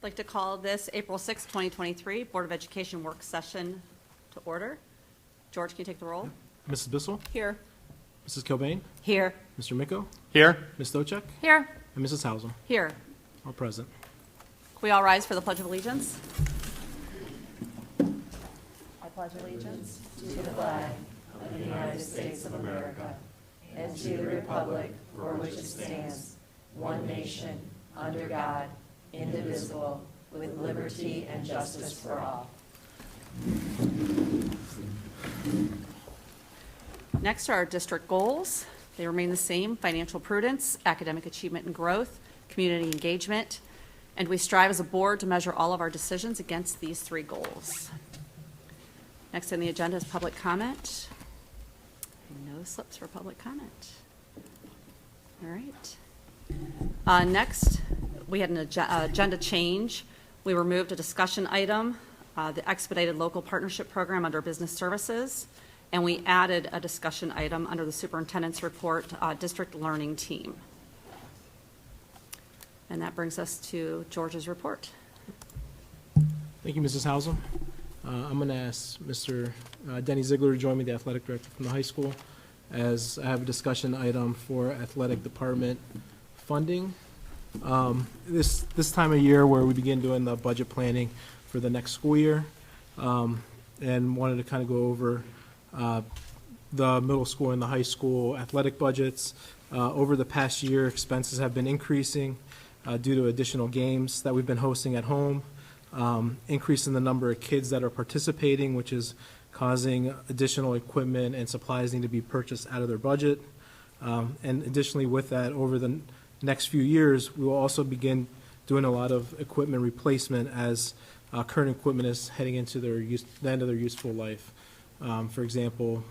I'd like to call this April 6, 2023 Board of Education work session to order. George, can you take the roll? Mrs. Bissell? Here. Mrs. Kilbane? Here. Mr. Micko? Here. Ms. Stochek? Here. And Mrs. Hausum? Here. All present. Can we all rise for the Pledge of Allegiance? I pledge allegiance to the flag of the United States of America and to the republic for which it stands, one nation, under God, indivisible, with liberty and justice for all. Next are our district goals. They remain the same: financial prudence, academic achievement and growth, community engagement, and we strive as a board to measure all of our decisions against these three goals. Next on the agenda is public comment. No slips for public comment. All right. Next, we had an agenda change. We removed a discussion item, the expedited local partnership program under business services, and we added a discussion item under the superintendent's report, district learning team. And that brings us to George's report. Thank you, Mrs. Hausum. I'm going to ask Mr. Denny Ziegler to join me, the athletic director from the high school, as I have a discussion item for athletic department funding. This time of year where we begin doing the budget planning for the next school year, and wanted to kind of go over the middle school and the high school athletic budgets. Over the past year, expenses have been increasing due to additional games that we've been hosting at home, increase in the number of kids that are participating, which is causing additional equipment and supplies need to be purchased out of their budget. And additionally with that, over the next few years, we will also begin doing a lot of equipment replacement as current equipment is heading into the end of their useful life. For example,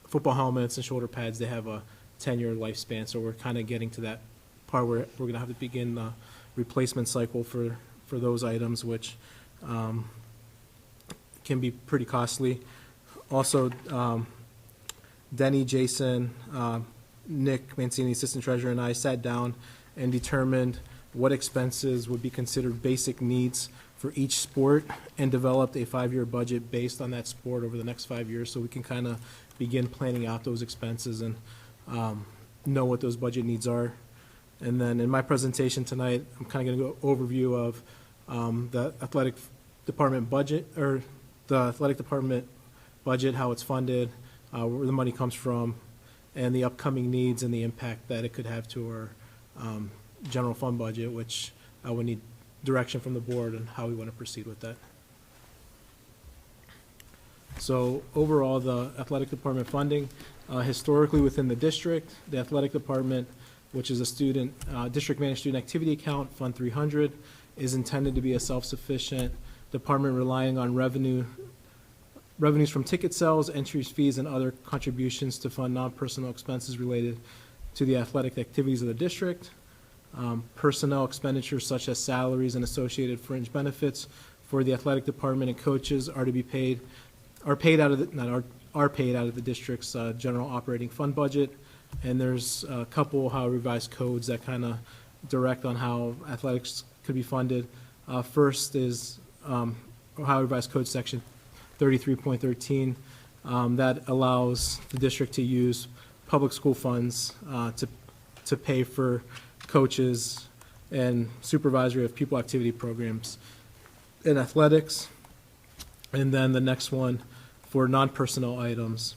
football helmets and shoulder pads, they have a 10-year lifespan, so we're kind of getting to that part where we're going to have to begin the replacement cycle for those items, which can be pretty costly. Also, Denny, Jason, Nick Mancini, assistant treasurer, and I sat down and determined what expenses would be considered basic needs for each sport and developed a 5-year budget based on that sport over the next 5 years, so we can kind of begin planning out those expenses and know what those budget needs are. And then in my presentation tonight, I'm kind of going to go overview of the athletic department budget, or the athletic department budget, how it's funded, where the money comes from, and the upcoming needs and the impact that it could have to our general fund budget, which I would need direction from the board on how we want to proceed with that. So overall, the athletic department funding, historically within the district, the athletic department, which is a student district managed student activity account, Fund 300, is intended to be a self-sufficient department relying on revenues from ticket sales, entries, fees, and other contributions to fund non-personnel expenses related to the athletic activities of the district. Personnel expenditures such as salaries and associated fringe benefits for the athletic department and coaches are paid out of the district's general operating fund budget. And there's a couple Ohio revised codes that kind of direct on how athletics could be funded. First is Ohio revised code section 33.13 that allows the district to use public school funds to pay for coaches and supervisory of pupil activity programs in athletics. And then the next one for non-personnel items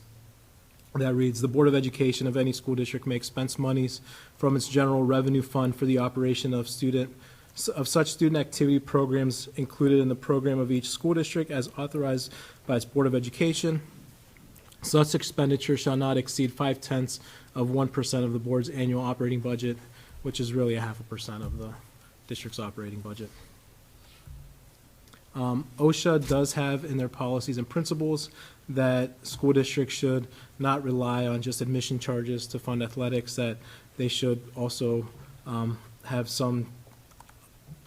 that reads, the Board of Education of any school district may expense monies from its general revenue fund for the operation of such student activity programs included in the program of each school district as authorized by its Board of Education. Such expenditure shall not exceed 0.5% of the board's annual operating budget, which is really 0.5% of the district's operating budget. OSHA does have in their policies and principles that school districts should not rely on just admission charges to fund athletics, that they should also have some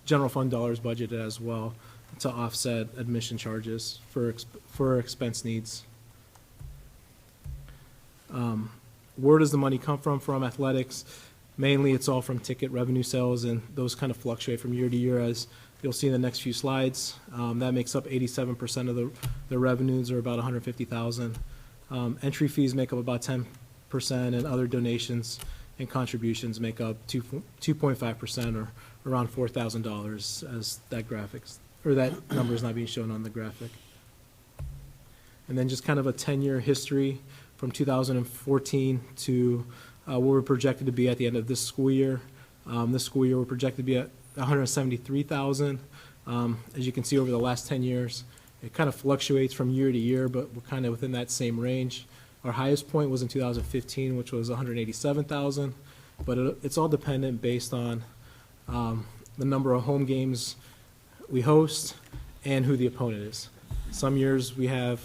general fund dollars budgeted as well to offset admission charges for expense needs. Where does the money come from athletics? Mainly it's all from ticket revenue sales, and those kind of fluctuate from year to year as you'll see in the next few slides. That makes up 87% of the revenues, or about 150,000. Entry fees make up about 10%, and other donations and contributions make up 2.5%, or around $4,000, as that that number is not being shown on the graphic. And then just kind of a 10-year history from 2014 to where we're projected to be at the end of this school year. This school year, we're projected to be at 173,000. As you can see, over the last 10 years, it kind of fluctuates from year to year, but we're kind of within that same range. Our highest point was in 2015, which was 187,000, but it's all dependent based on the number of home games we host and who the opponent is. Some years we have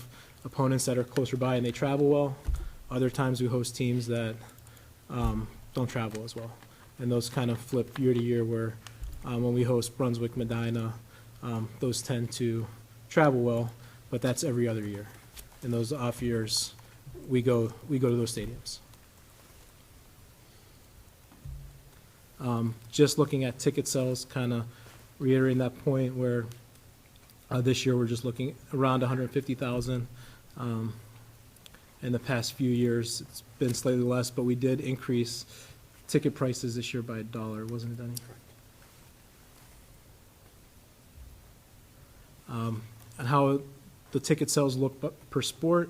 opponents that are closer by and they travel well. Other times we host teams that don't travel as well. And those kind of flip year to year, where when we host Brunswick, Medina, those tend to travel well, but that's every other year. In those off years, we go to those stadiums. Just looking at ticket sales, kind of reiterating that point, where this year we're just looking around 150,000. In the past few years, it's been slightly less, but we did increase ticket prices this year by $1, wasn't it, Denny? And how the ticket sales look per sport.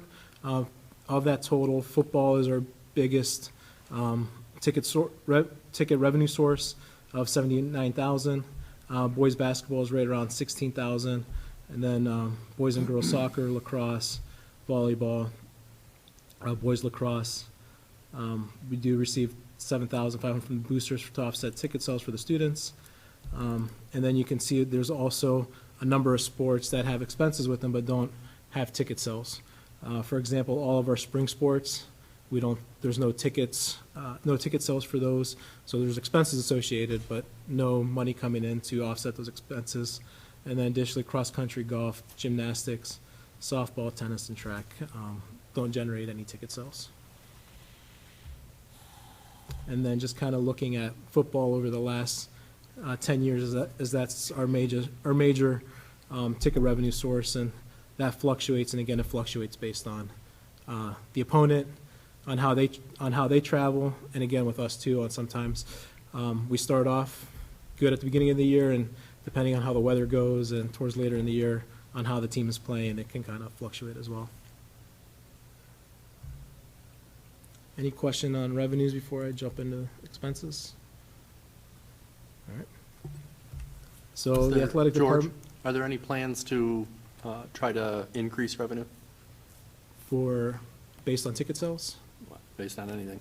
Of that total, football is our biggest ticket revenue source of 79,000. Boys basketball is right around 16,000, and then boys and girls soccer, lacrosse, volleyball, boys lacrosse. We do receive 7,500 from the boosters to offset ticket sales for the students. And then you can see there's also a number of sports that have expenses with them but don't have ticket sales. For example, all of our spring sports, there's no ticket sales for those, so there's expenses associated, but no money coming in to offset those expenses. And then additionally, cross-country, golf, gymnastics, softball, tennis, and track don't generate any ticket sales. And then just kind of looking at football over the last 10 years, as that's our major ticket revenue source, and that fluctuates. And again, it fluctuates based on the opponent, on how they travel, and again with us too. On sometimes we start off good at the beginning of the year, and depending on how the weather goes, and towards later in the year on how the team is playing, it can kind of fluctuate as well. Any question on revenues before I jump into expenses? All right. So the athletic George, department, are there any plans to try to increase revenue based on ticket sales? based on anything?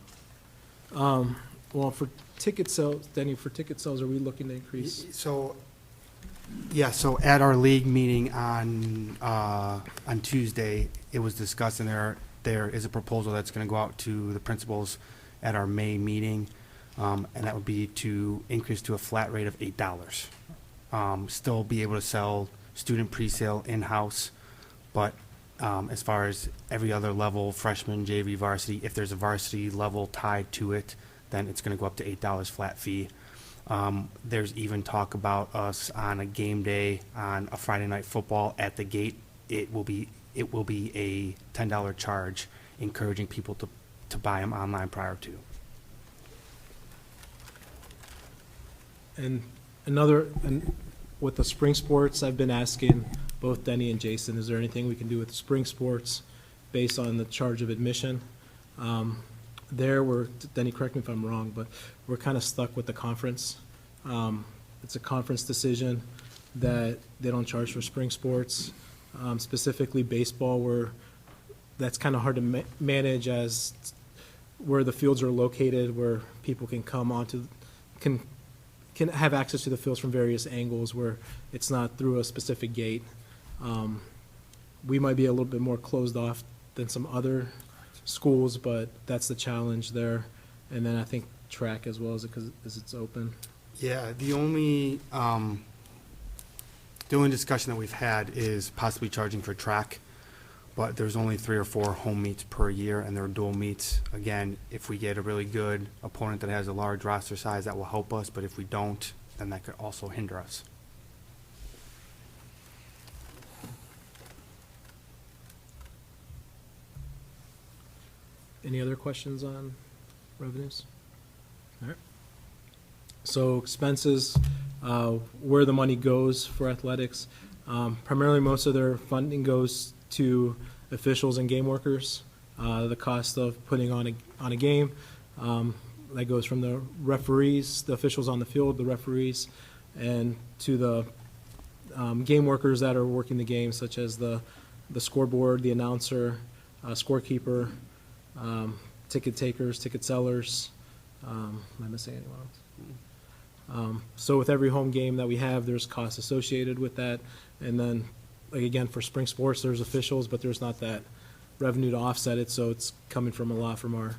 Well, for ticket sales, Denny, for ticket sales, are we looking to increase? So, yeah, so at our league meeting on Tuesday, it was discussed, and there is a proposal that's going to go out to the principals at our May meeting, and that would be to increase to a flat rate of $8. Still be able to sell student presale in-house, but as far as every other level, freshman, JV, varsity, if there's a varsity level tied to it, then it's going to go up to $8 flat fee. There's even talk about us on a game day on a Friday night football at the gate. It will be a $10 charge, encouraging people to buy them online prior to. And with the spring sports, I've been asking both Denny and Jason, is there anything we can do with the spring sports based on the charge of admission? Denny, correct me if I'm wrong, but we're kind of stuck with the conference. It's a conference decision that they don't charge for spring sports. Specifically baseball, that's kind of hard to manage, as where the fields are located, where people can can have access to the fields from various angles, where it's not through a specific gate. We might be a little bit more closed off than some other schools, but that's the challenge there. And then I think track as well, because it's open. Yeah, the only discussion that we've had is possibly charging for track, but there's only 3 or 4 home meets per year, and they're dual meets. Again, if we get a really good opponent that has a large roster size, that will help us, but if we don't, then that could also hinder us. Any other questions on revenues? All right. So expenses, where the money goes for athletics, primarily most of their funding goes to officials and game workers. The cost of putting on a game, that goes from the referees, the officials on the field, the referees, and to the game workers that are working the game, such as the scoreboard, the announcer, scorekeeper, ticket takers, ticket sellers. Am I missing anyone else? So with every home game that we have, there's costs associated with that. And then, like again, for spring sports, there's officials, but there's not that revenue to offset it. So it's coming from a lot from our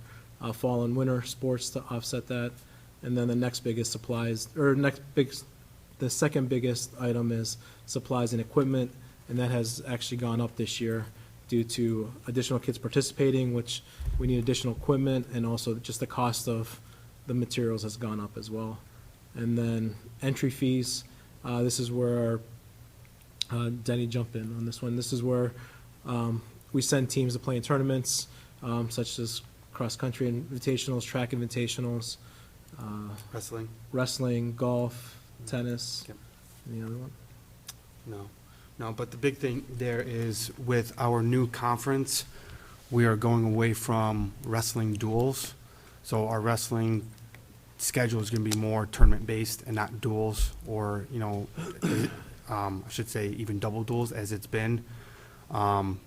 fall and winter sports to offset that. And then the next biggest supplies, or the second biggest item is supplies and equipment. And that has actually gone up this year due to additional kids participating, which we need additional equipment, and also just the cost of the materials has gone up as well. And then entry fees, this is where Denny, jump in on this one. This is where we send teams to play in tournaments, such as cross-country invitationals, track invitationals, wrestling, golf, tennis. Yep. Any other one? No, but the big thing there is with our new conference, we are going away from wrestling duels. So our wrestling schedule is going to be more tournament-based and not duels, or, I should say even double duels as it's been. And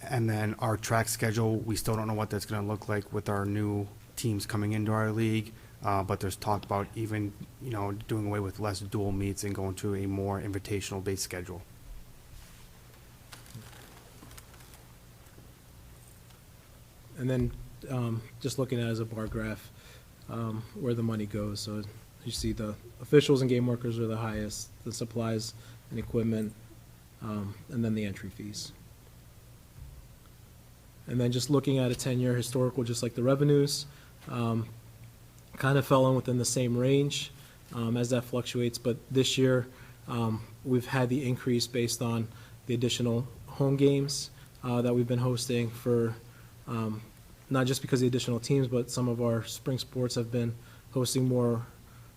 then our track schedule, we still don't know what that's going to look like with our new teams coming into our league. But there's talk about even, doing away with less dual meets and going to a more invitational-based schedule. And then just looking at it as a bar graph, where the money goes. So you see the officials and game workers are the highest, the supplies and equipment, and then the entry fees. And then just looking at a 10-year historical, just like the revenues, kind of fell in within the same range as that fluctuates. But this year, we've had the increase based on the additional home games that we've been hosting for not just because of the additional teams, but some of our spring sports have been hosting more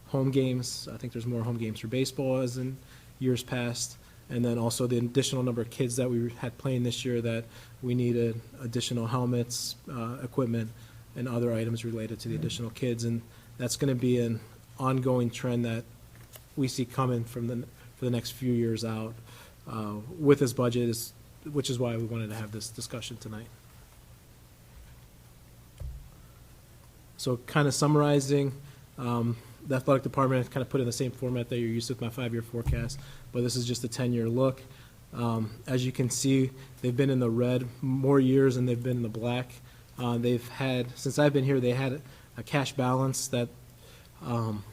home games. I think there's more home games for baseball as in years past. And then also the additional number of kids that we had playing this year that we needed additional helmets, equipment, and other items related to the additional kids. And that's going to be an ongoing trend that we see coming for the next few years out with this budget, which is why we wanted to have this discussion tonight. So kind of summarizing, the athletic department kind of put in the same format that you're used to with my 5-year forecast, but this is just a 10-year look. As you can see, they've been in the red more years than they've been in the black. They've had, since I've been here, they had a cash balance that around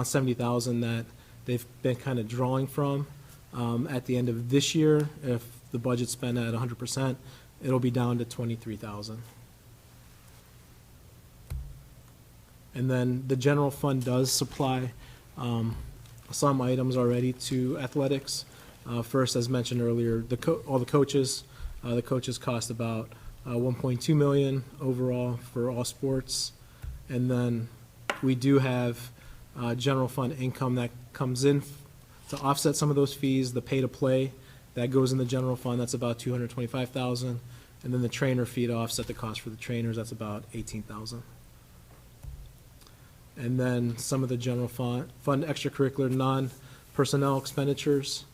$70,000 that they've been kind of drawing from. At the end of this year, if the budget's spent at 100%, it'll be down to $23,000. And then the general fund does supply some items already to athletics. First, as mentioned earlier, all the coaches cost about $1.2 million overall for all sports. And then we do have general fund income that comes in to offset some of those fees. The pay to play that goes in the general fund, that's about $225,000. And then the trainer fee to offset the cost for the trainers, that's about $18,000. And then some of the general fund extracurricular non-personnel expenditures.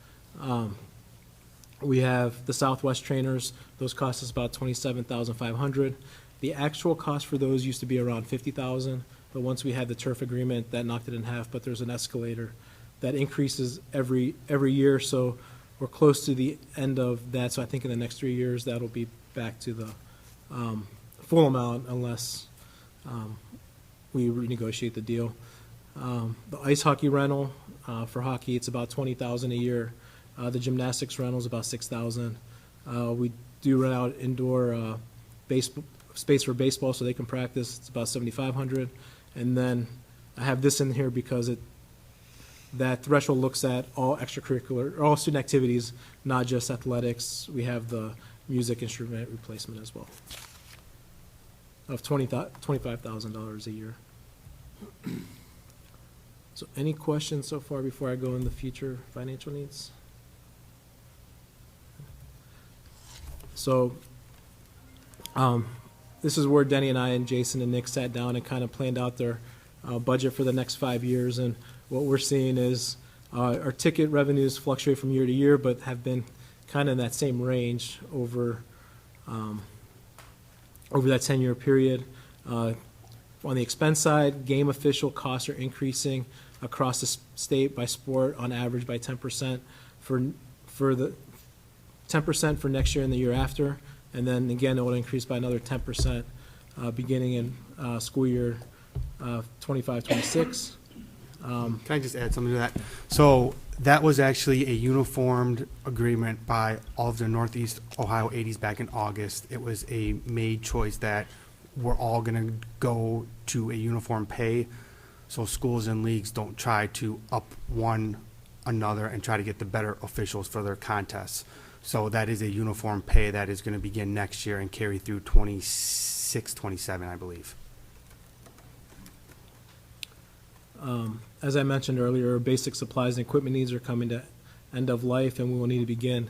We have the Southwest trainers. Those cost us about $27,500. The actual cost for those used to be around $50,000, but once we had the turf agreement, that knocked it in half. But there's an escalator that increases every year, so we're close to the end of that. So I think in the next 3 years, that'll be back to the full amount unless we renegotiate the deal. The ice hockey rental for hockey, it's about $20,000 a year. The gymnastics rental is about $6,000. We do rent out indoor space for baseball so they can practice. It's about $7,500. And then I have this in here because that threshold looks at all extracurricular, all student activities, not just athletics. We have the music instrument replacement as well. of $25,000 a year. So any questions so far before I go in the future financial needs? So this is where Denny and I and Jason and Nick sat down and kind of planned out their budget for the next 5 years. And what we're seeing is our ticket revenues fluctuate from year to year, but have been kind of in that same range over that 10-year period. On the expense side, game official costs are increasing across the state by sport on average by 10% for the 10% for next year and the year after, and then again it will increase by another 10% beginning in school year 25-26. Can I just add something to that? So that was actually a uniformed agreement by all of the Northeast Ohio 80s back in August. It was a made choice that we're all going to go to a uniform pay, so schools and leagues don't try to up one another and try to get the better officials for their contests. So that is a uniform pay that is going to begin next year and carry through 26, 27, I believe. As I mentioned earlier, basic supplies and equipment needs are coming to end of life, and we will need to begin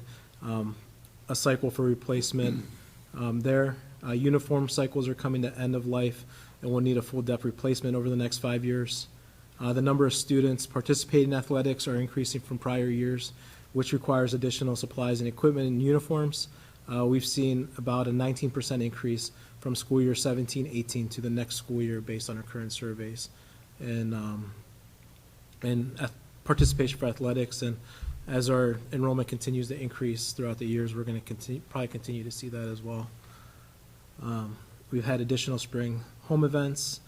a cycle for replacement there. Uniform cycles are coming to end of life, and we'll need a full depth replacement over the next 5 years. The number of students participating in athletics are increasing from prior years, which requires additional supplies and equipment and uniforms. We've seen about a 19% increase from school year 17-18 to the next school year based on our current surveys. And participation for athletics, and as our enrollment continues to increase throughout the years, we're going to probably continue to see that as well. We've had additional spring home events,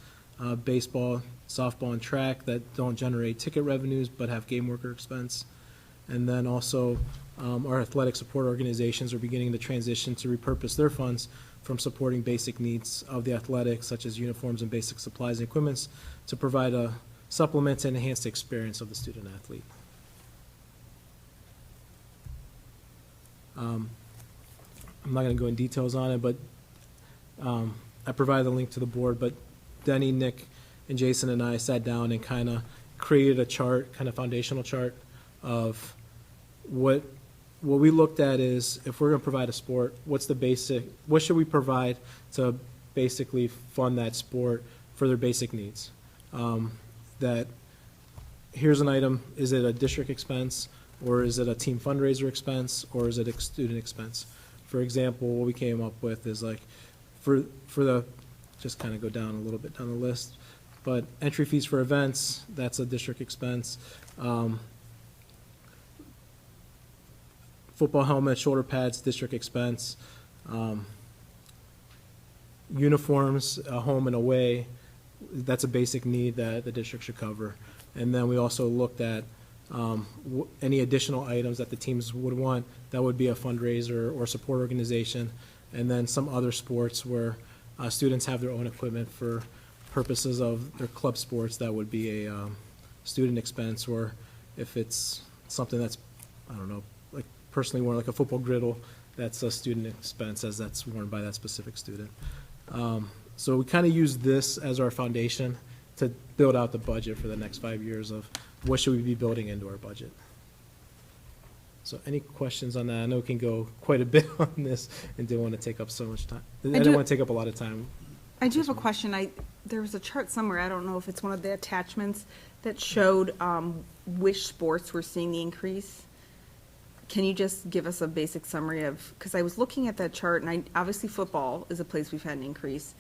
baseball, softball, and track that don't generate ticket revenues but have game worker expense. And then also our athletic support organizations are beginning to transition to repurpose their funds from supporting basic needs of the athletics, such as uniforms and basic supplies and equipment, to provide a supplement and enhance the experience of the student athlete. I'm not going to go in details on it, but I provided the link to the board, but Denny, Nick, and Jason and I sat down and kind of created a chart, kind of foundational chart of what we looked at is, if we're going to provide a sport, what should we provide to basically fund that sport for their basic needs? That here's an item, is it a district expense, or is it a team fundraiser expense, or is it a student expense? For example, what we came up with is like, for the, just kind of go down a little bit down the list, but entry fees for events, that's a district expense. Football helmet, shoulder pads, district expense. Uniforms, home and away, that's a basic need that the district should cover. And then we also looked at any additional items that the teams would want. That would be a fundraiser or support organization. And then some other sports where students have their own equipment for purposes of their club sports, that would be a student expense. Or if it's something that's, I don't know, like personally worn, like a football griddle, that's a student expense as that's worn by that specific student. So we kind of use this as our foundation to build out the budget for the next 5 years of what should we be building into our budget. So any questions on that? I know we can go quite a bit on this and didn't want to take up so much time. I didn't want to take up a lot of time. I do have a question. There was a chart somewhere, I don't know if it's one of the attachments, that showed which sports were seeing the increase. Can you just give us a basic summary of, because I was looking at that chart, and obviously football is a place we've had an increase.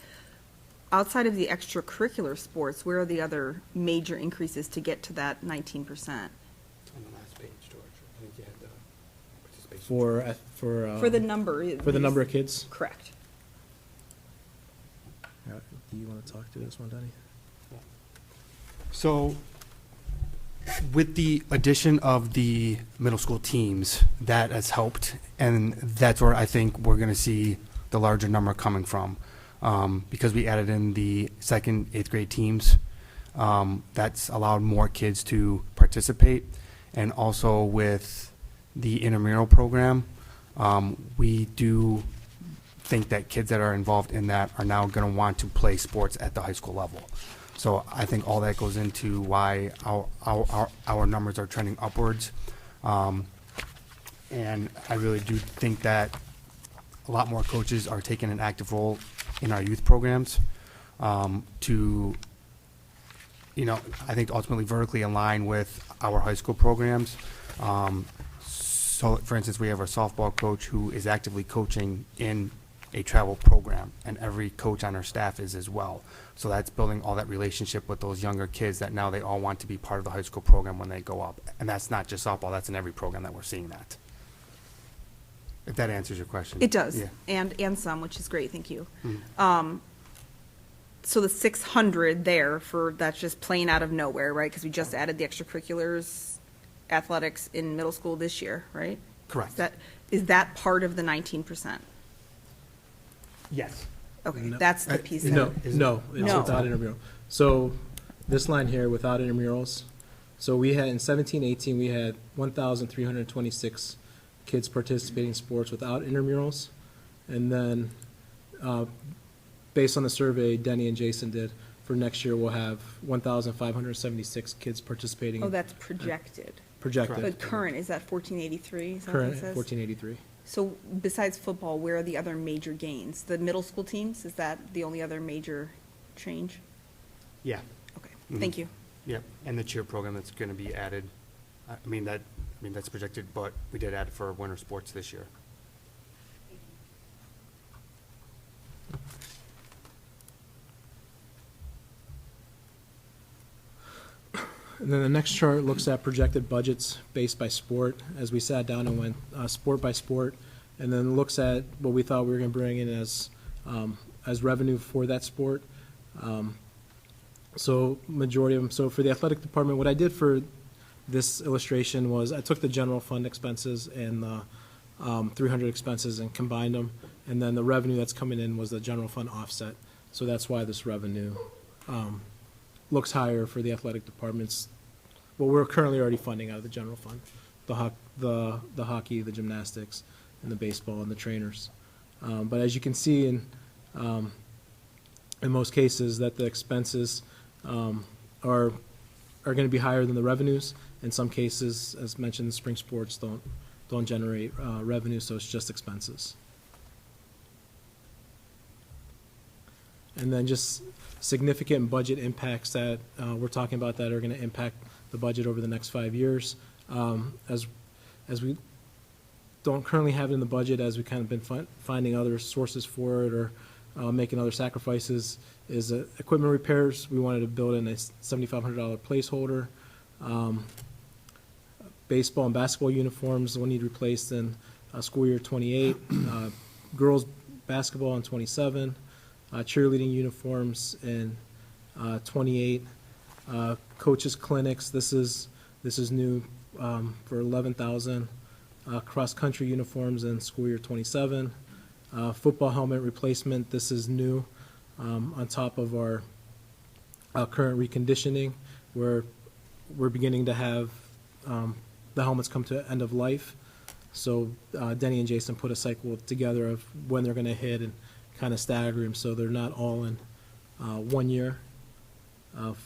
Outside of the extracurricular sports, where are the other major increases to get to that 19%? On the last page, George. I think you had the participation. For the number. For the number of kids? Correct. Do you want to talk to this one, Denny? So with the addition of the middle school teams, that has helped, and that's where I think we're going to see the larger number coming from. Because we added in the 2nd, 8th grade teams, that's allowed more kids to participate. And also with the intramural program, we do think that kids that are involved in that are now going to want to play sports at the high school level. So I think all that goes into why our numbers are trending upwards. And I really do think that a lot more coaches are taking an active role in our youth programs to, I think ultimately vertically align with our high school programs. So, for instance, we have our softball coach who is actively coaching in a travel program, and every coach on our staff is as well. So that's building all that relationship with those younger kids that now they all want to be part of the high school program when they go up. And that's not just softball, that's in every program that we're seeing that. If that answers your question. It does, Yeah. and some, which is great, thank you. Mhm. So the 600 there that's just plain out of nowhere, right? Because we just added the extracurriculars, athletics in middle school this year, right? Correct. Is that part of the 19%? Yes. Okay, No. that's the piece. that- No, it's No. without intramural. So this line here, without intramurals, so we had, in 17-18, we had 1,326 kids participating in sports without intramurals. And then, based on the survey Denny and Jason did, for next year, we'll have 1,576 kids participating. Oh, that's projected. Projected. But current, is that 1483? Is that what Current it at says? 1483. So besides football, where are the other major gains? The middle school teams, is that the only other major change? Yeah. Okay, Mhm. thank you. Yep. And the cheer program that's going to be added, that's projected, but we did add it for winter sports this year. And then the next chart looks at projected budgets based by sport, as we sat down and went sport by sport, and then looks at what we thought we were going to bring in as revenue for that sport. So majority of them. So for the athletic department, what I did for this illustration was I took the general fund expenses and the 300 expenses and combined them, and then the revenue that's coming in was the general fund offset. So that's why this revenue looks higher for the athletic departments. Well, we're currently already funding out of the general fund, the hockey, the gymnastics, and the baseball, and the trainers. But as you can see in most cases, that the expenses are going to be higher than the revenues. In some cases, as mentioned, spring sports don't generate revenue, so it's just expenses. And then just significant budget impacts that we're talking about that are going to impact the budget over the next 5 years. As we don't currently have it in the budget, as we kind of been finding other sources for it or making other sacrifices, is equipment repairs. We wanted to build in a $7,500 placeholder. Baseball and basketball uniforms will need replaced in school year 28. Girls basketball in 27. Cheerleading uniforms in 28. Coaches clinics, this is new for 11,000. Cross-country uniforms in school year 27. Football helmet replacement, this is new on top of our current reconditioning, where we're beginning to have the helmets come to end of life. So Denny and Jason put a cycle together of when they're going to hit and kind of stagger them so they're not all in 1 year.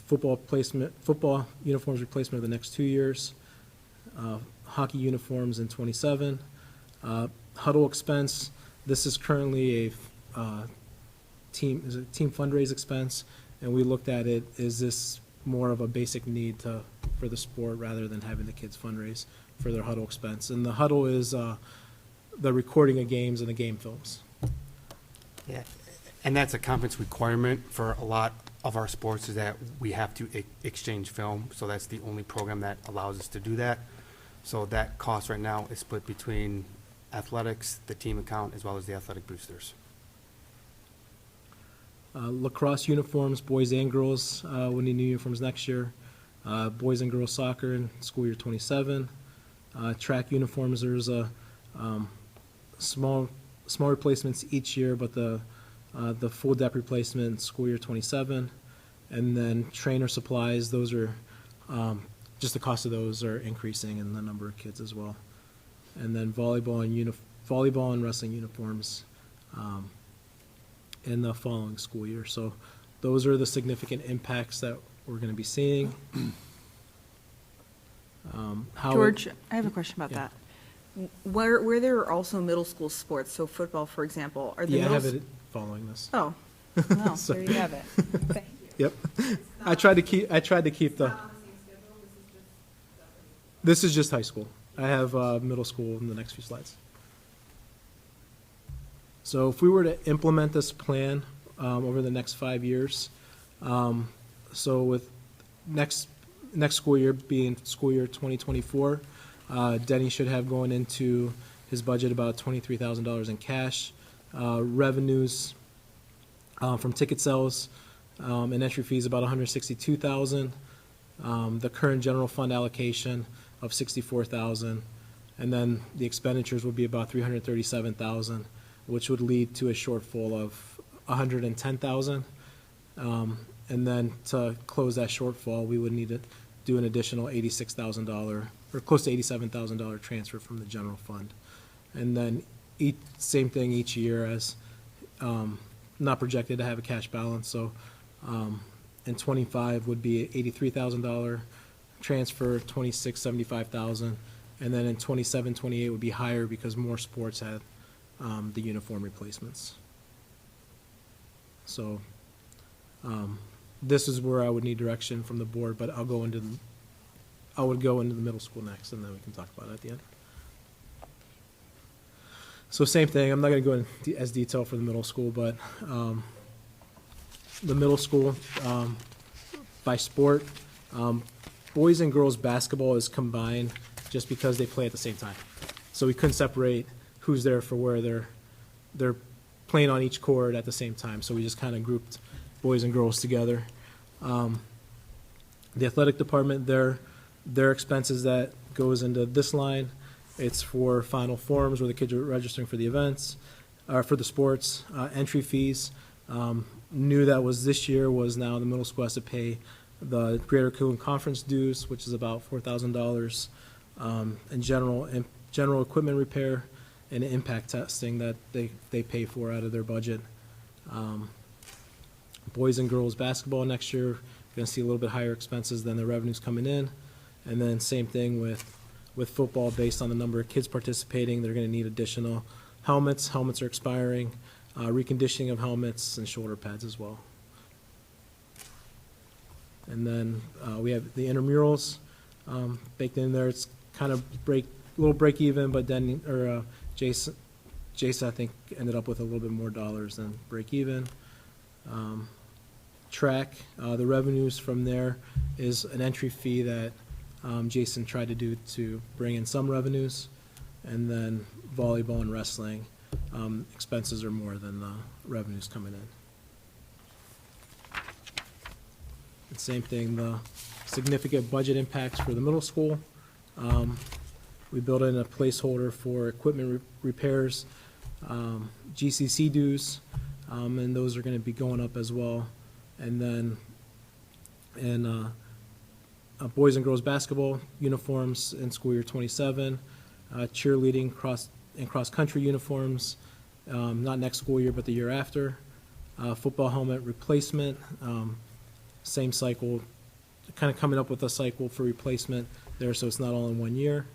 Football uniforms replacement of the next 2 years. Hockey uniforms in 27. Huddle expense, this is currently a team fundraise expense, and we looked at it, is this more of a basic need for the sport rather than having the kids fundraise for their huddle expense. And the huddle is the recording of games and the game films. Yeah, and that's a conference requirement for a lot of our sports, is that we have to exchange film, so that's the only program that allows us to do that. So that cost right now is split between athletics, the team account, as well as the athletic boosters. Lacrosse uniforms, boys and girls, will need new uniforms next year. Boys and girls soccer in school year 27. Track uniforms, there's a small replacements each year, but the full depth replacement in school year 27. And then trainer supplies, those are just the cost of those are increasing in the number of kids as well. And then volleyball and wrestling uniforms in the following school year. So those are the significant impacts that we're going to be seeing. How it- George, I have a question about Yeah. that. Where there are also middle school sports, so football, for example, are the Yeah, I middle? have it following this. Oh, well, So- there you have it. Thank you. Yep. I tried to keep the. This is just high school. I have middle school in the next few slides. So if we were to implement this plan over the next 5 years, so with next school year being school year 2024, Denny should have going into his budget about $23,000 in cash. Revenues from ticket sales and entry fees about $162,000. The current general fund allocation of $64,000, and then the expenditures would be about $337,000, which would lead to a shortfall of $110,000. And then to close that shortfall, we would need to do an additional $86,000 or close to $87,000 transfer from the general fund. And then same thing each year, as not projected to have a cash balance. So in 25 would be $83,000 transfer, 26, $75,000, and then in 27, 28 would be higher because more sports had the uniform replacements. So this is where I would need direction from the board, but I would go into the middle school next, and then we can talk about it at the end. So same thing, I'm not going to go into as detail for the middle school, but the middle school, by sport, boys and girls basketball is combined just because they play at the same time. So we couldn't separate who's there for where they're playing on each court at the same time. So we just kind of grouped boys and girls together. The athletic department, their expenses that goes into this line, it's for Final Forms where the kids are registering for the events, for the sports, entry fees. New that was this year was now the middle school has to pay the Greater Cleveland Conference dues, which is about $4,000, and general equipment repair and impact testing that they pay for out of their budget. Boys and girls basketball next year, going to see a little bit higher expenses than the revenues coming in. And then same thing with football, based on the number of kids participating, they're going to need additional helmets. Helmets are expiring, reconditioning of helmets and shoulder pads as well. And then we have the intramurals baked in there. It's kind of a little break even, but then Jason I think ended up with a little bit more dollars than break even. Track, the revenues from there is an entry fee that Jason tried to do to bring in some revenues, and then volleyball and wrestling expenses are more than the revenues coming in. And same thing, the significant budget impacts for the middle school. We built in a placeholder for equipment repairs, GCC dues, and those are going to be going up as well. And then boys and girls basketball uniforms in school year 27, cheerleading cross-country uniforms, not next school year but the year after, football helmet replacement, same cycle, kind of coming up with a cycle for replacement there, so it's not all in 1 year.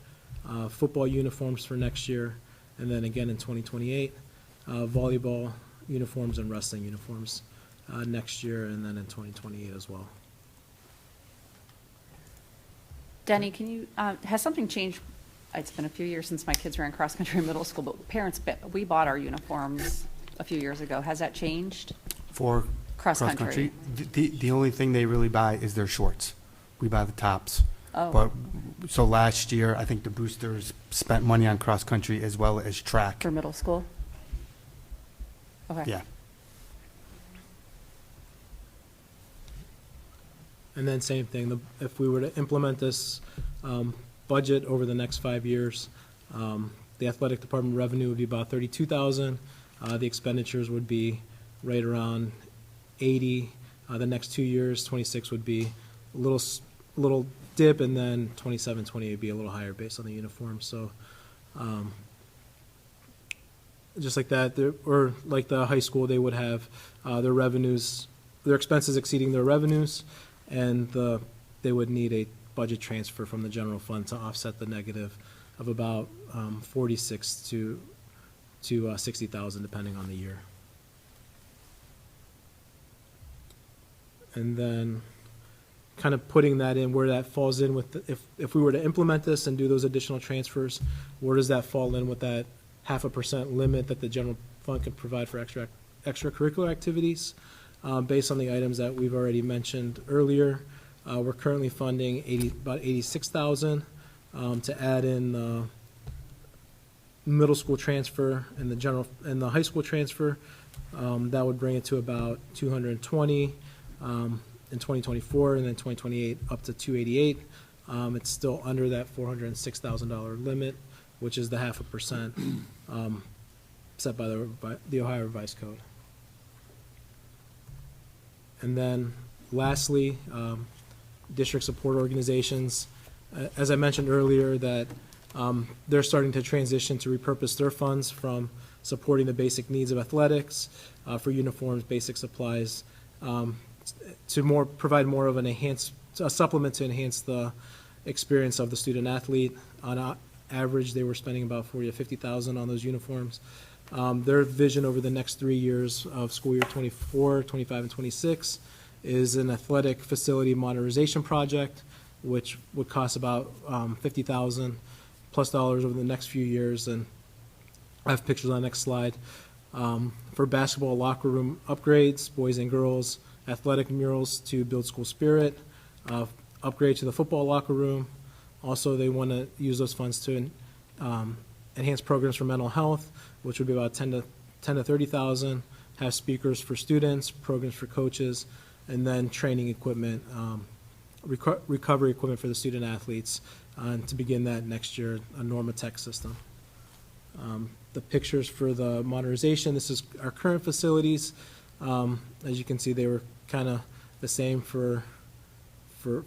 Football uniforms for next year, and then again in 2028, volleyball uniforms and wrestling uniforms next year, and then in 2028 as well. Denny, can you, has something changed? It's been a few years since my kids were in cross-country in middle school, but we bought our uniforms a few years ago. Has that changed? For Cross-country. The only thing they really buy is their shorts. We buy the tops. Oh. But, so last year, I think the boosters spent money on cross-country as well as track. For middle school? Okay. Yeah. And then same thing, if we were to implement this budget over the next 5 years, the athletic department revenue would be about $32,000. The expenditures would be right around 80. The next 2 years, 26 would be a little dip, and then 27, 28 would be a little higher based on the uniform. So just like that, or like the high school, they would have their revenues, their expenses exceeding their revenues, and they would need a budget transfer from the general fund to offset the negative of about 46 to 60,000, depending on the year. And then kind of putting that in where that falls in with, if we were to implement this and do those additional transfers, where does that fall in with that 0.5% limit that the general fund could provide for extracurricular activities? Based on the items that we've already mentioned earlier, we're currently funding about 86,000 to add in the middle school transfer and the high school transfer. That would bring it to about 220 in 2024, and then 2028 up to 288. It's still under that $406,000 limit, which is the 0.5% set by the Ohio Revised Code. And then lastly, district support organizations. As I mentioned earlier, that they're starting to transition to repurpose their funds from supporting the basic needs of athletics for uniforms, basic supplies, to provide more of a supplement to enhance the experience of the student athlete. On average, they were spending about $40,000 to $50,000 on those uniforms. Their vision over the next 3 years of school year 24, 25, and 26 is an athletic facility modernization project, which would cost about $50,000 plus over the next few years. And I have pictures on the next slide. For basketball locker room upgrades, boys and girls, athletic murals to build school spirit, upgrade to the football locker room. Also, they want to use those funds to enhance programs for mental health, which would be about 10 to 30,000. Have speakers for students, programs for coaches, and then training equipment, recovery equipment for the student athletes, and to begin that next year, a Normatech system. The pictures for the modernization, this is our current facilities. As you can see, they were kind of the same for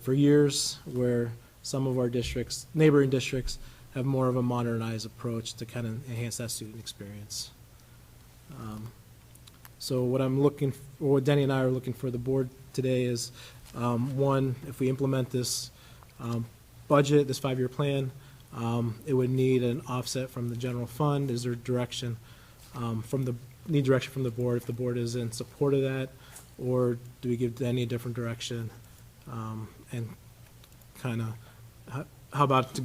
years, where some of our districts, neighboring districts, have more of a modernized approach to kind of enhance that student experience. So what Denny and I are looking for the board today is, one, if we implement this budget, this 5-year plan, it would need an offset from the general fund. Is there direction from the board, if the board is in support of that, or do we give Denny a different direction? And kind of, how about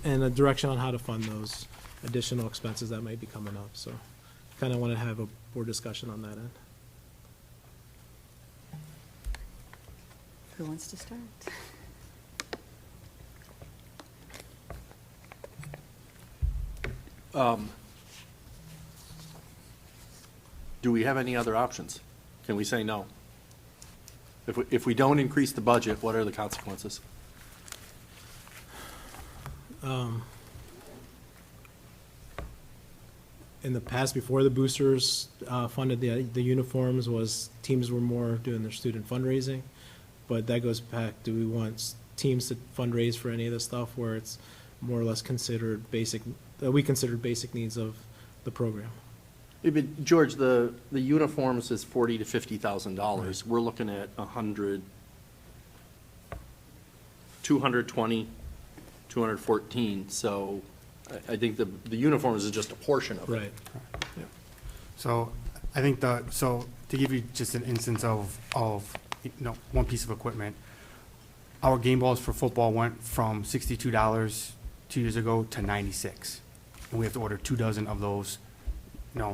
and a direction on how to fund those additional expenses that might be coming up? So kind of want to have a board discussion on that end. Who wants to start? Do we have any other options? Can we say no? If we don't increase the budget, what are the consequences? In the past, before the boosters funded the uniforms, was teams were more doing their student fundraising, but that goes back, do we want teams to fundraise for any of this stuff where it's more or less considered basic, we considered basic needs of the program? Yeah, but George, the uniforms is $40,000 to $50,000. Right. We're looking at 220, 214. So I think the uniforms is just a portion of it. Right. So I think so to give you just an instance of one piece of equipment, our game balls for football went from $62 2 years ago to $96. And we have to order 2 dozen of those,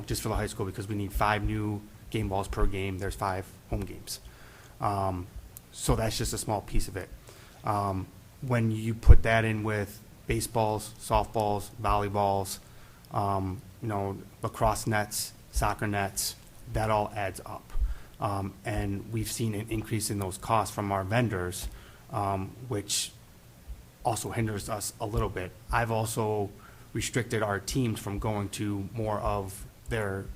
just for the high school, because we need 5 new game balls per game. There's 5 home games. So that's just a small piece of it. When you put that in with baseballs, softballs, volleyballs, lacrosse nets, soccer nets, that all adds up. And we've seen an increase in those costs from our vendors, which also hinders us a little bit. I've also restricted our teams from going to more of their,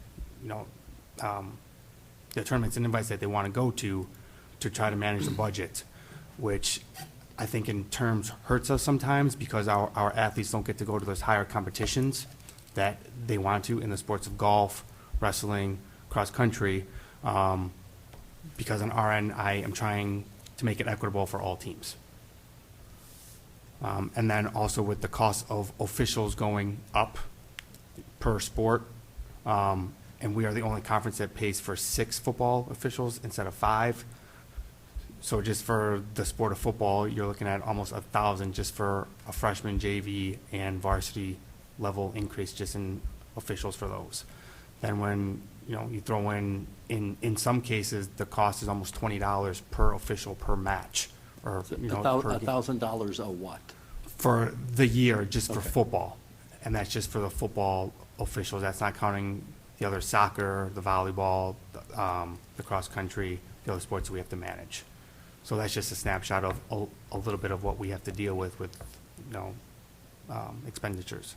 the tournaments and invites that they want to go to try to manage the budget, which I think in terms hurts us sometimes, because our athletes don't get to go to those higher competitions that they want to in the sports of golf, wrestling, cross-country, because on our end, I am trying to make it equitable for all teams. And then also with the cost of officials going up per sport, and we are the only conference that pays for 6 football officials instead of 5. So just for the sport of football, you're looking at almost 1,000 just for a freshman, JV, and varsity level increase just in officials for those. Then when, you throw in some cases, the cost is almost $20 per official per match, or, per game. $1,000 a what? For the year, just for football. And that's just for the football officials. That's not counting the other soccer, the volleyball, the cross-country, the other sports that we have to manage. So that's just a snapshot of a little bit of what we have to deal with expenditures.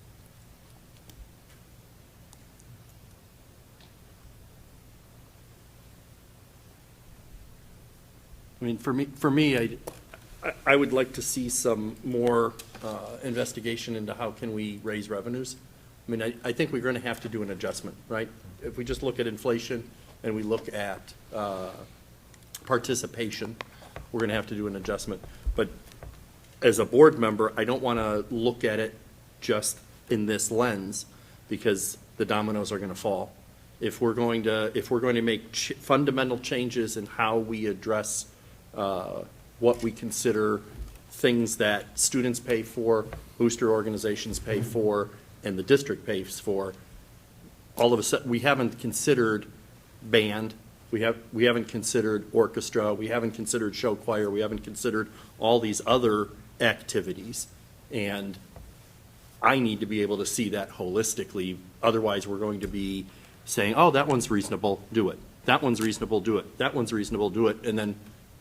I mean, for me, I would like to see some more investigation into how can we raise revenues. I mean, I think we're going to have to do an adjustment, right? If we just look at inflation and we look at participation, we're going to have to do an adjustment. But as a board member, I don't want to look at it just in this lens, because the dominoes are going to fall. If we're going to make fundamental changes in how we address what we consider things that students pay for, booster organizations pay for, and the district pays for, all of a sudden, we haven't considered band, we haven't considered orchestra, we haven't considered show choir, we haven't considered all these other activities. And I need to be able to see that holistically. Otherwise, we're going to be saying, oh, that one's reasonable, do it. That one's reasonable, do it. That one's reasonable, do it. And then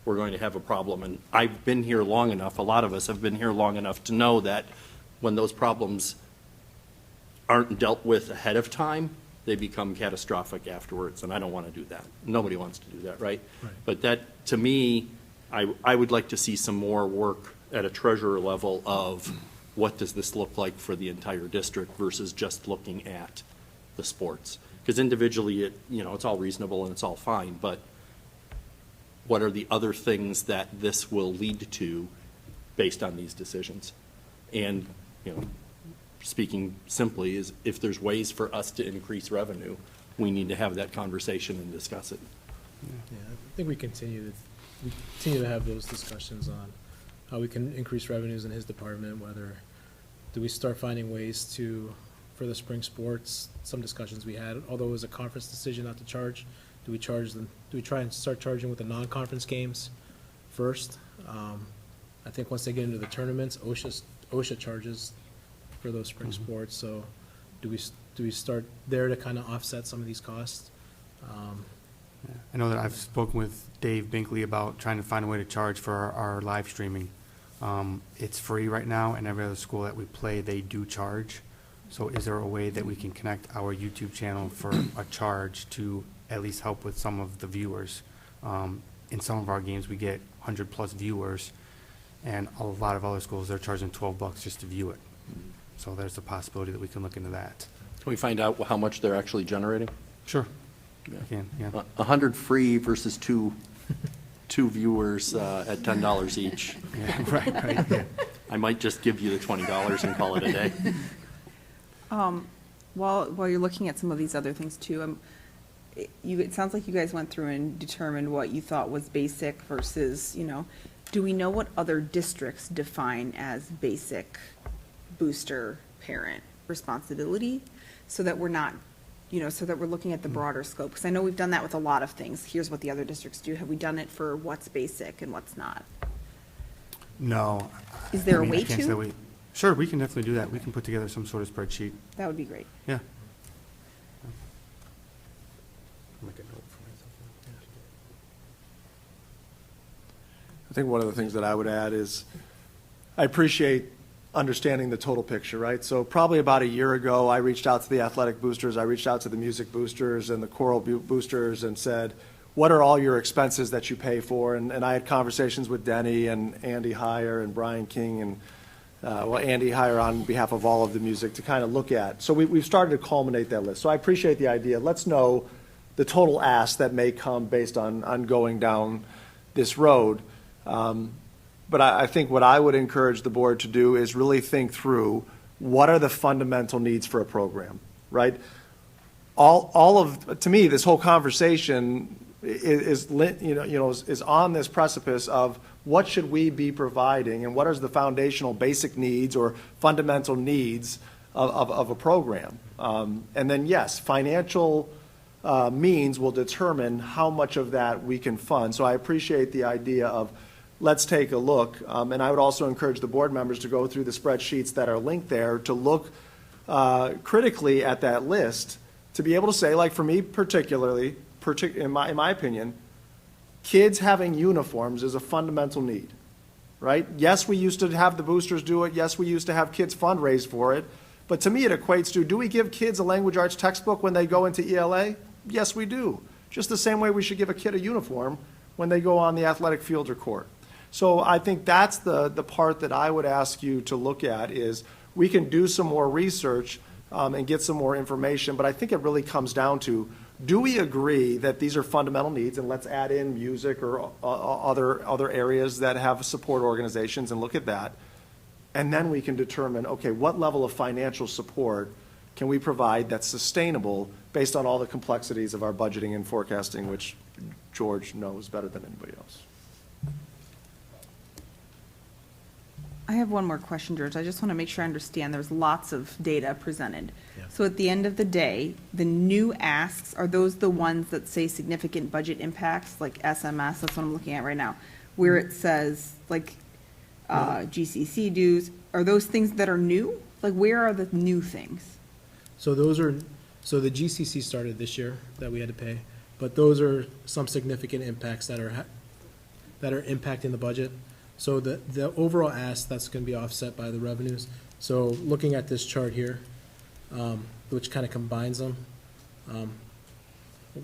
we're going to have a problem. And I've been here long enough, a lot of us have been here long enough to know that when those problems aren't dealt with ahead of time, they become catastrophic afterwards. And I don't want to do that. Nobody wants to do that, right? But that, to me, I would like to see some more work at a treasurer level of what does this look like for the entire district versus just looking at the sports. Because individually, it's all reasonable and it's all fine, but what are the other things that this will lead to based on these decisions? And, speaking simply, is if there's ways for us to increase revenue, we need to have that conversation and discuss it. Yeah, I think we continue to have those discussions on how we can increase revenues in his department, whether do we start finding ways for the spring sports, some discussions we had, although it was a conference decision not to charge, do we try and start charging with the non-conference games first? I think once they get into the tournaments, OSHA charges for those spring sports, so do we start there to kind of offset some of these costs? I know that I've spoken with Dave Binkley about trying to find a way to charge for our live streaming. It's free right now, and every other school that we play, they do charge. So is there a way that we can connect our YouTube channel for a charge to at least help with some of the viewers? In some of our games, we get 100+ viewers, and a lot of other schools, they're charging $12 just to view it. So there's a possibility that we can look into that. Can we find out how much they're actually generating? Sure. I can, yeah. 100 free versus two viewers at $10 each. Yeah, right, yeah. I might just give you the $20 and call it a day. While you're looking at some of these other things too, it sounds like you guys went through and determined what you thought was basic versus, do we know what other districts define as basic booster parent responsibility? So that we're not, so that we're looking at the broader scope. Because I know we've done that with a lot of things. Here's what the other districts do. Have we done it for what's basic and what's not? No. Is there a I way can't say to? Sure, we can definitely do that. We can put together some sort of spreadsheet. That would be great. Yeah. I think one of the things that I would add is I appreciate understanding the total picture, right? So probably about a year ago, I reached out to the athletic boosters, I reached out to the music boosters and the choral boosters and said, what are all your expenses that you pay for? And I had conversations with Denny and Andy Heyer and Brian King Andy Heyer on behalf of all of the music to kind of look at. So we've started to culminate that list. So I appreciate the idea. Let's know the total ask that may come based on going down this road. But I think what I would encourage the board to do is really think through what are the fundamental needs for a program, right? To me, this whole conversation is on this precipice of what should we be providing and what are the foundational basic needs or fundamental needs of a program. And then, yes, financial means will determine how much of that we can fund. So I appreciate the idea of let's take a look. And I would also encourage the board members to go through the spreadsheets that are linked there to look critically at that list to be able to say, like for me particularly, in my opinion, kids having uniforms is a fundamental need, right? Yes, we used to have the boosters do it. Yes, we used to have kids fundraise for it. But to me, it equates to, do we give kids a language arts textbook when they go into ELA? Yes, we do. Just the same way we should give a kid a uniform when they go on the athletic field or court. So I think that's the part that I would ask you to look at is we can do some more research and get some more information, but I think it really comes down to, do we agree that these are fundamental needs, and let's add in music or other areas that have support organizations and look at that, and then we can determine, okay, what level of financial support can we provide that's sustainable based on all the complexities of our budgeting and forecasting, which George knows better than anybody else. I have one more question, George. I just want to make sure I understand. There's lots of data presented. Yeah. So at the end of the day, the new asks, are those the ones that say significant budget impacts, like SMS? That's what I'm looking at right now. Where it says, like, GCC dues, are those things that are new? Like, where are the new things? So the GCC started this year that we had to pay, but those are some significant impacts that are impacting the budget. So the overall ask, that's going to be offset by the revenues. So looking at this chart here, which kind of combines them.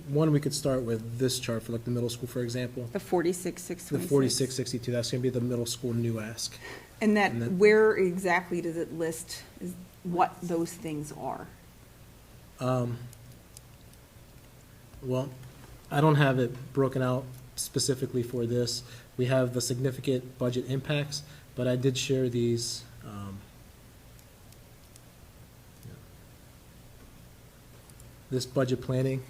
One, we could start with this chart for like the middle school, for example. The 46,626. The 4662, that's going to be the middle school new ask. And that, And then- where exactly does it list what those things are? Well, I don't have it broken out specifically for this. We have the significant budget impacts, but I did share these. This budget planning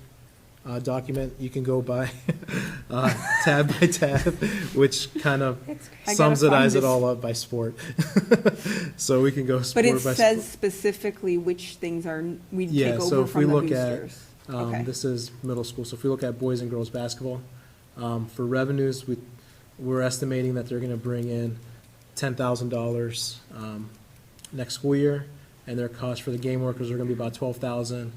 document, you can go by tab by tab, which kind of sums it all up by sport. So we can go sport But by it sport. says specifically which things are, we Yeah, take so over if we from the look at, boosters. Okay. this is middle school, so if we look at boys and girls basketball, for revenues, we're estimating that they're gonna bring in $10,000 next school year, and their cost for the game workers are gonna be about $12,000.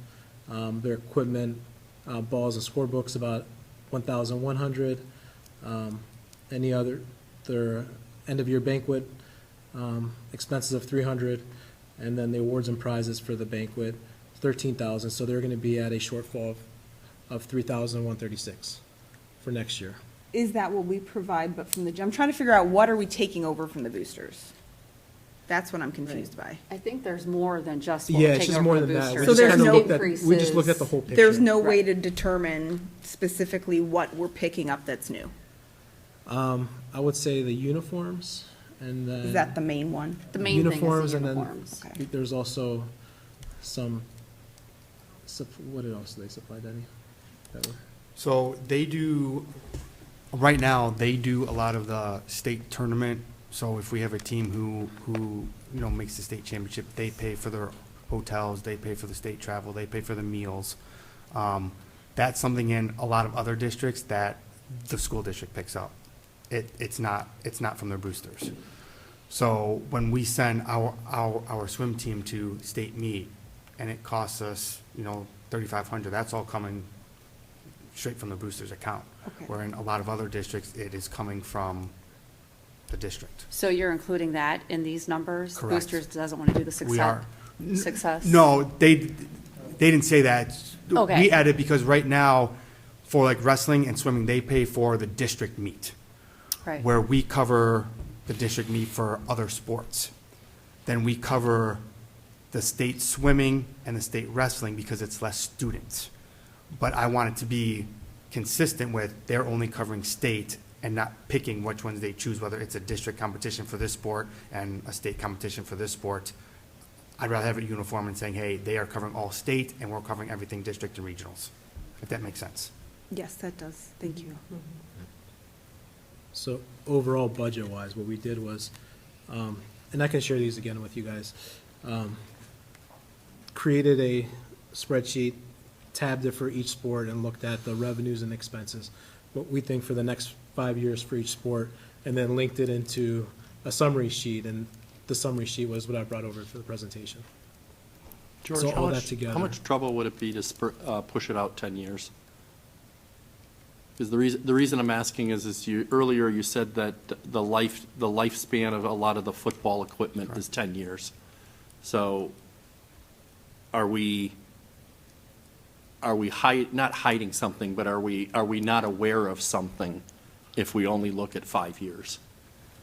Their equipment, balls and scorebooks, about $1,100. Their end-of-year banquet expenses of $300, and then the awards and prizes for the banquet, $13,000. So they're going to be at a shortfall of $3,136 for next year. Is that what we provide, but from the, I'm trying to figure out what are we taking over from the boosters? That's what I'm confused by. I think there's more than just what Yeah, we're it's taking just over more from than the that. boosters. So there's kinda no looked at- We just looked at the whole picture. There's no way Right. to determine specifically what we're picking up that's new. I would say the uniforms, and then. Is that the main one? The main thing is Uniforms, the and then uniforms. Okay. there's also some, what else do they supply, Denny? So they do, right now, they do a lot of the state tournament. So if we have a team who makes the state championship, they pay for their hotels, they pay for the state travel, they pay for the meals. That's something in a lot of other districts that the school district picks up. It's not from their boosters. So when we send our swim team to state meet, and it costs us, $3,500, that's all coming straight from the boosters account. Okay. Where in a lot of other districts, it is coming from the district. So you're including that in these numbers? Correct. Boosters doesn't want to do the success? We are. Success? No, they didn't say that. Okay. We added because right now, for like wrestling and swimming, they pay for the district meet. Right. Where we cover the district meet for other sports. then we cover the state swimming and the state wrestling because it's less students. But I want it to be consistent with they're only covering state and not picking which ones they choose, whether it's a district competition for this sport and a state competition for this sport. I'd rather have it uniform and saying, hey, they are covering all state and we're covering everything district and regionals, if that makes sense. Yes, that does. Thank you. So overall, budget-wise, what we did was, and I can share these again with you guys, created a spreadsheet, tabbed it for each sport, and looked at the revenues and expenses, what we think for the next 5 years for each sport, and then linked it into a summary sheet, and the summary sheet was what I brought over for the presentation. George, So how all that much, together. how much trouble would it be to push it out 10 years? Because the reason I'm asking is earlier you said that the lifespan of a lot of the football equipment is 10 years. So are we not hiding something, but are we not aware of something if we only look at 5 years?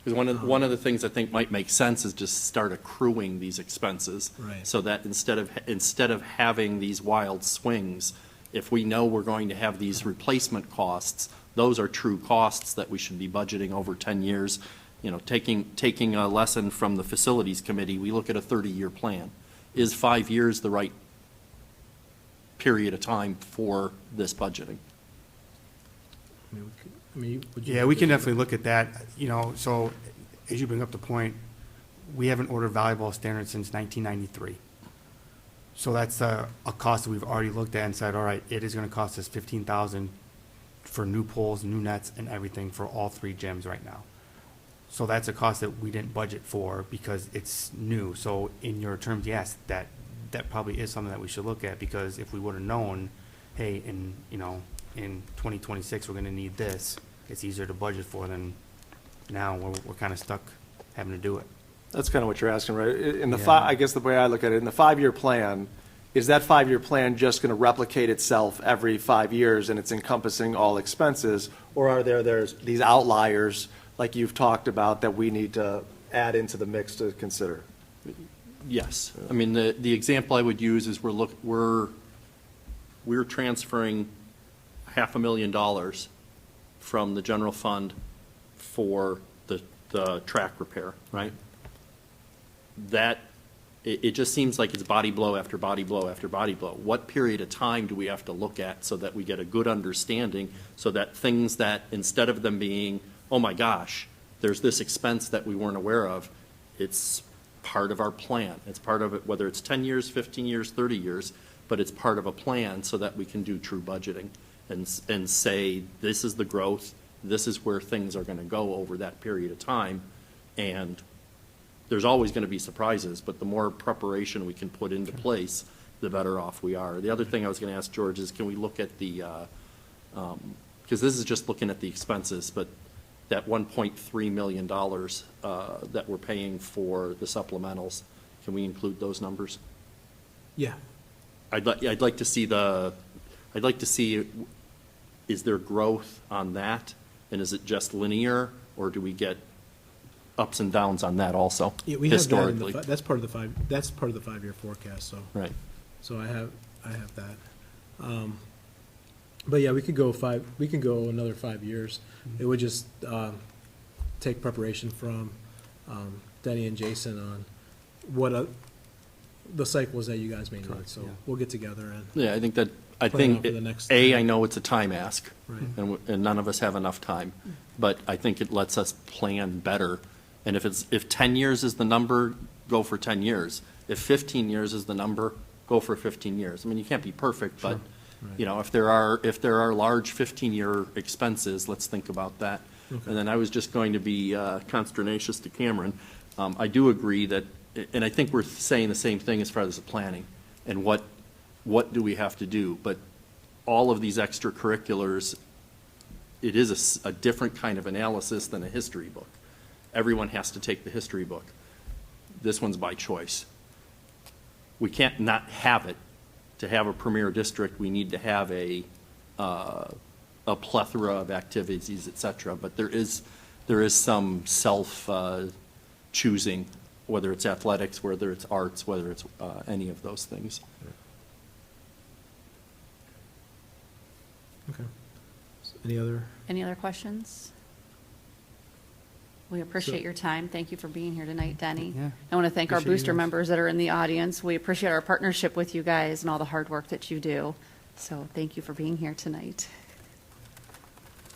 Because one of the things I think might make sense is just start accruing these expenses. Right. So that instead of having these wild swings, if we know we're going to have these replacement costs, those are true costs that we should be budgeting over 10 years. You know, taking a lesson from the facilities committee, we look at a 30-year plan. Is 5 years the right period of time for this budgeting? Would you- Yeah, we can definitely look at that, you know, so as you bring up the point, we haven't ordered volleyball standards since 1993. So that's a cost that we've already looked at and said, all right, it is gonna cost us 15,000 for new poles, new nets, and everything for all 3 gyms right now. So that's a cost that we didn't budget for because it's new. So in your terms, yes, that probably is something that we should look at, because if we would've known, hey, in 2026, we're gonna need this, it's easier to budget for than now, we're kinda stuck having to do it. That's kind of what you're asking, right? In the Yeah. I guess the way I look at it, in the 5-year plan, is that 5-year plan just going to replicate itself every 5 years and it's encompassing all expenses? Or are there's these outliers, like you've talked about, that we need to add into the mix to consider? Yes. I mean, the example I would use is we're transferring $500,000 from the general fund for the track repair, right? It just seems like it's body blow after body blow after body blow. What period of time do we have to look at so that we get a good understanding, so that things that, instead of them being, oh my gosh, there's this expense that we weren't aware of, it's part of our plan. It's part of it, whether it's 10 years, 15 years, 30 years, but it's part of a plan so that we can do true budgeting and say, this is the growth, this is where things are going to go over that period of time. And there's always going to be surprises, but the more preparation we can put into place, the better off we are. The other thing I was going to ask George is, can we look at the, because this is just looking at the expenses, but that $1.3 million that we're paying for the supplementals, can we include those numbers? Yeah, I'd like to see is there growth on that? And is it just linear, or do we get ups and downs on that also, yeah, we have that in historically? that's part of the 5-year forecast, so. Right. So I have that. But yeah, we could go another 5 years. It would just take preparation from Denny and Jason on what the cycles that you guys may need. So yeah. we'll get together and, Yeah, I think that, Plan out for the next I know it's a time ask, right. and none of us have enough time, but I think it lets us plan better. And if 10 years is the number, go for 10 years. If 15 years is the number, go for 15 years. I mean, you can't be perfect, but, Right. you know, if there are large 15-year expenses, let's think about that. Okay. And then I was just going to be consternacious to Cameron. I do agree that, and I think we're saying the same thing as far as the planning and what do we have to do. But all of these extracurriculars, it is a different kind of analysis than a history book. Everyone has to take the history book. This one's by choice. We can't not have it. To have a premier district, we need to have a plethora of activities, et cetera. But there is some self choosing whether it's athletics, whether it's arts, whether it's any of those things. Okay. Any other? Any other questions? We appreciate your time. Thank you for being here tonight, Denny. Yeah. I want to thank our Appreciate you booster guys. members that are in the audience. We appreciate our partnership with you guys and all the hard work that you do. So thank you for being here tonight.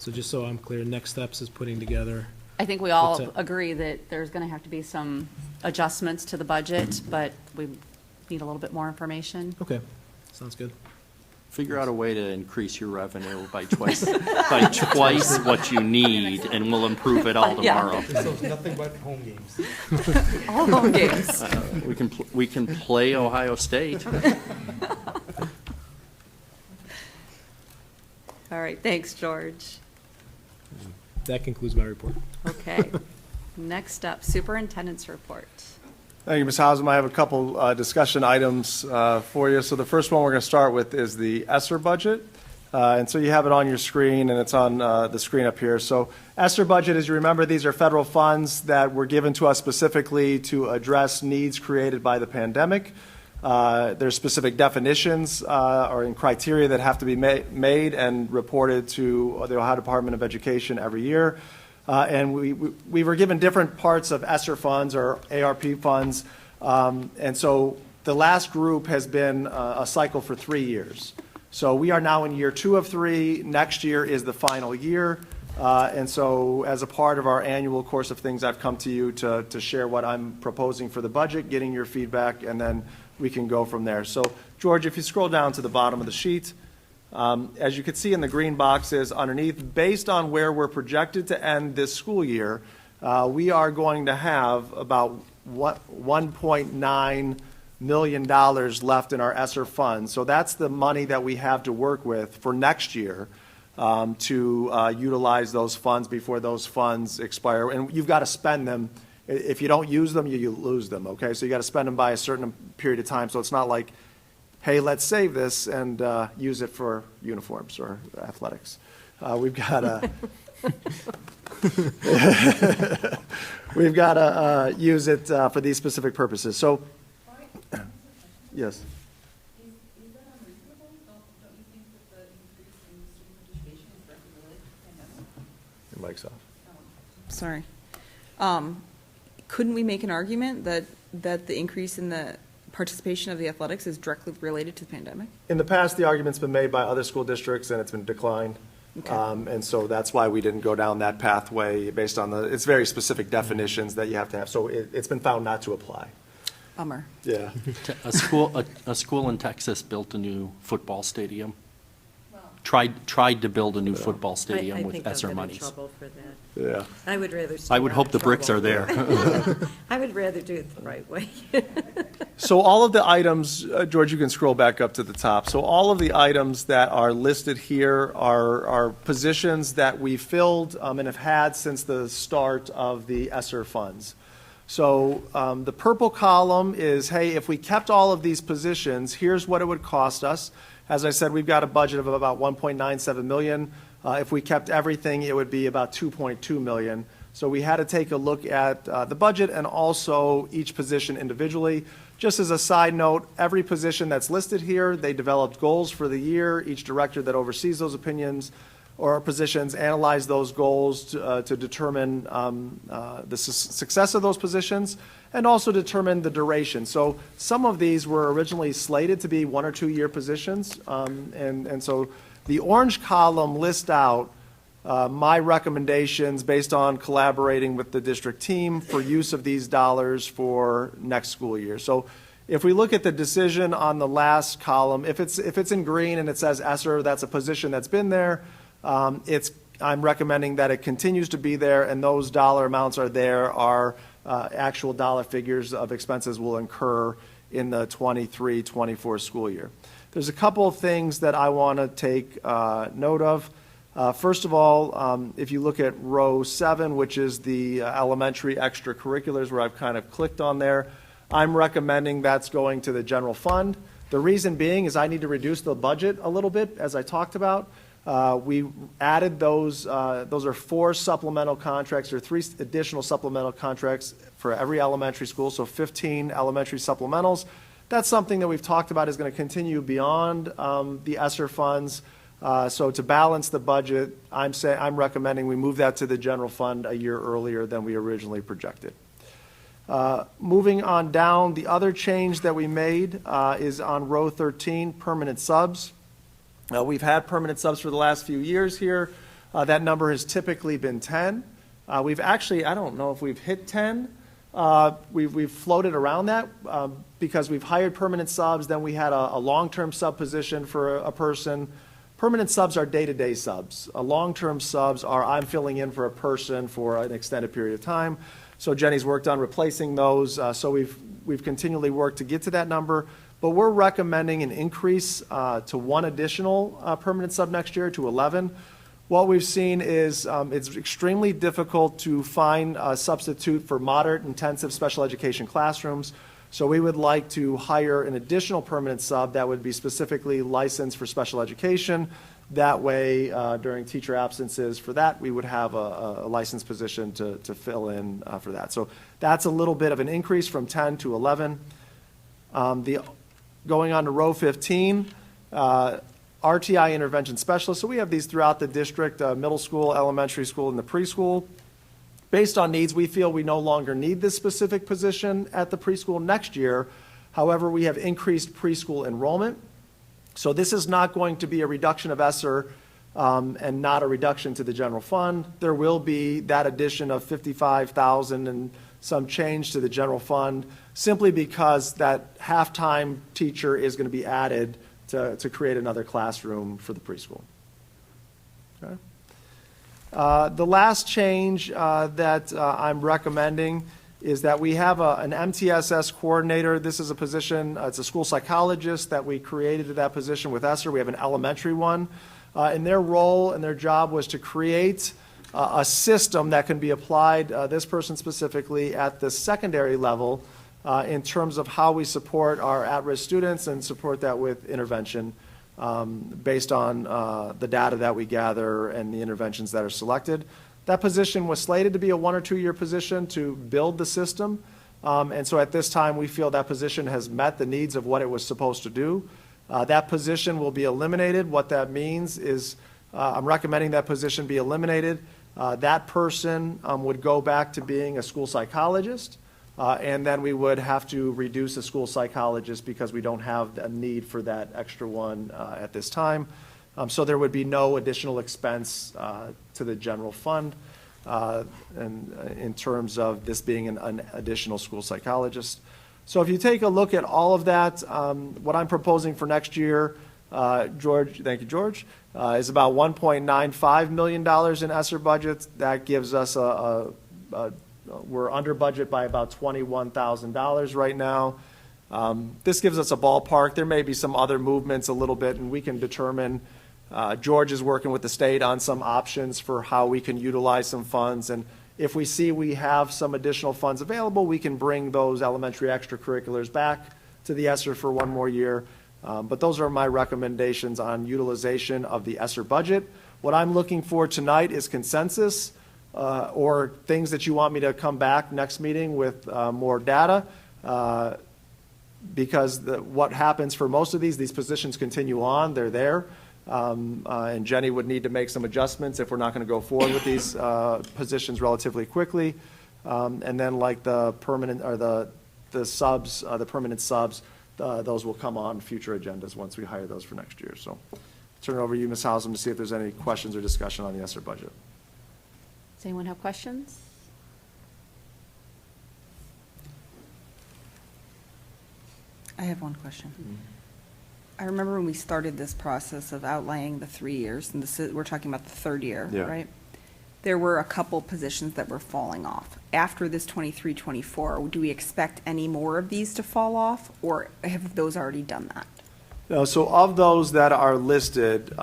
So just so I'm clear, next steps is putting together, I think we all What's that? agree that there's going to have to be some adjustments to the budget, but we need a little bit more information. okay, sounds good. Figure out a way to increase your revenue by twice, by twice what you need, and we'll improve it all Yeah. tomorrow. So it's nothing but home games. All home games. We can play Ohio State. All right, thanks, George. That concludes my report. Okay. Next up, superintendent's report. Thank you, Ms. Hausum. I have a couple discussion items for you. So the first one we're going to start with is the ESSER budget. And so you have it on your screen, and it's on the screen up here. So ESSER budget, as you remember, these are federal funds that were given to us specifically to address needs created by the pandemic. There's specific definitions or in criteria that have to be made and reported to the Ohio Department of Education every year. And we were given different parts of ESSER funds or ARP funds. And so the last group has been a cycle for 3 years. So we are now in year 2 of 3. Next year is the final year. And so as a part of our annual course of things, I've come to you to share what I'm proposing for the budget, getting your feedback, and then we can go from there. So George, if you scroll down to the bottom of the sheet, as you can see in the green boxes underneath, based on where we're projected to end this school year, we are going to have about $1.9 million left in our ESSER funds. So that's the money that we have to work with for next year to utilize those funds before those funds expire. And you've got to spend them. If you don't use them, you lose them, okay? So you got to spend them by a certain period of time. So it's not like, hey, let's save this and use it for uniforms or athletics. We've got to use it for these specific purposes. So, yes. Is that unreasonable? Don't you think that the increase in student participation is directly related to the pandemic? Your mic's off. Sorry. Couldn't we make an argument that the increase in the participation of the athletics is directly related to the pandemic? In the past, the argument's been made by other school districts, and it's been declined. Okay. And so that's why we didn't go down that pathway based on it's very specific definitions that you have to have. So it's been found not to apply. Bummer. Yeah. A school in Texas built a new football stadium. Well, Tried to build a new football stadium I with think I'll ESSER get in monies. trouble for that. Yeah. I would rather. I would hope the bricks are there. I would rather do it the right way. So all of the items, George, you can scroll back up to the top. So all of the items that are listed here are positions that we filled and have had since the start of the ESSER funds. So the purple column is, hey, if we kept all of these positions, here's what it would cost us. As I said, we've got a budget of about $1.97 million. If we kept everything, it would be about $2.2 million. So we had to take a look at the budget and also each position individually. Just as a side note, every position that's listed here, they developed goals for the year. Each director that oversees those opinions or positions analyze those goals to determine the success of those positions and also determine the duration. So some of these were originally slated to be 1 or 2 year positions. And so the orange column lists out my recommendations based on collaborating with the district team for use of these dollars for next school year. So if we look at the decision on the last column, if it's in green and it says ESSER, that's a position that's been there. I'm recommending that it continues to be there, and those dollar amounts are there are actual dollar figures of expenses will incur in the 23-24 school year. There's a couple of things that I want to take note of. First of all, if you look at row 7, which is the elementary extracurriculars where I've kind of clicked on there, I'm recommending that's going to the general fund. The reason being is I need to reduce the budget a little bit, as I talked about. We added those are 4 supplemental contracts, or 3 additional supplemental contracts for every elementary school, so 15 elementary supplementals. That's something that we've talked about is going to continue beyond the ESSER funds. So to balance the budget, I'm recommending we move that to the general fund a year earlier than we originally projected. Moving on down, the other change that we made is on row 13, permanent subs. We've had permanent subs for the last few years here. That number has typically been 10. We've actually, I don't know if we've hit 10. We've floated around that because we've hired permanent subs, then we had a long-term sub position for a person. Permanent subs are day-to-day subs. Long-term subs are I'm filling in for a person for an extended period of time. So Jenny's worked on replacing those. So we've continually worked to get to that number. But we're recommending an increase to 1 additional permanent sub next year to 11. What we've seen is it's extremely difficult to find a substitute for moderate intensive special education classrooms. So we would like to hire an additional permanent sub that would be specifically licensed for special education. That way, during teacher absences for that, we would have a licensed position to fill in for that. So that's a little bit of an increase from 10 to 11. Going on to row 15, RTI intervention specialists. So we have these throughout the district, middle school, elementary school, and the preschool. Based on needs, we feel we no longer need this specific position at the preschool next year. However, we have increased preschool enrollment. So this is not going to be a reduction of ESSER and not a reduction to the general fund. There will be that addition of $55,000 and some change to the general fund simply because that half-time teacher is going to be added to create another classroom for the preschool. Okay. The last change that I'm recommending is that we have an MTSS coordinator. This is a position, it's a school psychologist that we created that position with ESSER. We have an elementary one. And their role and their job was to create a system that can be applied, this person specifically, at the secondary level in terms of how we support our at-risk students and support that with intervention based on the data that we gather and the interventions that are selected. That position was slated to be a 1 or 2 year position to build the system. And so at this time, we feel that position has met the needs of what it was supposed to do. That position will be eliminated. What that means is I'm recommending that position be eliminated. That person would go back to being a school psychologist, and then we would have to reduce the school psychologist because we don't have a need for that extra one at this time. So there would be no additional expense to the general fund and in terms of this being an additional school psychologist. So if you take a look at all of that, what I'm proposing for next year, George, thank you, George, is about $1.95 million in ESSER budget. That gives us we're under budget by about $21,000 right now. This gives us a ballpark. There may be some other movements a little bit, and we can determine. George is working with the state on some options for how we can utilize some funds, and if we see we have some additional funds available, we can bring those elementary extracurriculars back to the ESSER for 1 more year. But those are my recommendations on utilization of the ESSER budget. What I'm looking for tonight is consensus or things that you want me to come back next meeting with more data because what happens for most of these positions continue on, they're there. And Jenny would need to make some adjustments if we're not going to go forward with these positions relatively quickly. And then like the permanent or the subs, the permanent subs, those will come on future agendas once we hire those for next year. So turn it over to you, Ms. Hausum, to see if there's any questions or discussion on the ESSER budget. Does anyone have questions? I have one question. I remember when we started this process of outlining the 3 years, and we're talking about the 3rd year, Yeah. right? There were a couple positions that were falling off. After this 23-24, do we expect any more of these to fall off, or have those already done that? No, so of those that are listed,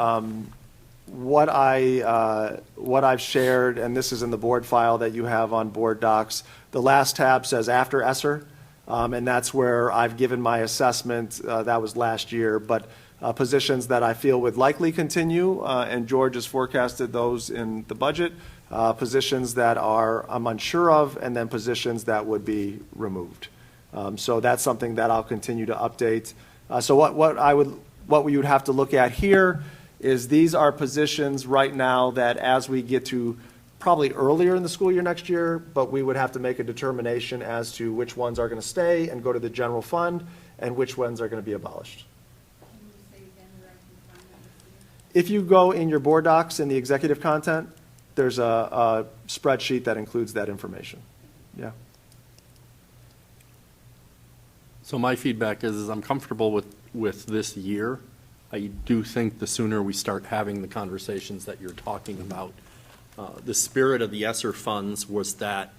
what I've shared, and this is in the board file that you have on board docs, the last tab says after ESSER, and that's where I've given my assessment. That was last year, but positions that I feel would likely continue, and George has forecasted those in the budget, positions that I'm unsure of, and then positions that would be removed. So that's something that I'll continue to update. So what we would have to look at here is these are positions right now that as we get to probably earlier in the school year next year, but we would have to make a determination as to which ones are going to stay and go to the general fund and which ones are going to be abolished. Can you say again where I can find that? If you go in your board docs in the executive content, there's a spreadsheet that includes that information. Yeah. So my feedback is I'm comfortable with this year. I do think the sooner we start having the conversations that you're talking about. The spirit of the ESSER funds was that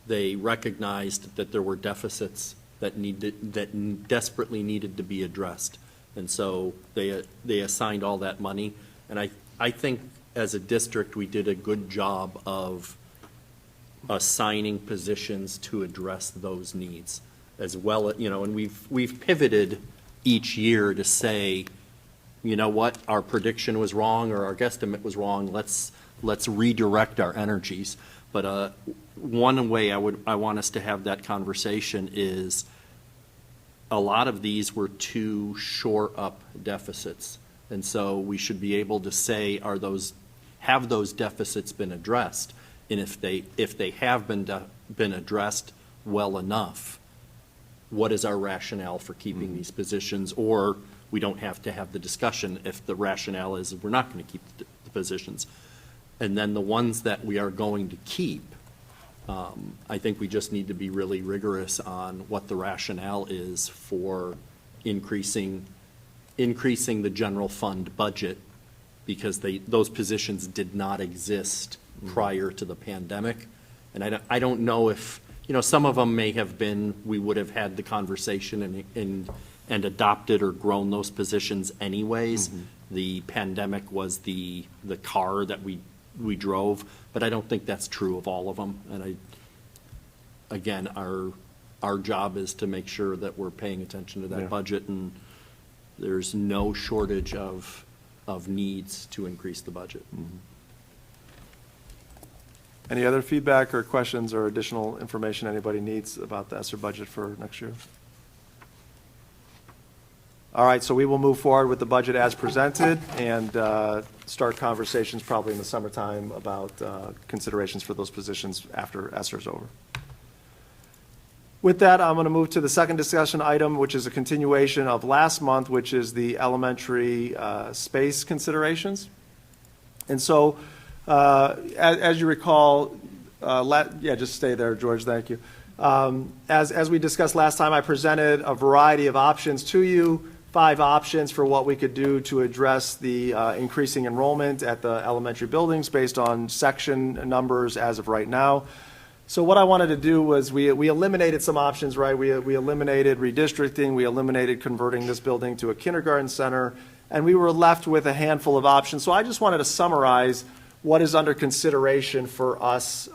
they recognized that there were deficits that desperately needed to be addressed. And so they assigned all that money. And I think as a district, we did a good job of assigning positions to address those needs as well. And we've pivoted each year to say, you know what, our prediction was wrong or our guesstimate was wrong. Let's redirect our energies. But one way I want us to have that conversation is a lot of these were to shore up deficits. And so we should be able to say, have those deficits been addressed? And if they have been addressed well enough, what is our rationale for keeping these positions? Or we don't have to have the discussion if the rationale is we're not going to keep the positions. And then the ones that we are going to keep, I think we just need to be really rigorous on what the rationale is for increasing the general fund budget, because those positions did not exist prior to the pandemic. And I don't know if, some of them may have been, we would have had the conversation and adopted or grown those positions anyways. Mm-hmm. The pandemic was the car that we drove, but I don't think that's true of all of them. And again, our job is to make sure that we're paying attention to that budget, and there's no shortage of needs to increase the budget. Mm-hmm. Any other feedback or questions or additional information anybody needs about the ESSER budget for next year? All right, so we will move forward with the budget as presented and start conversations probably in the summertime about considerations for those positions after ESSER is over. With that, I'm going to move to the second discussion item, which is a continuation of last month, which is the elementary space considerations. And so, as you recall, just stay there, George, thank you. As we discussed last time, I presented a variety of options to you, 5 options for what we could do to address the increasing enrollment at the elementary buildings based on section numbers as of right now. So what I wanted to do was we eliminated some options, right? We eliminated redistricting, we eliminated converting this building to a kindergarten center, and we were left with a handful of options. So I just wanted to summarize what is under consideration for us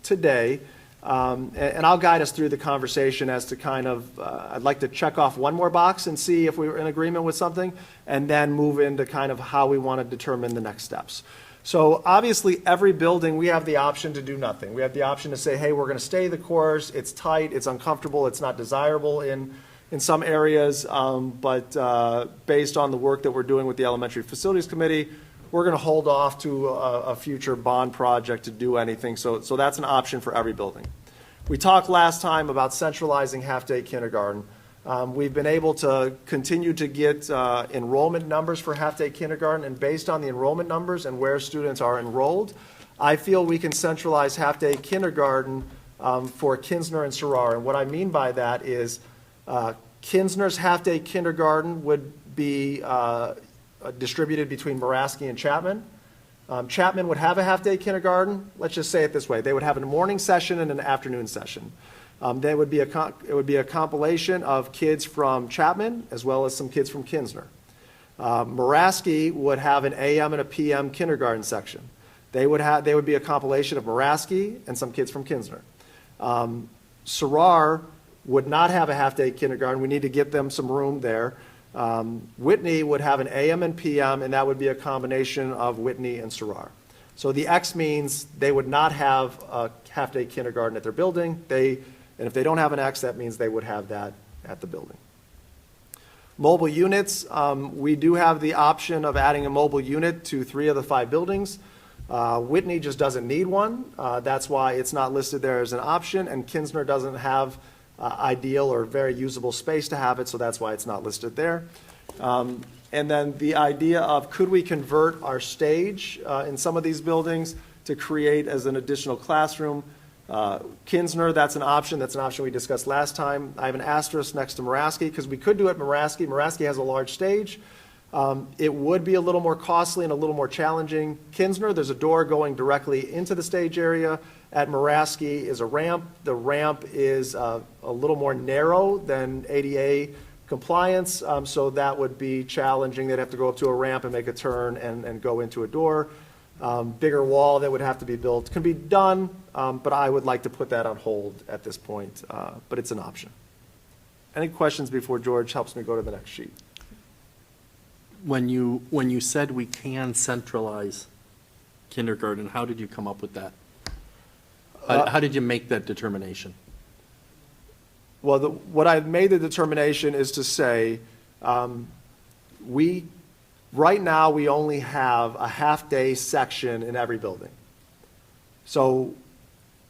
today. And I'll guide us through the conversation as to kind of, I'd like to check off one more box and see if we were in agreement with something, and then move into kind of how we want to determine the next steps. So obviously, every building, we have the option to do nothing. We have the option to say, hey, we're going to stay the course. It's tight, it's uncomfortable, it's not desirable in some areas, but based on the work that we're doing with the Elementary Facilities Committee, we're going to hold off to a future bond project to do anything. So that's an option for every building. We talked last time about centralizing half-day kindergarten. We've been able to continue to get enrollment numbers for half-day kindergarten, and based on the enrollment numbers and where students are enrolled, I feel we can centralize half-day kindergarten for Kinsner and Sarrar. And what I mean by that is Kinsner's half-day kindergarten would be distributed between Moraski and Chapman. Chapman would have a half-day kindergarten. Let's just say it this way. They would have a morning session and an afternoon session. It would be a compilation of kids from Chapman as well as some kids from Kinsner. Moraski would have an AM and a PM kindergarten section. They would be a compilation of Moraski and some kids from Kinsner. Sarrar would not have a half-day kindergarten. We need to get them some room there. Whitney would have an AM and PM, and that would be a combination of Whitney and Sarar. So the X means they would not have a half-day kindergarten at their building. And if they don't have an X, that means they would have that at the building. Mobile units, we do have the option of adding a mobile unit to 3 of the 5 buildings. Whitney just doesn't need one. That's why it's not listed there as an option, and Kinsner doesn't have ideal or very usable space to have it, so that's why it's not listed there. And then the idea of could we convert our stage in some of these buildings to create as an additional classroom? Kinsner, that's an option. That's an option we discussed last time. I have an asterisk next to Muraski because we could do it at Muraski. Muraski has a large stage. It would be a little more costly and a little more challenging. Kinsner, there's a door going directly into the stage area. At Muraski is a ramp. The ramp is a little more narrow than ADA compliance, so that would be challenging. They'd have to go up to a ramp and make a turn and go into a door. Bigger wall that would have to be built. Can be done, but I would like to put that on hold at this point, but it's an option. Any questions before George helps me go to the next sheet? When you said we can centralize kindergarten, how did you come up with that? How did you make that determination? Well, what I've made the determination is to say, right now, we only have a half-day section in every building. So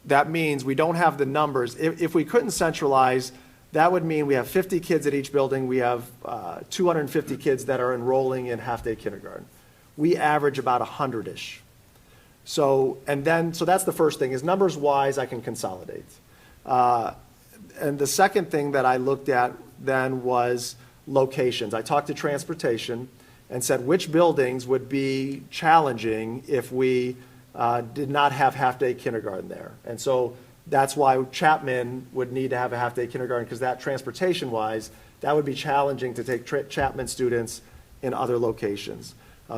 that means we don't have the numbers. If we couldn't centralize, that would mean we have 50 kids at each building. We have 250 kids that are enrolling in half-day kindergarten. We average about 100-ish. So that's the first thing, is numbers-wise, I can consolidate. And the second thing that I looked at then was locations. I talked to transportation and said which buildings would be challenging if we did not have half-day kindergarten there. And so that's why Chapman would need to have a half-day kindergarten, because that transportation-wise, that would be challenging to take Chapman students in other locations.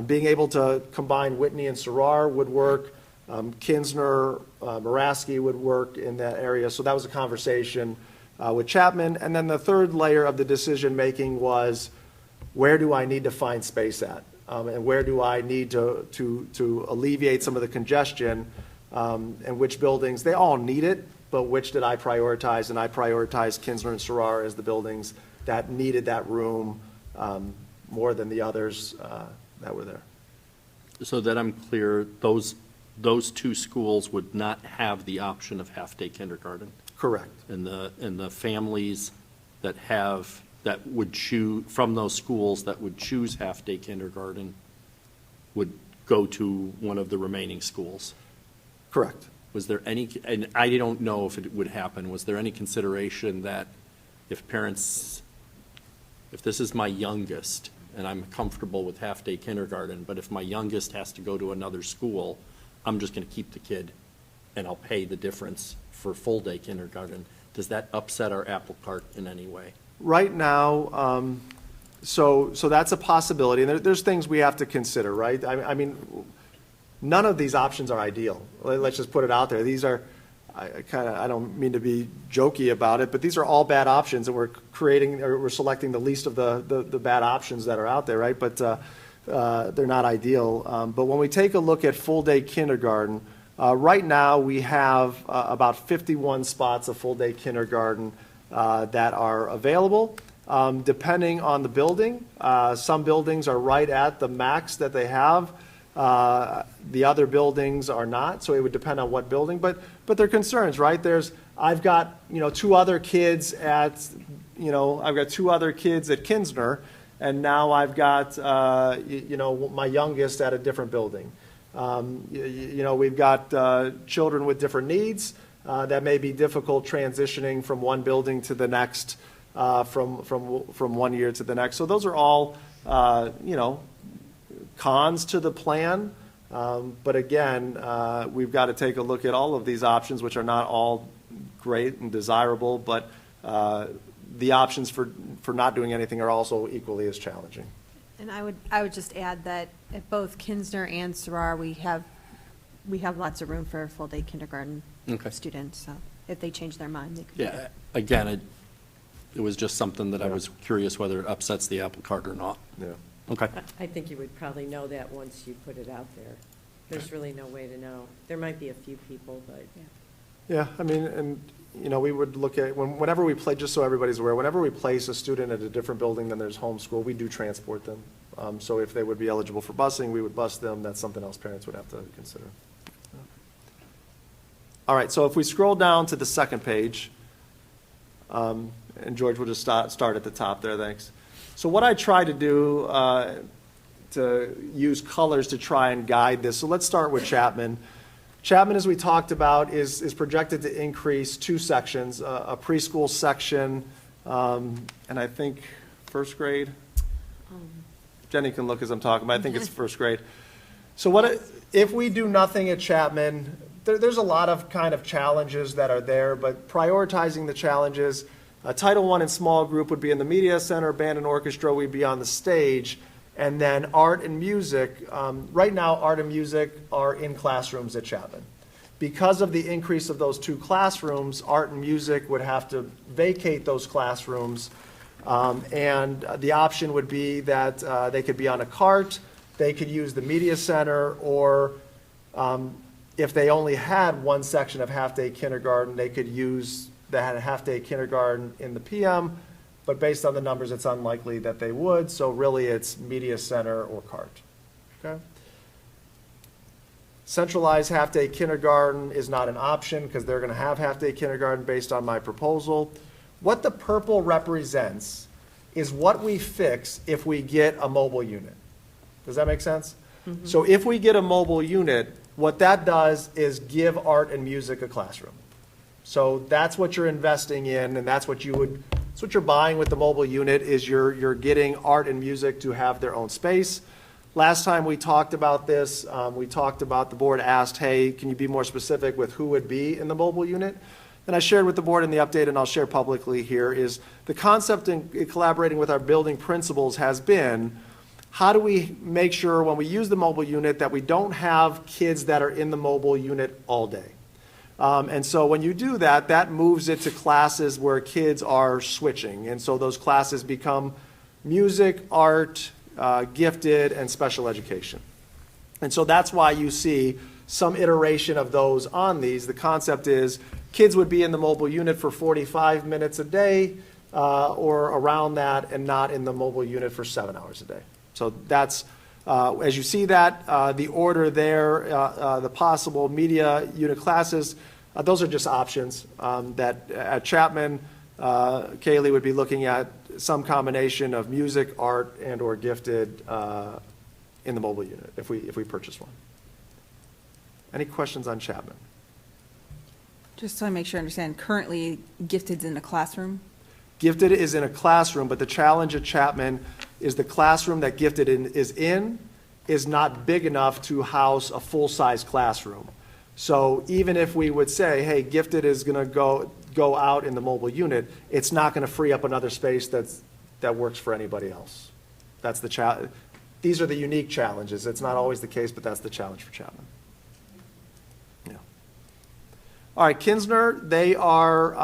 Being able to combine Whitney and Sarar would work. Kinsner, Muraski would work in that area. So that was a conversation with Chapman. And then the third layer of the decision-making was, where do I need to find space at? And where do I need to alleviate some of the congestion? And which buildings? They all need it, but which did I prioritize? And I prioritized Kinsner and Sarar as the buildings that needed that room more than the others that were there. So that I'm clear, those 2 schools would not have the option of half-day kindergarten? Correct. And the families that would choose, from those schools that would choose half-day kindergarten would go to one of the remaining schools? Correct. Was there any, and I don't know if it would happen, was there any consideration that if parents, if this is my youngest, and I'm comfortable with half-day kindergarten, but if my youngest has to go to another school, I'm just going to keep the kid and I'll pay the difference for full-day kindergarten. Does that upset our apple cart in any way? Right now, so that's a possibility. And there's things we have to consider, right? I mean, none of these options are ideal. Let's just put it out there. These are, I don't mean to be jokey about it, but these are all bad options, and we're selecting the least of the bad options that are out there, right? But they're not ideal. But when we take a look at full-day kindergarten, right now we have about 51 spots of full-day kindergarten that are available. Depending on the building, some buildings are right at the max that they have. The other buildings are not, so it would depend on what building. But there are concerns, right? I've got 2 other kids at Kinsner, and now I've got my youngest at a different building. We've got children with different needs that may be difficult transitioning from one building to the next, from one year to the next. So those are all cons to the plan. But again, we've got to take a look at all of these options, which are not all great and desirable, but the options for not doing anything are also equally as challenging. And I would just add that at both Kinsner and Sarar, we have lots of room for full-day kindergarten Okay. students, so if they change their mind, they could. Yeah, again, It was just something that I was curious whether it upsets the apple cart or not. Yeah. Okay. I think you would probably know that once you put it out there. There's really no way to know. There might be a few people, but. Yeah, I mean, and, you know, we would look at, whenever we play, just so everybody's aware, whenever we place a student at a different building than there's homeschool, we do transport them. So if they would be eligible for busing, we would bus them. That's something else parents would have to consider. All right, so if we scroll down to the second page, and George will just start at the top there, thanks. So what I try to do, to use colors to try and guide this. So let's start with Chapman. Chapman, as we talked about, is projected to increase 2 sections, a preschool section, and I think first grade. Jenny can look as I'm talking, but I think it's first grade. So if we do nothing at Chapman, there's a lot of kind of challenges that are there, but prioritizing the challenges, Title I in small group would be in the media center, band and orchestra would be on the stage, and then art and music. Right now, art and music are in classrooms at Chapman. Because of the increase of those 2 classrooms, art and music would have to vacate those classrooms. And the option would be that they could be on a cart, they could use the media center, or if they only had one section of half-day kindergarten, they could use that half-day kindergarten in the PM, but based on the numbers, it's unlikely that they would, so really it's media center or cart. Okay? Centralized half-day kindergarten is not an option because they're going to have half-day kindergarten based on my proposal. What the purple represents is what we fix if we get a mobile unit. Does that make sense? Mm-hmm. So if we get a mobile unit, what that does is give art and music a classroom. So that's what you're investing in, and that's what you're buying with the mobile unit is you're getting art and music to have their own space. Last time we talked about this, the board asked, hey, can you be more specific with who would be in the mobile unit? And I shared with the board in the update, and I'll share publicly here, is the concept in collaborating with our building principals has been, how do we make sure when we use the mobile unit that we don't have kids that are in the mobile unit all day? And so when you do that, that moves it to classes where kids are switching. And so those classes become music, art, gifted, and special education. And so that's why you see some iteration of those on these. The concept is kids would be in the mobile unit for 45 minutes a day or around that, and not in the mobile unit for 7 hours a day. So that's, as you see that, the order there, the possible media unit classes, those are just options that at Chapman, Kaylee would be looking at some combination of music, art, and or gifted in the mobile unit if we purchase one. Any questions on Chapman? Just so I make sure I understand, currently gifted's in a classroom? Gifted is in a classroom, but the challenge at Chapman is the classroom that Gifted is not big enough to house a full-size classroom. So even if we would say, hey, Gifted is going to go out in the mobile unit, it's not going to free up another space that works for anybody else. That's the challenge. These are the unique challenges. It's not always the case, but that's the challenge for Chapman. Yeah. All right, Kinsner, they are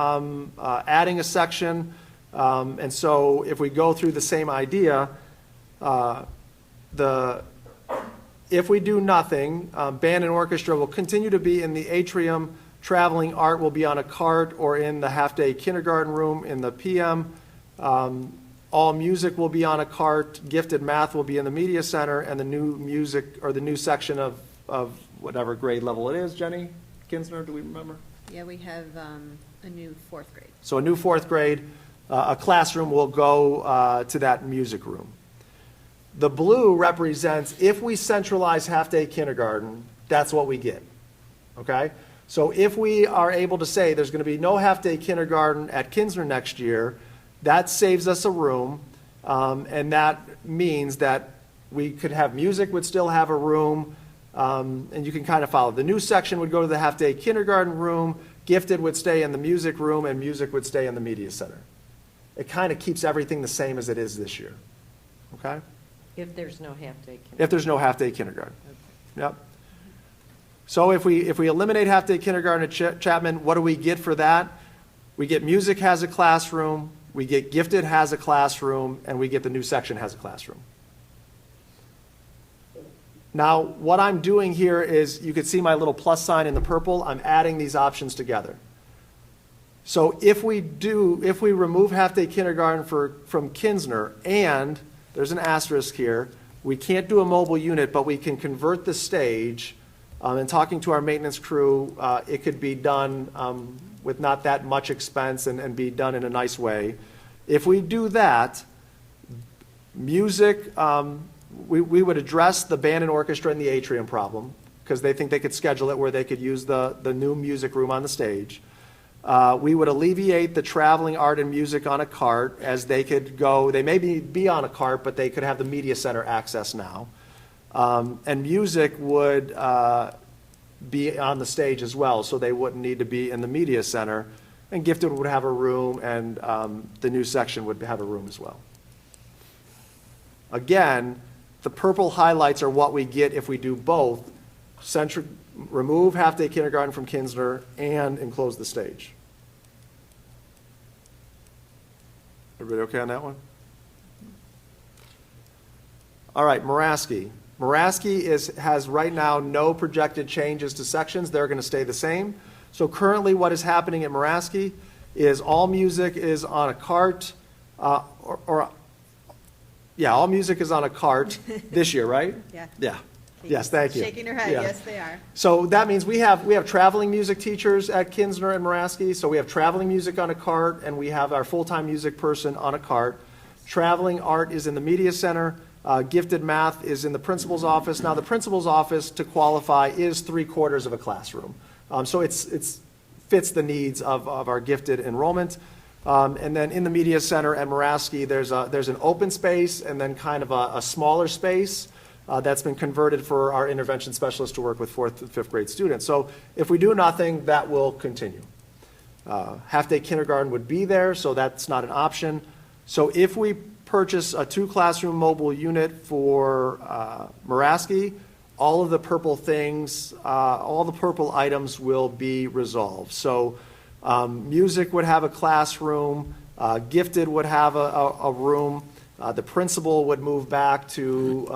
adding a section, and so if we go through the same idea, if we do nothing, band and orchestra will continue to be in the atrium, traveling art will be on a cart or in the half-day kindergarten room in the PM, all music will be on a cart, gifted math will be in the media center, and the new music, or the new section of whatever grade level it is, Jenny Kinsner, do we remember? Yeah, we have a new 4th grade. So a new 4th grade, a classroom will go to that music room. The blue represents if we centralize half-day kindergarten, that's what we get, okay? So if we are able to say there's going to be no half-day kindergarten at Kinsner next year, that saves us a room, and that means that we could have music would still have a room, and you can kind of follow. The new section would go to the half-day kindergarten room, gifted would stay in the music room, and music would stay in the media center. It kind of keeps everything the same as it is this year, okay? If there's no half-day kindergarten. If there's no half-day kindergarten. Yep. So if we eliminate half-day kindergarten at Chapman, what do we get for that? We get music has a classroom, We get gifted has a classroom, and we get the new section has a classroom. Now, what I'm doing here is, you can see my little plus sign in the purple, I'm adding these options together. So if we remove half-day kindergarten from Kinsner, and, there's an asterisk here, we can't do a mobile unit, but we can convert the stage, and talking to our maintenance crew, it could be done with not that much expense and be done in a nice way. If we do that, music, we would address the band and orchestra and the atrium problem, because they think they could schedule it where they could use the new music room on the stage. We would alleviate the traveling art and music on a cart, as they could go, they may be on a cart, but they could have the media center access now. And music would be on the stage as well, so they wouldn't need to be in the media center. And gifted would have a room, and the new section would have a room as well. Again, the purple highlights are what we get if we do both, remove half-day kindergarten from Kinsner and enclose the stage. Everybody okay on that one? All right, Moraski. Moraski has right now no projected changes to sections. They're going to stay the same. So currently what is happening at Moraski is all music is on a cart, all music is on a cart this year, right? Yeah. Yeah. Yes, thank you. Shaking her head, Yeah. yes, they are. So that means we have traveling music teachers at Kinsner and Moraski. So we have traveling music on a cart, and we have our full-time music person on a cart. Traveling art is in the media center. Gifted math is in the principal's office. Now, the principal's office, to qualify, is 3/4 of a classroom. So it's fits the needs of our gifted enrollment. And then in the media center at Moraski, there's an open space and then kind of a smaller space that's been converted for our intervention specialists to work with 4th and 5th grade students. So if we do nothing, that will continue. Half-day kindergarten would be there, so that's not an option. So if we purchase a 2-classroom mobile unit for Moraski, all of the purple things, all the purple items will be resolved. So music would have a classroom, gifted would have a room, the principal would move back to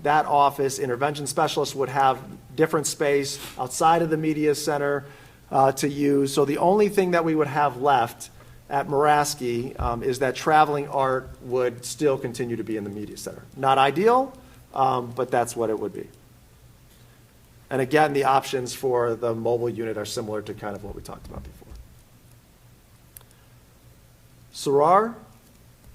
that office, intervention specialists would have different space outside of the media center to use. So the only thing that we would have left at Moraski is that traveling art would still continue to be in the media center. Not ideal, but that's what it would be. And again, the options for the mobile unit are similar to kind of what we talked about before. Sarar.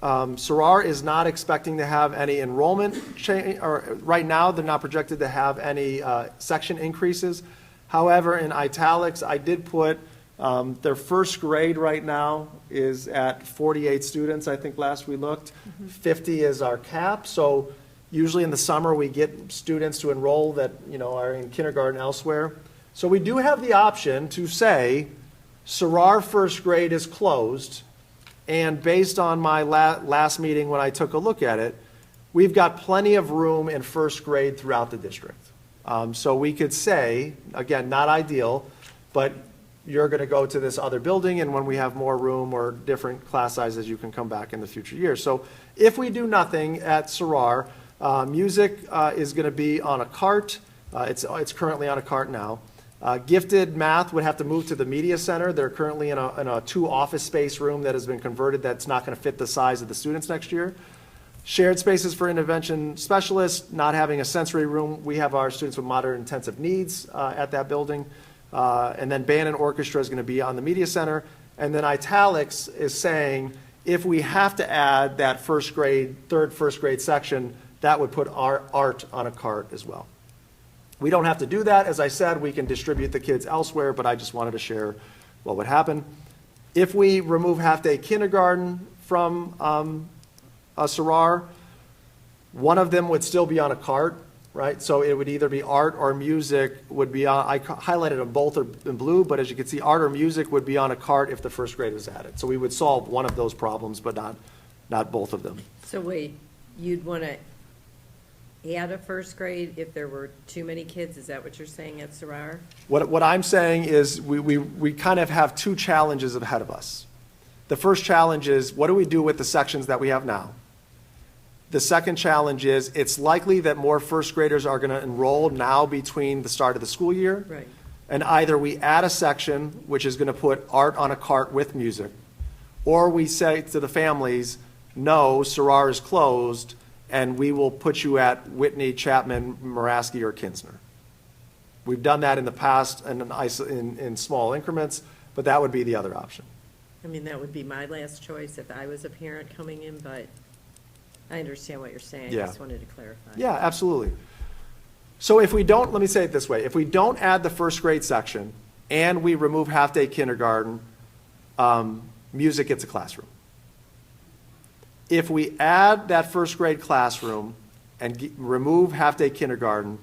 Sarar is not expecting to have any enrollment change, or right now they're not projected to have any section increases. However, in italics, I did put their first grade right now is at 48 students, I think last we looked. 50 is our cap. So usually in the summer we get students to enroll that are in kindergarten elsewhere. So we do have the option to say Sarar first grade is closed, and based on my last meeting when I took a look at it, we've got plenty of room in first grade throughout the district. So we could say, again, not ideal, but you're going to go to this other building, and when we have more room or different class sizes, you can come back in the future years. So if we do nothing at Sarar, music is going to be on a cart. It's currently on a cart now. Gifted math would have to move to the media center. They're currently in a 2-office space room that has been converted that's not going to fit the size of the students next year. Shared spaces for intervention specialists, not having a sensory room. We have our students with moderate intensive needs at that building. And then band and orchestra is going to be on the media center. And then italics is saying if we have to add that third first grade section, that would put our art on a cart as well. We don't have to do that. As I said, we can distribute the kids elsewhere, but I just wanted to share what would happen. If we remove half-day kindergarten from Sarar, one of them would still be on a cart, right? So it would either be art or music would be on, I highlighted them both in blue, but as you can see, art or music would be on a cart if the first grade was added. So we would solve one of those problems, but not both of them. So wait, you'd want to add a first grade if there were too many kids? Is that what you're saying at Sarar? What I'm saying is we kind of have two challenges ahead of us. The first challenge is, what do we do with the sections that we have now? The second challenge is, it's likely that more first graders are going to enroll now between the start of the school year. Right. And either we add a section, which is going to put art on a cart with music, or we say to the families, no, Sarar is closed, and we will put you at Whitney, Chapman, Muraski, or Kinsner. We've done that in the past in small increments, but that would be the other option. I mean, that would be my last choice if I was a parent coming in, but I understand what you're saying. I Yeah. just wanted to clarify. Yeah, absolutely. So if we don't, let me say it this way, if we don't add the first grade section and we remove half-day kindergarten, music gets a classroom. If we add that first grade classroom and remove half-day kindergarten,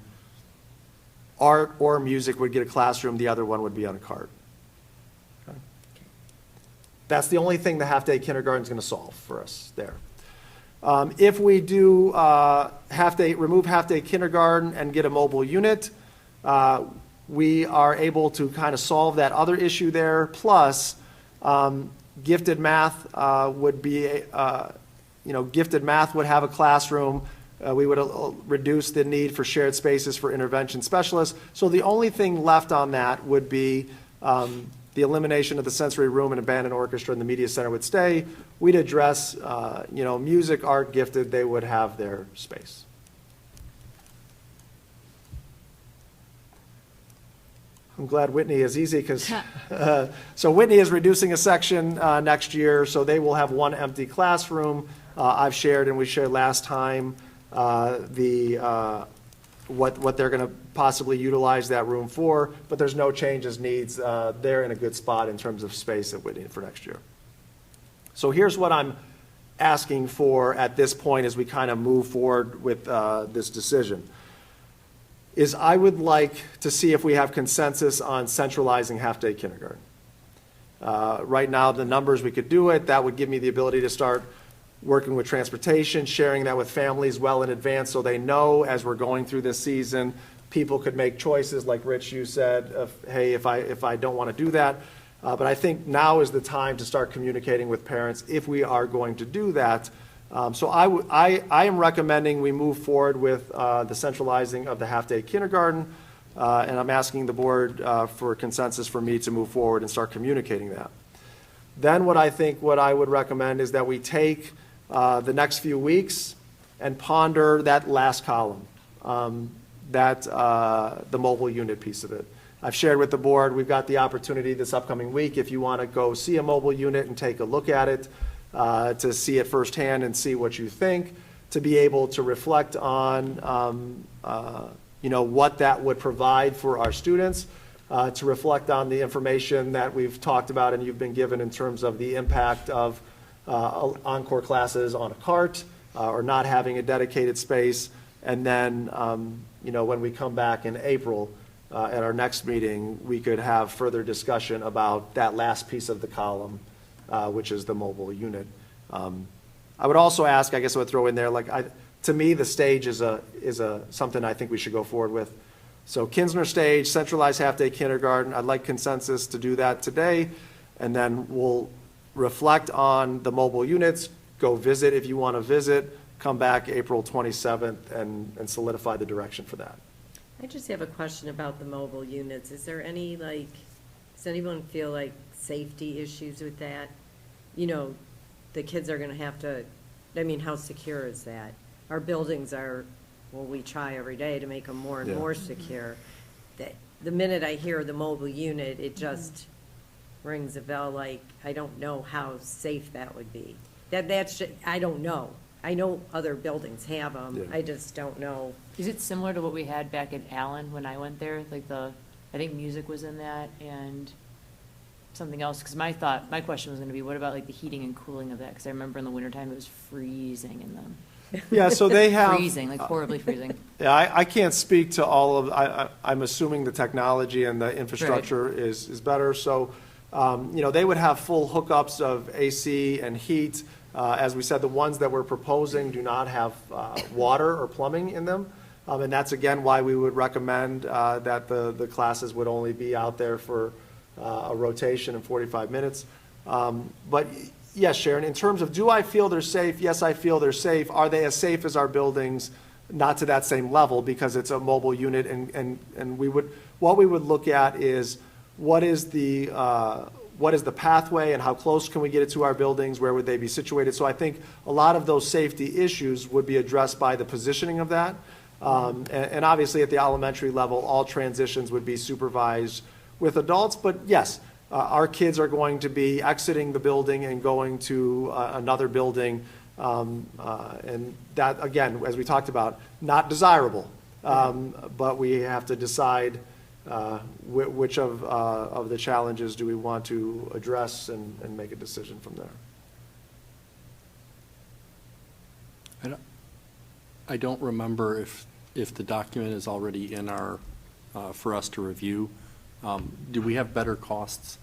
art or music would get a classroom, the other one would be on a cart. Okay? That's the only thing the half-day kindergarten is going to solve for us there. If we do remove half-day kindergarten and get a mobile unit, we are able to kind of solve that other issue there. Plus, gifted math would be, gifted math would have a classroom. We would reduce the need for shared spaces for intervention specialists. So the only thing left on that would be the elimination of the sensory room and abandoned orchestra and the media center would stay. We'd address, music, art, gifted, they would have their space. I'm glad Whitney is easy because, so Whitney is reducing a section next year, so they will have one empty classroom. I've shared, and we shared last time, what they're going to possibly utilize that room for, but there's no changes needs. They're in a good spot in terms of space at Whitney for next year. So here's what I'm asking for at this point as we kind of move forward with this decision, is I would like to see if we have consensus on centralizing half-day kindergarten. Right now, the numbers, we could do it. That would give me the ability to start working with transportation, sharing that with families well in advance so they know as we're going through this season, people could make choices, like Rich, you said, of, hey, if I don't want to do that. But I think now is the time to start communicating with parents if we are going to do that. So I am recommending we move forward with the centralizing of the half-day kindergarten, and I'm asking the board for consensus for me to move forward and start communicating that. Then what I would recommend is that we take the next few weeks and ponder that last column, the mobile unit piece of it. I've shared with the board, we've got the opportunity this upcoming week, if you want to go see a mobile unit and take a look at it, to see it firsthand and see what you think, to be able to reflect on, what that would provide for our students, to reflect on the information that we've talked about and you've been given in terms of the impact of encore classes on a cart, or not having a dedicated space. And then, when we come back in April, at our next meeting, we could have further discussion about that last piece of the column, which is the mobile unit. I would also ask, I guess I would throw in there, to me, the stage is something I think we should go forward with. So Kinsner stage, centralized half-day kindergarten, I'd like consensus to do that today, and then we'll reflect on the mobile units, go visit if you want to visit, come back April 27th and solidify the direction for that. I just have a question about the mobile units. Is there any, does anyone feel like safety issues with that? The kids are going to have to, how secure is that? Our buildings are, we try every day to make them more and more secure. The minute I hear the mobile unit, it just rings a bell, I don't know how safe that would be. That's just, I don't know. I know other buildings have them. Yeah. I just don't know. Is it similar to what we had back at Allen when I went there? I think music was in that and something else. Because my question was going to be, what about the heating and cooling of that? Because I remember in the wintertime it was freezing in them. Yeah, so they have. Freezing, horribly freezing. Yeah, I can't speak to all of, I'm assuming the technology and the infrastructure is better. So, they would have full hookups of AC and heat. As we said, the ones that we're proposing do not have water or plumbing in them. And that's, again, why we would recommend that the classes would only be out there for a rotation in 45 minutes. But yes, Sharon, in terms of, do I feel they're safe? Yes, I feel they're safe. Are they as safe as our buildings? Not to that same level, because it's a mobile unit, and what we would look at is, what is the pathway, and how close can we get it to our buildings? Where would they be situated? So I think a lot of those safety issues would be addressed by the positioning of that. And obviously at the elementary level, all transitions would be supervised with adults, but yes, our kids are going to be exiting the building and going to another building, and that, again, as we talked about, not desirable, but we have to decide which of the challenges do we want to address, and make a decision from there. I don't remember if the document is already in our, for us to review. Do we have better costs?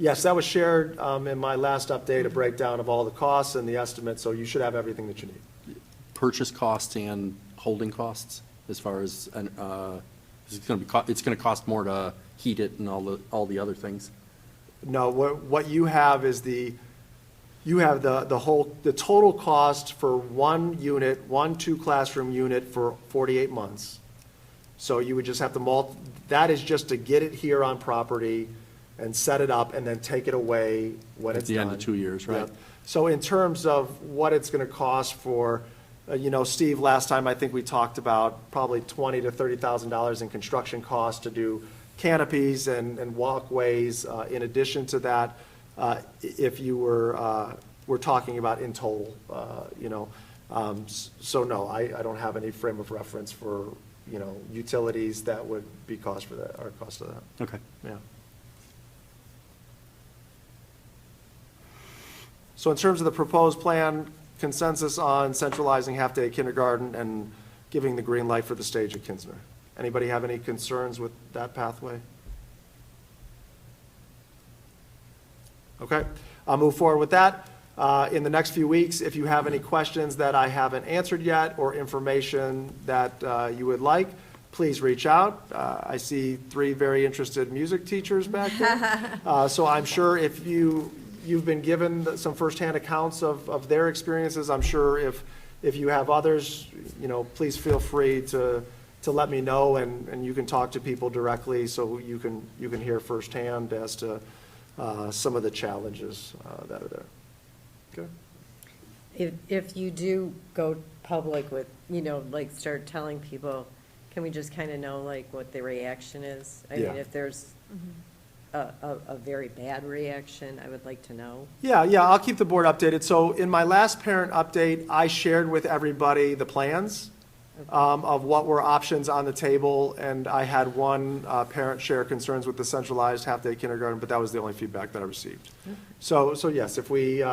Yes, that was shared in my last update, a breakdown of all the costs and the estimates, so you should have everything that you need. Purchase costs and holding costs, as far as, it's going to cost more to heat it and all the other things? No, what you have is you have the total cost for one unit, 2-classroom unit for 48 months. So you would just have to that is just to get it here on property and set it up and then take it away when it's done. At the end of 2 years, right? Yeah. So in terms of what it's going to cost for, Steve, last time I think we talked about probably $20,000 to $30,000 in construction costs to do canopies and walkways. In addition to that, if you we're talking about in total, so no, I don't have any frame of reference for, utilities that would be cost for that, or cost of that. Okay. Yeah. So in terms of the proposed plan, consensus on centralizing half-day kindergarten and giving the green light for the stage at Kinsner. Anybody have any concerns with that pathway? Okay, I'll move forward with that. In the next few weeks, if you have any questions that I haven't answered yet, or information that you would like, please reach out. I see 3 very interested music teachers back there. So I'm sure if you've been given some firsthand accounts of their experiences, I'm sure if you have others, please feel free to let me know, and you can talk to people directly, so you can hear firsthand as to some of the challenges that are there. Okay. If you do go public with, start telling people, can we just kind of know, what the reaction is? I Yeah. mean, if there's a very bad reaction, I would like to know. Yeah, I'll keep the board updated. So in my last parent update, I shared with everybody the plans of what were options on the table, and I had one parent share concerns with the centralized half-day kindergarten, but that was the only feedback that I received. So yes, if we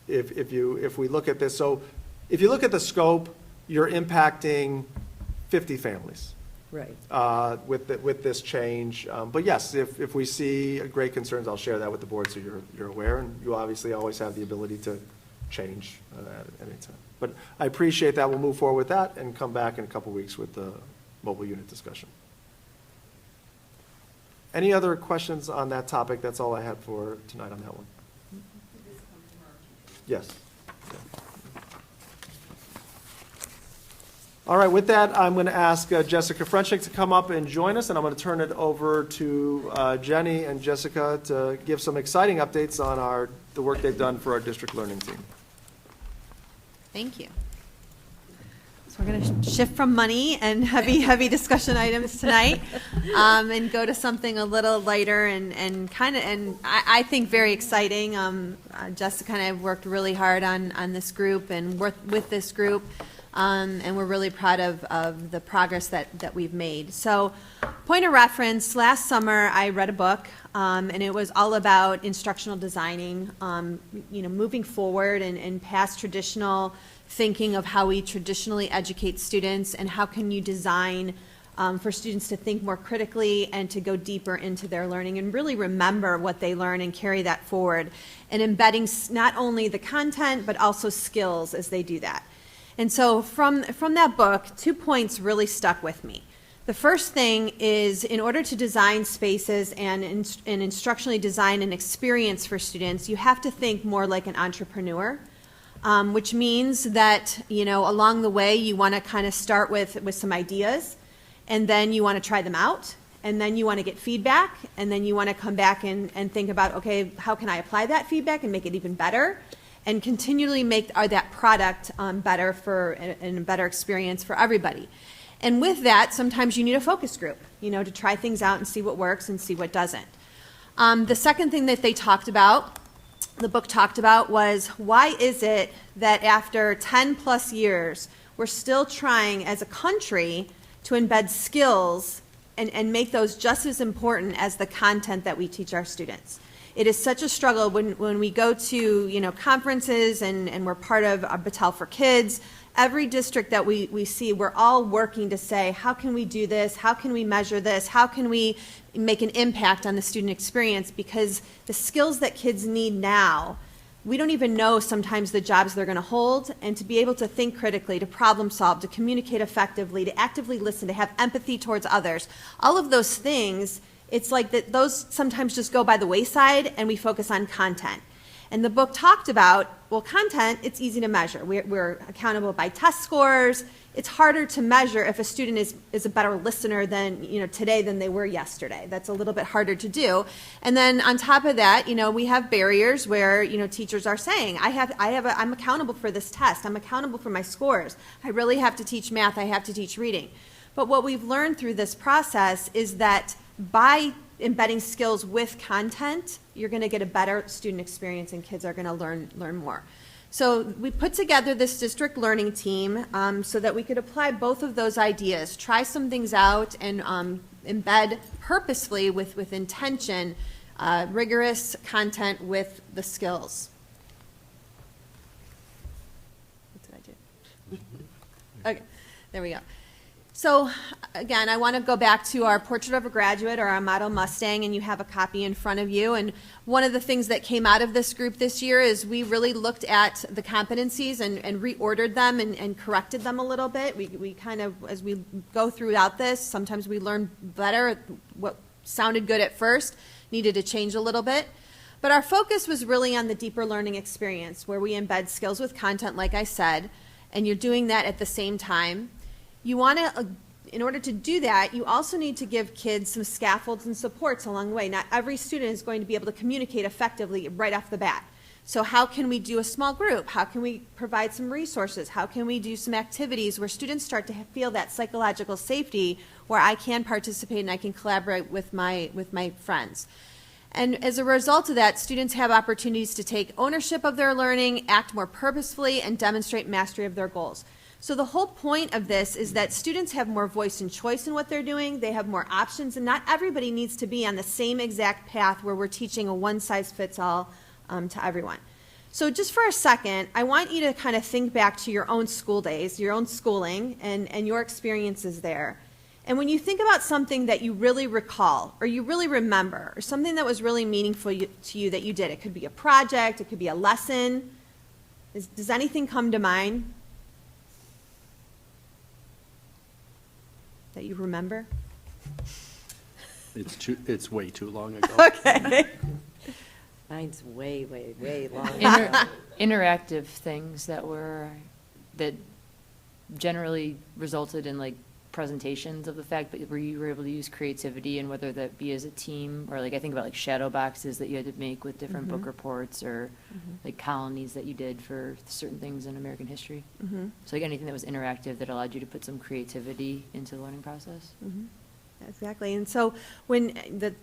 look at this, so if you look at the scope, you're impacting 50 families. Right. With this change. But yes, if we see great concerns, I'll share that with the board so you're aware, and you obviously always have the ability to change at any time. But I appreciate that. We'll move forward with that and come back in a couple weeks with the mobile unit discussion. Any other questions on that topic? That's all I had for tonight on that one. Yes. All right, with that, I'm going to ask Jessica Frenchik to come up and join us, and I'm going to turn it over to Jenny and Jessica to give some exciting updates on the work they've done for our district learning team. Thank you. So we're going to shift from money and heavy discussion items tonight, and go to something a little lighter and I think very exciting. Jessica and I have worked really hard on this group and worked with this group. And we're really proud of the progress that we've made. So, point of reference, last summer I read a book, and it was all about instructional designing, moving forward and past traditional thinking of how we traditionally educate students, and how can you design for students to think more critically and to go deeper into their learning and really remember what they learn and carry that forward, and embedding not only the content but also skills as they do that. And so from that book, 2 points really stuck with me. The first thing is, in order to design spaces and instructionally design an experience for students, you have to think more like an entrepreneur, which means that, along the way, you want to kind of start with some ideas, and then you want to try them out, and then you want to get feedback, and then you want to come back and think about, okay, how can I apply that feedback and make it even better, and continually make that product better and a better experience for everybody. And with that, sometimes you need a focus group, to try things out and see what works and see what doesn't. The second thing that the book talked about, was why is it that after 10 plus years, we're still trying as a country to embed skills and make those just as important as the content that we teach our students. It is such a struggle when we go to, conferences and we're part of Battelle for Kids. Every district that we see, we're all working to say, how can we do this? How can we measure this? How can we make an impact on the student experience? Because the skills that kids need now, we don't even know sometimes the jobs they're going to hold, and to be able to think critically, to problem solve, to communicate effectively, to actively listen, to have empathy towards others. All of those things, it's like that those sometimes just go by the wayside and we focus on content. And the book talked about, well, content, it's easy to measure. We're accountable by test scores. It's harder to measure if a student is a better listener today than they were yesterday. That's a little bit harder to do. And then on top of that, we have barriers where, teachers are saying, I'm accountable for this test. I'm accountable for my scores. I really have to teach math. I have to teach reading. But what we've learned through this process is that by embedding skills with content, you're going to get a better student experience and kids are going to learn more. So we put together this district learning team so that we could apply both of those ideas, try some things out, and embed purposefully with intention rigorous content with the skills. What did I do? Okay, there we go. So again, I want to go back to our Portrait of a Graduate, or our Model Mustang, and you have a copy in front of you. And one of the things that came out of this group this year is we really looked at the competencies and reordered them and corrected them a little bit. We kind of, as we go throughout this, sometimes we learn better. What sounded good at first needed to change a little bit. But our focus was really on the deeper learning experience, where we embed skills with content, like I said, and you're doing that at the same time. You want to, in order to do that, you also need to give kids some scaffolds and supports along the way. Not every student is going to be able to communicate effectively right off the bat. So how can we do a small group? How can we provide some resources? How can we do some activities where students start to feel that psychological safety, where I can participate and I can collaborate with my friends? And as a result of that, students have opportunities to take ownership of their learning, act more purposefully, and demonstrate mastery of their goals. So the whole point of this is that students have more voice and choice in what they're doing. They have more options, and not everybody needs to be on the same exact path where we're teaching a one-size-fits-all to everyone. So just for a second, I want you to kind of think back to your own school days, your own schooling, and your experiences there. And when you think about something that you really recall, or you really remember, or something that was really meaningful to you that you did, it could be a project, it could be a lesson. Does anything come to mind that you remember? It's way too long ago. Okay. Mine's way, way, way long. Interactive things that generally resulted in like presentations of the fact that where you were able to use creativity, and whether that be as a team or like I think about like shadow boxes that you had to make with different book reports, or like colonies that you did for certain things in American history. So like anything that was interactive that allowed you to put some creativity into the learning process. Exactly. And so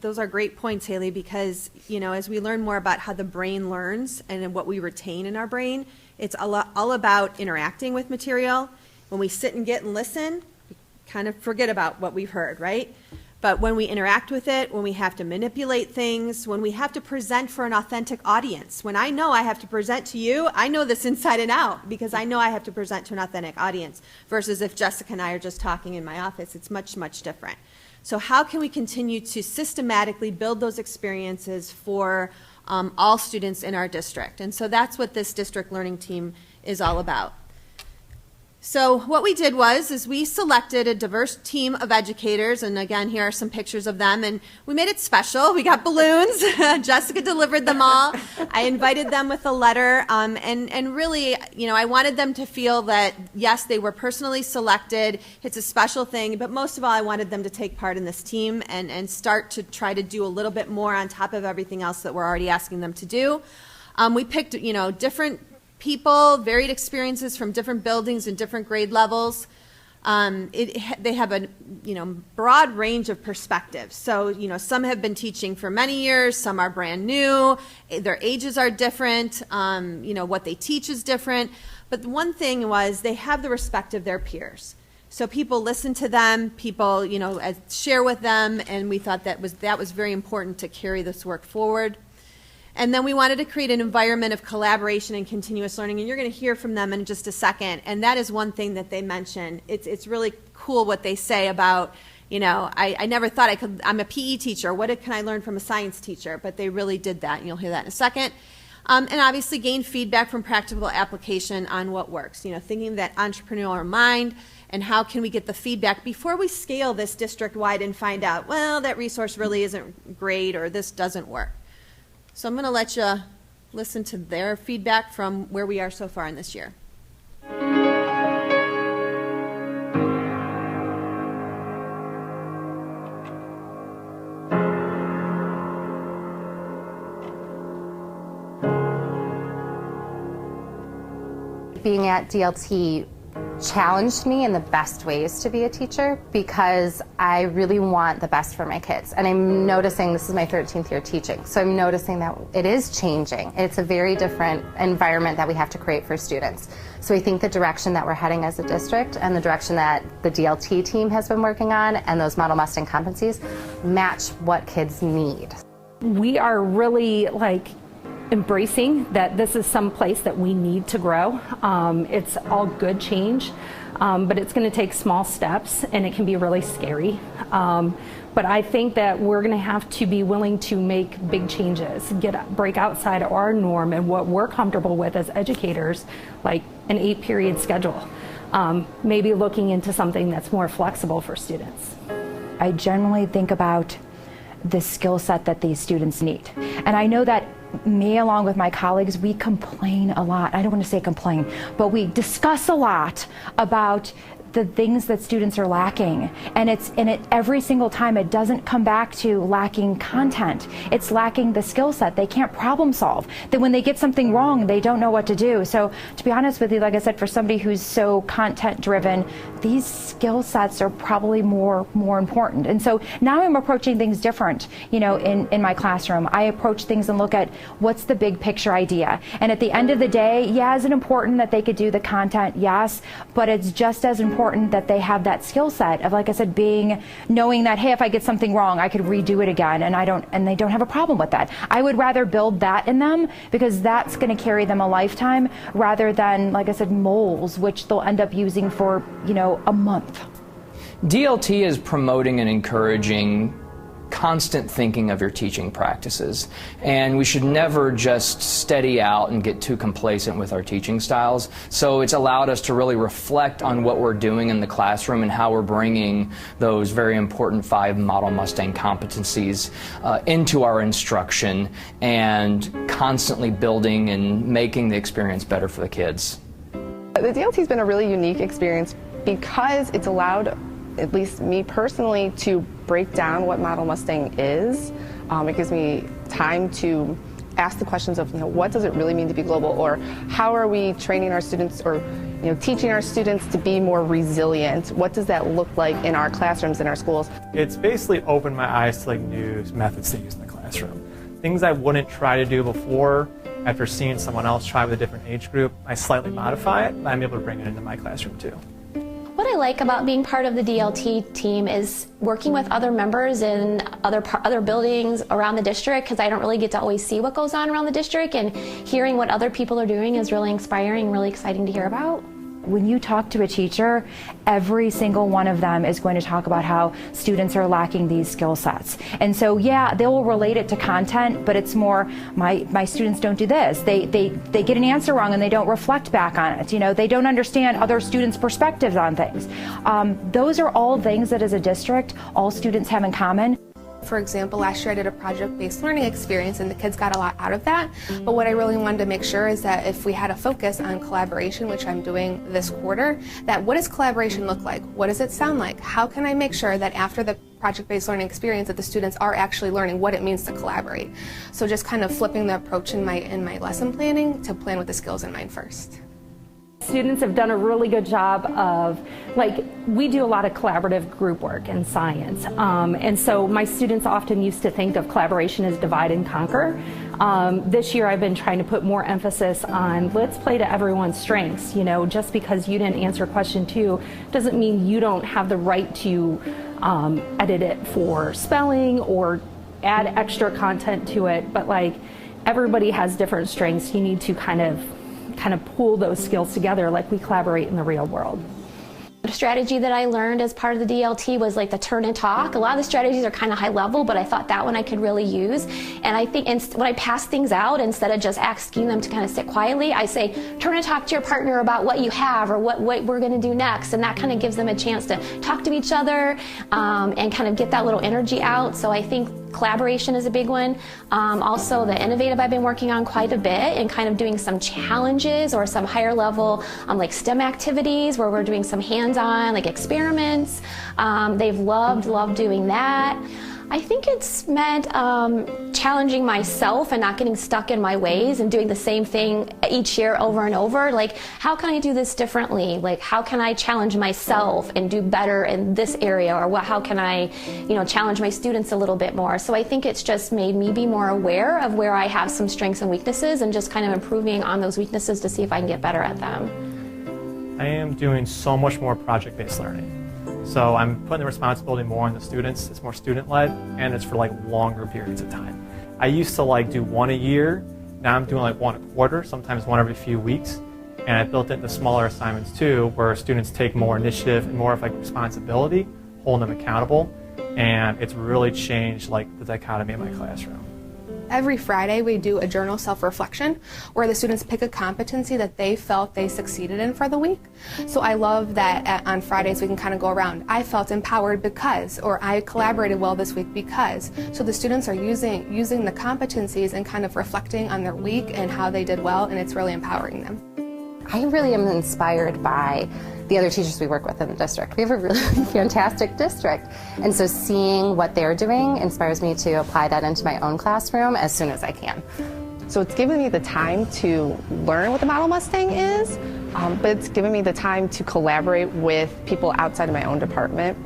those are great points, Haley, because, as we learn more about how the brain learns and what we retain in our brain, it's all about interacting with material. When we sit and get and listen, we kind of forget about what we've heard, right? But when we interact with it, when we have to manipulate things, when we have to present for an authentic audience, when I know I have to present to you, I know this inside and out because I know I have to present to an authentic audience, versus if Jessica and I are just talking in my office, it's much, much different. So how can we continue to systematically build those experiences for all students in our district? And so that's what this district learning team is all about. So what we did is we selected a diverse team of educators, and again, here are some pictures of them, and we made it special. We got balloons. Jessica delivered them all. I invited them with a letter, and really, I wanted them to feel that, yes, they were personally selected. It's a special thing, but most of all, I wanted them to take part in this team and start to try to do a little bit more on top of everything else that we're already asking them to do. We picked, different people, varied experiences from different buildings and different grade levels. They have a broad range of perspectives. So some have been teaching for many years, some are brand new. Their ages are different. What they teach is different. But the one thing was they have the respect of their peers. So people listen to them, people share with them, and we thought that was very important to carry this work forward. And then we wanted to create an environment of collaboration and continuous learning, and you're going to hear from them in just a second. And that is one thing that they mention. It's really cool what they say about, I never thought I'm a PE teacher. What can I learn from a science teacher? But they really did that, and you'll hear that in a second. And obviously gain feedback from practical application on what works. Thinking that entrepreneurial mind and how can we get the feedback before we scale this district-wide and find out, well, that resource really isn't great or this doesn't work. So I'm going to let you listen to their feedback from where we are so far in this year. Being at DLT challenged me in the best ways to be a teacher because I really want the best for my kids. And I'm noticing, this is my 13th year teaching, so I'm noticing that it is changing. It's a very different environment that we have to create for students. So I think the direction that we're heading as a district and the direction that the DLT team has been working on and those Model Mustang competencies match what kids need. We are really embracing that this is some place that we need to grow. It's all good change, but it's going to take small steps and it can be really scary. But I think that we're going to have to be willing to make big changes, break outside of our norm and what we're comfortable with as educators, like an 8-period schedule. Maybe looking into something that's more flexible for students. I generally think about the skill set that these students need. And I know that me, along with my colleagues, we complain a lot. I don't want to say complain, but we discuss a lot about the things that students are lacking. And every single time it doesn't come back to lacking content. It's lacking the skill set. They can't problem solve. Then when they get something wrong, they don't know what to do. So to be honest with you, like I said, for somebody who's so content driven, these skill sets are probably more important. And so now I'm approaching things different, in my classroom. I approach things and look at what's the big picture idea. And at the end of the day, yeah, is it important that they could do the content? Yes, but it's just as important that they have that skill set of, like I said, knowing that, hey, if I get something wrong, I could redo it again, and they don't have a problem with that. I would rather build that in them because that's going to carry them a lifetime rather than, like I said, moles, which they'll end up using for, a month. DLT is promoting and encouraging constant thinking of your teaching practices, and we should never just steady out and get too complacent with our teaching styles. So it's allowed us to really reflect on what we're doing in the classroom and how we're bringing those very important 5 Model Mustang competencies into our instruction and constantly building and making the experience better for the kids. The DLT has been a really unique experience because it's allowed, at least me personally, to break down what Model Mustang is. It gives me time to ask the questions of, what does it really mean to be global, or how are we training our students or teaching our students to be more resilient? What does that look like in our classrooms, in our schools? It's basically opened my eyes to new methods to use in the classroom. Things I wouldn't try to do before, after seeing someone else try with a different age group, I slightly modify it, and I'm able to bring it into my classroom too. What I like about being part of the DLT team is working with other members in other buildings around the district, because I don't really get to always see what goes on around the district, and hearing what other people are doing is really inspiring, really exciting to hear about. When you talk to a teacher, every single one of them is going to talk about how students are lacking these skill sets. And so, yeah, they will relate it to content, but it's more, my students don't do this. They get an answer wrong and they don't reflect back on it. You know, they don't understand other students' perspectives on things. Those are all things that as a district, all students have in common. For example, last year I did a project-based learning experience and the kids got a lot out of that. But what I really wanted to make sure is that if we had a focus on collaboration, which I'm doing this quarter, that what does collaboration look like? What does it sound like? How can I make sure that after the project-based learning experience that the students are actually learning what it means to collaborate? So just kind of flipping the approach in my lesson planning to plan with the skills in mind first. Students have done a really good job of, like, we do a lot of collaborative group work in science. And so my students often used to think of collaboration as divide and conquer. This year I've been trying to put more emphasis on let's play to everyone's strengths. You know, just because you didn't answer question 2 doesn't mean you don't have the right to edit it for spelling or add extra content to it. But like, everybody has different strengths. You need to kind of pull those skills together like we collaborate in the real world. The strategy that I learned as part of the DLT was like the turn and talk. A lot of the strategies are kind of high level, but I thought that one I could really use. And I think when I pass things out, instead of just asking them to kind of sit quietly, I say, turn and talk to your partner about what you have or what we're going to do next. And that kind of gives them a chance to talk to each other and kind of get that little energy out. So I think collaboration is a big one. Also, the innovative I've been working on quite a bit and kind of doing some challenges or some higher level like STEM activities where we're doing some hands-on like experiments. They've loved doing that. I think it's meant challenging myself and not getting stuck in my ways and doing the same thing each year over and over. Like, how can I do this differently? Like, how can I challenge myself and do better in this area? Or how can I, challenge my students a little bit more? So I think it's just made me be more aware of where I have some strengths and weaknesses and just kind of improving on those weaknesses to see if I can get better at them. I am doing so much more project-based learning. So I'm putting the responsibility more on the students. It's more student-led, and it's for like longer periods of time. I used to like do one a year. Now I'm doing like one a quarter, sometimes one every few weeks. And I built it into smaller assignments too, where students take more initiative and more of like responsibility, holding them accountable. And it's really changed like the dichotomy in my classroom. Every Friday we do a journal self-reflection where the students pick a competency that they felt they succeeded in for the week. So I love that on Fridays we can kind of go around, I felt empowered because, or I collaborated well this week because. So the students are using the competencies and kind of reflecting on their week and how they did well, and it's really empowering them. I really am inspired by the other teachers we work with in the district. We have a really fantastic district. And so seeing what they're doing inspires me to apply that into my own classroom as soon as I can. So it's given me the time to learn what the Model Mustang is, but it's given me the time to collaborate with people outside of my own department,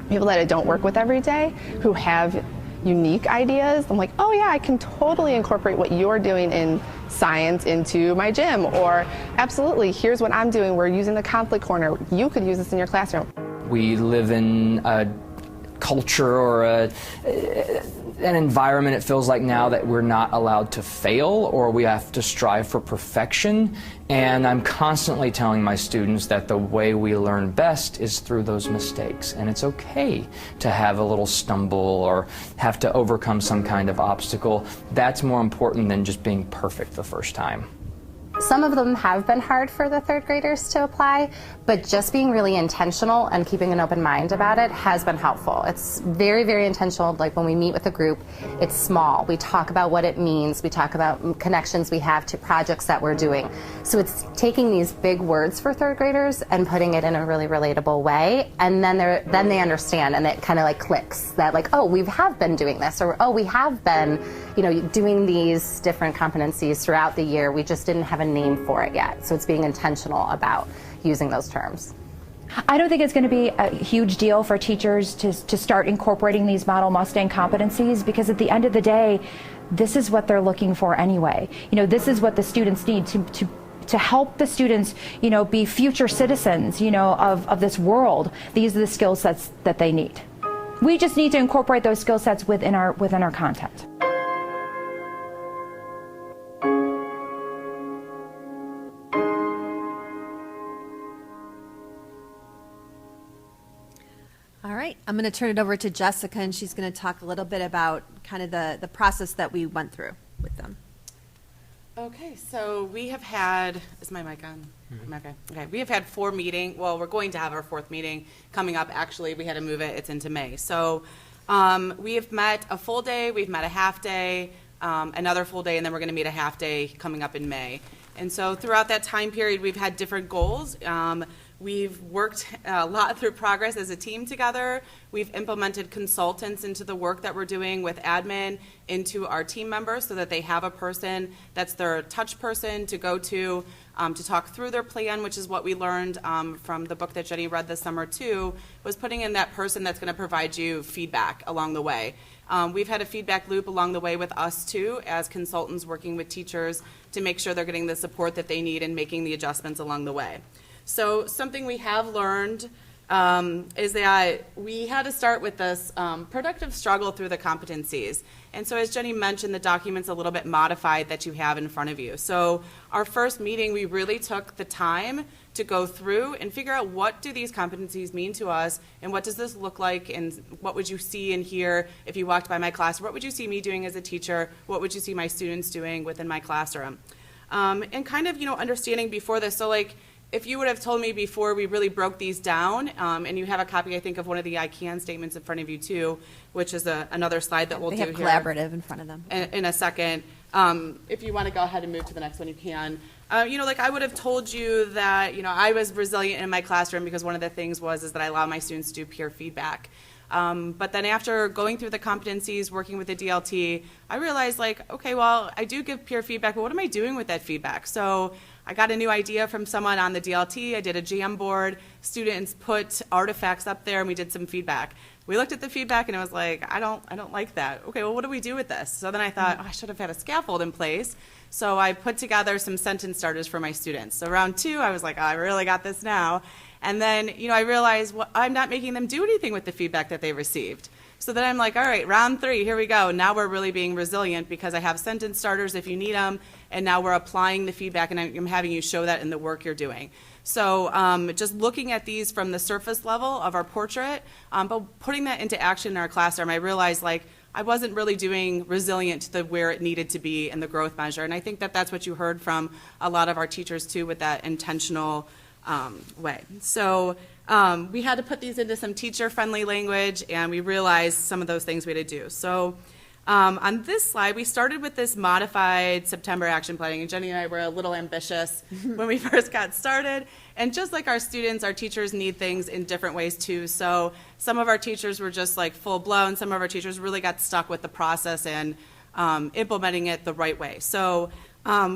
people that I don't work with every day, who have unique ideas. I'm like, oh yeah, I can totally incorporate what you're doing in science into my gym, or absolutely, here's what I'm doing, we're using the conflict corner, you could use this in your classroom. We live in a culture or an environment, it feels like now, that we're not allowed to fail or we have to strive for perfection. And I'm constantly telling my students that the way we learn best is through those mistakes. And it's okay to have a little stumble or have to overcome some kind of obstacle. That's more important than just being perfect the first time. Some of them have been hard for the third graders to apply, but just being really intentional and keeping an open mind about it has been helpful. It's very, very intentional. Like when we meet with a group, it's small. We talk about what it means. We talk about connections we have to projects that we're doing. So it's taking these big words for third graders and putting it in a really relatable way, and then they understand, and it kind of like clicks that like, oh, we have been doing this, or oh, we have been, doing these different competencies throughout the year. We just didn't have a name for it yet. So it's being intentional about using those terms. I don't think it's going to be a huge deal for teachers to start incorporating these Model Mustang competencies, because at the end of the day, this is what they're looking for anyway. This is what the students need to help the students, be future citizens, of this world. These are the skill sets that they need. We just need to incorporate those skill sets within our content. I'm going to turn it over to Jessica, and she's going to talk a little bit about kind of the process that we went through with them. Okay, so we have had, is my mic on? Okay. Okay, we have had 4 meetings. Well, we're going to have our 4th meeting coming up. Actually, we had to move it. It's into May. So we have met a full day, we've met a half day, another full day, and then we're going to meet a half day coming up in May. And so throughout that time period, we've had different goals. We've worked a lot through progress as a team together. We've implemented consultants into the work that we're doing with admin into our team members so that they have a person that's their touch person to go to talk through their plan, which is what we learned from the book that Jenny read this summer too, was putting in that person that's going to provide you feedback along the way. We've had a feedback loop along the way with us too as consultants working with teachers to make sure they're getting the support that they need and making the adjustments along the way. So something we have learned is that we had to start with this productive struggle through the competencies. And so as Jenny mentioned, the document's a little bit modified that you have in front of you. So our first meeting, we really took the time to go through and figure out what do these competencies mean to us and what does this look like and what would you see and hear if you walked by my class? What would you see me doing as a teacher? What would you see my students doing within my classroom? And kind of, understanding before this, so like, if you would have told me before we really broke these down, and you have a copy, I think, of one of the I can statements in front of you too, which is another slide that we'll do here. They have collaborative in front of them. In a second. If you want to go ahead and move to the next one, you can. Like I would have told you that, I was resilient in my classroom because one of the things is that I allow my students to do peer feedback. But then after going through the competencies, working with the DLT, I realized okay, well, I do give peer feedback, but what am I doing with that feedback? So I got a new idea from someone on the DLT. I did a jam board. Students put artifacts up there, and we did some feedback. We looked at the feedback, and it was like, I don't like that. Okay, well, what do we do with this? So then I thought, I should have had a scaffold in place. So I put together some sentence starters for my students. So round 2, I was like, I really got this now. And then, I realized I'm not making them do anything with the feedback that they received. So then I'm like, all right, round 3, here we go. Now we're really being resilient because I have sentence starters if you need them, and now we're applying the feedback, and I'm having you show that in the work you're doing. So just looking at these from the surface level of our portrait, but putting that into action in our classroom, I realized I wasn't really doing resilient to where it needed to be in the growth measure. And I think that that's what you heard from a lot of our teachers too with that intentional way. So we had to put these into some teacher-friendly language, and we realized some of those things we had to do. So on this slide, we started with this modified September action planning, and Jenny and I were a little ambitious when we first got started. And just like our students, our teachers need things in different ways too. So some of our teachers were just full-blown. Some of our teachers really got stuck with the process and implementing it the right way. So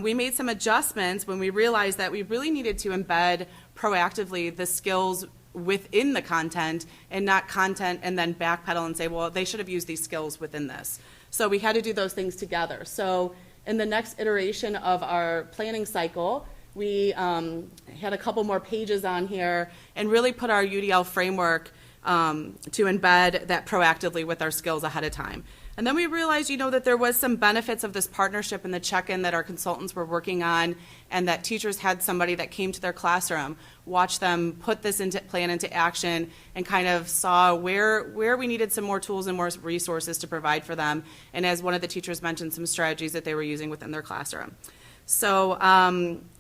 we made some adjustments when we realized that we really needed to embed proactively the skills within the content and not content and then backpedal and say, well, they should have used these skills within this. So we had to do those things together. So in the next iteration of our planning cycle, we had a couple more pages on here and really put our UDL framework to embed that proactively with our skills ahead of time. And then we realized, that there was some benefits of this partnership and the check-in that our consultants were working on, and that teachers had somebody that came to their classroom, watched them put this plan into action, and kind of saw where we needed some more tools and more resources to provide for them. And as one of the teachers mentioned, some strategies that they were using within their classroom. So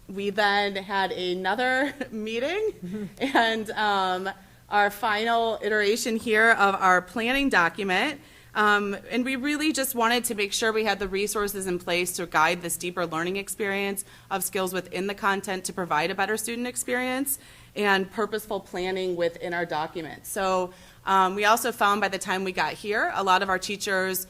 we then had another meeting, and our final iteration here of our planning document. And we really just wanted to make sure we had the resources in place to guide this deeper learning experience of skills within the content to provide a better student experience and purposeful planning within our document. So we also found by the time we got here, a lot of our teachers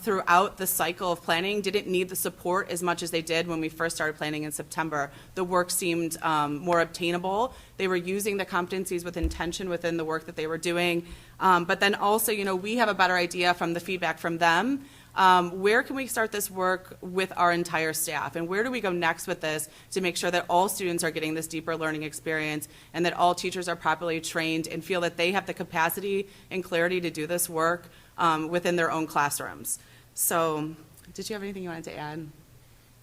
throughout the cycle of planning didn't need the support as much as they did when we first started planning in September. The work seemed more obtainable. They were using the competencies with intention within the work that they were doing. But then also, we have a better idea from the feedback from them. Where can we start this work with our entire staff? And where do we go next with this to make sure that all students are getting this deeper learning experience and that all teachers are properly trained and feel that they have the capacity and clarity to do this work within their own classrooms? So, did you have anything you wanted to add?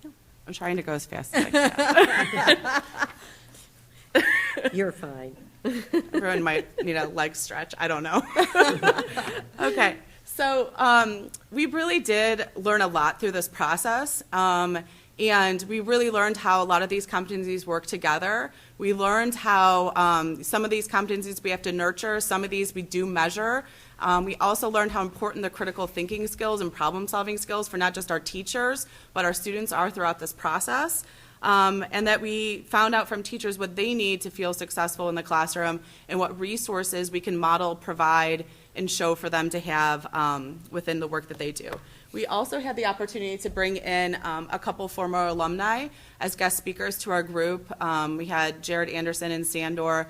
No. I'm trying to go as fast as I can. You're fine. Everyone might need a leg stretch. I don't know. Okay. So we really did learn a lot through this process. And we really learned how a lot of these competencies work together. We learned how some of these competencies we have to nurture, some of these we do measure. We also learned how important the critical thinking skills and problem-solving skills for not just our teachers, but our students are throughout this process. And that we found out from teachers what they need to feel successful in the classroom and what resources we can model, provide, and show for them to have within the work that they do. We also had the opportunity to bring in a couple former alumni as guest speakers to our group. We had Jared Anderson and Sandor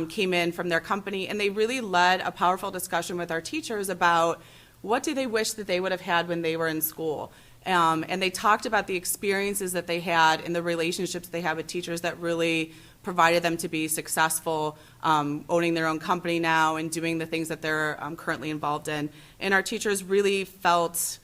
came in from their company, and they really led a powerful discussion with our teachers about what do they wish that they would have had when they were in school. And they talked about the experiences that they had and the relationships they had with teachers that really provided them to be successful, owning their own company now and doing the things that they're currently involved in. And our teachers really felt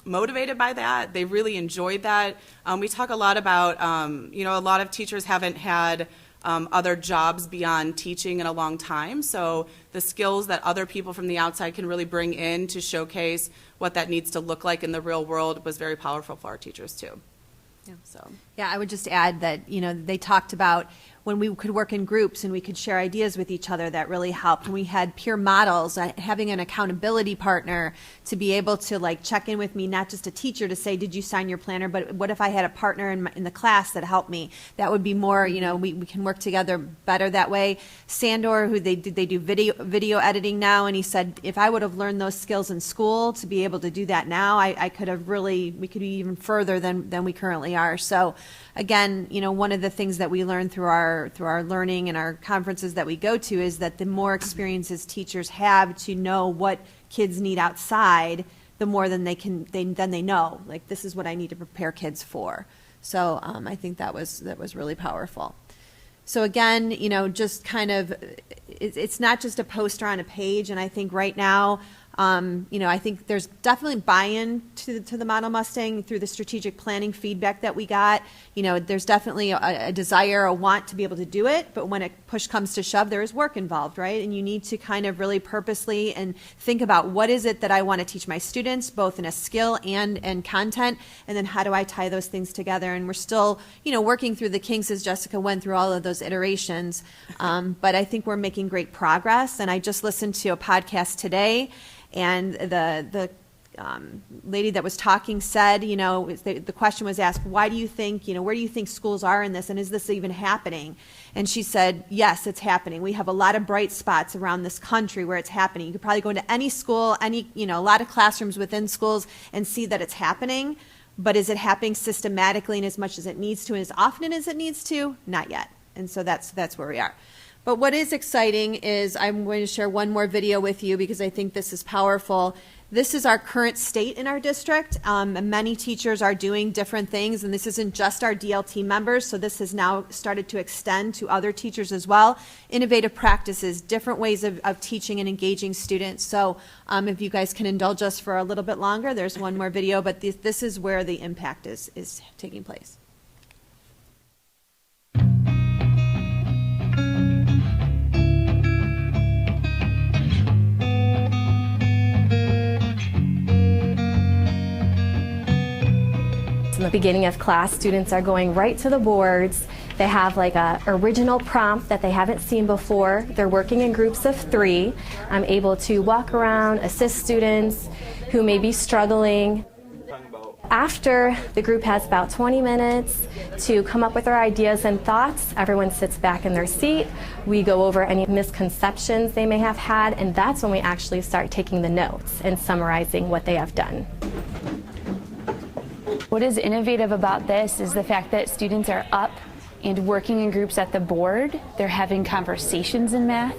motivated by that. They really enjoyed that. We talk a lot about, a lot of teachers haven't had other jobs beyond teaching in a long time. So the skills that other people from the outside can really bring in to showcase what that needs to look like in the real world was very powerful for our teachers too. Yeah, I would just add that, they talked about when we could work in groups and we could share ideas with each other, that really helped. We had peer models, having an accountability partner to be able to check in with me, not just a teacher to say, did you sign your planner, but what if I had a partner in the class that helped me? That would be more, we can work together better that way. Sandor, who they do video editing now, and he said, if I would have learned those skills in school to be able to do that now, we could be even further than we currently are. So again, one of the things that we learn through our learning and our conferences that we go to is that the more experiences teachers have to know what kids need outside, the more than they know. Like, this is what I need to prepare kids for. So I think that was really powerful. So again, just kind of, it's not just a poster on a page, and I think right now, I think there's definitely buy-in to the Model Mustang through the strategic planning feedback that we got. There's definitely a desire, a want to be able to do it, but when push comes to shove, there is work involved, right? And you need to kind of really purposely and think about what is it that I want to teach my students, both in a skill and content, and then how do I tie those things together? And we're still, working through the kinks as Jessica went through all of those iterations, but I think we're making great progress. And I just listened to a podcast today, and the lady that was talking said, the question was asked, why do you think, where do you think schools are in this, and is this even happening? And she said, yes, it's happening. We have a lot of bright spots around this country where it's happening. You could probably go into any school, a lot of classrooms within schools and see that it's happening. But is it happening systematically and as much as it needs to and as often as it needs to? Not yet. And so that's where we are. But what is exciting is I'm going to share one more video with you because I think this is powerful. This is our current state in our district. Many teachers are doing different things, and this isn't just our DLT members, so this has now started to extend to other teachers as well. Innovative practices, different ways of teaching and engaging students. So if you guys can indulge us for a little bit longer, there's one more video, but this is where the impact is taking place. In the beginning of class, students are going right to the boards. They have like a original prompt that they haven't seen before. They're working in groups of 3. I'm able to walk around, assist students who may be struggling. After the group has about 20 minutes to come up with their ideas and thoughts, everyone sits back in their seat. We go over any misconceptions they may have had, and that's when we actually start taking the notes and summarizing what they have done. What is innovative about this is the fact that students are up and working in groups at the board. They're having conversations in math,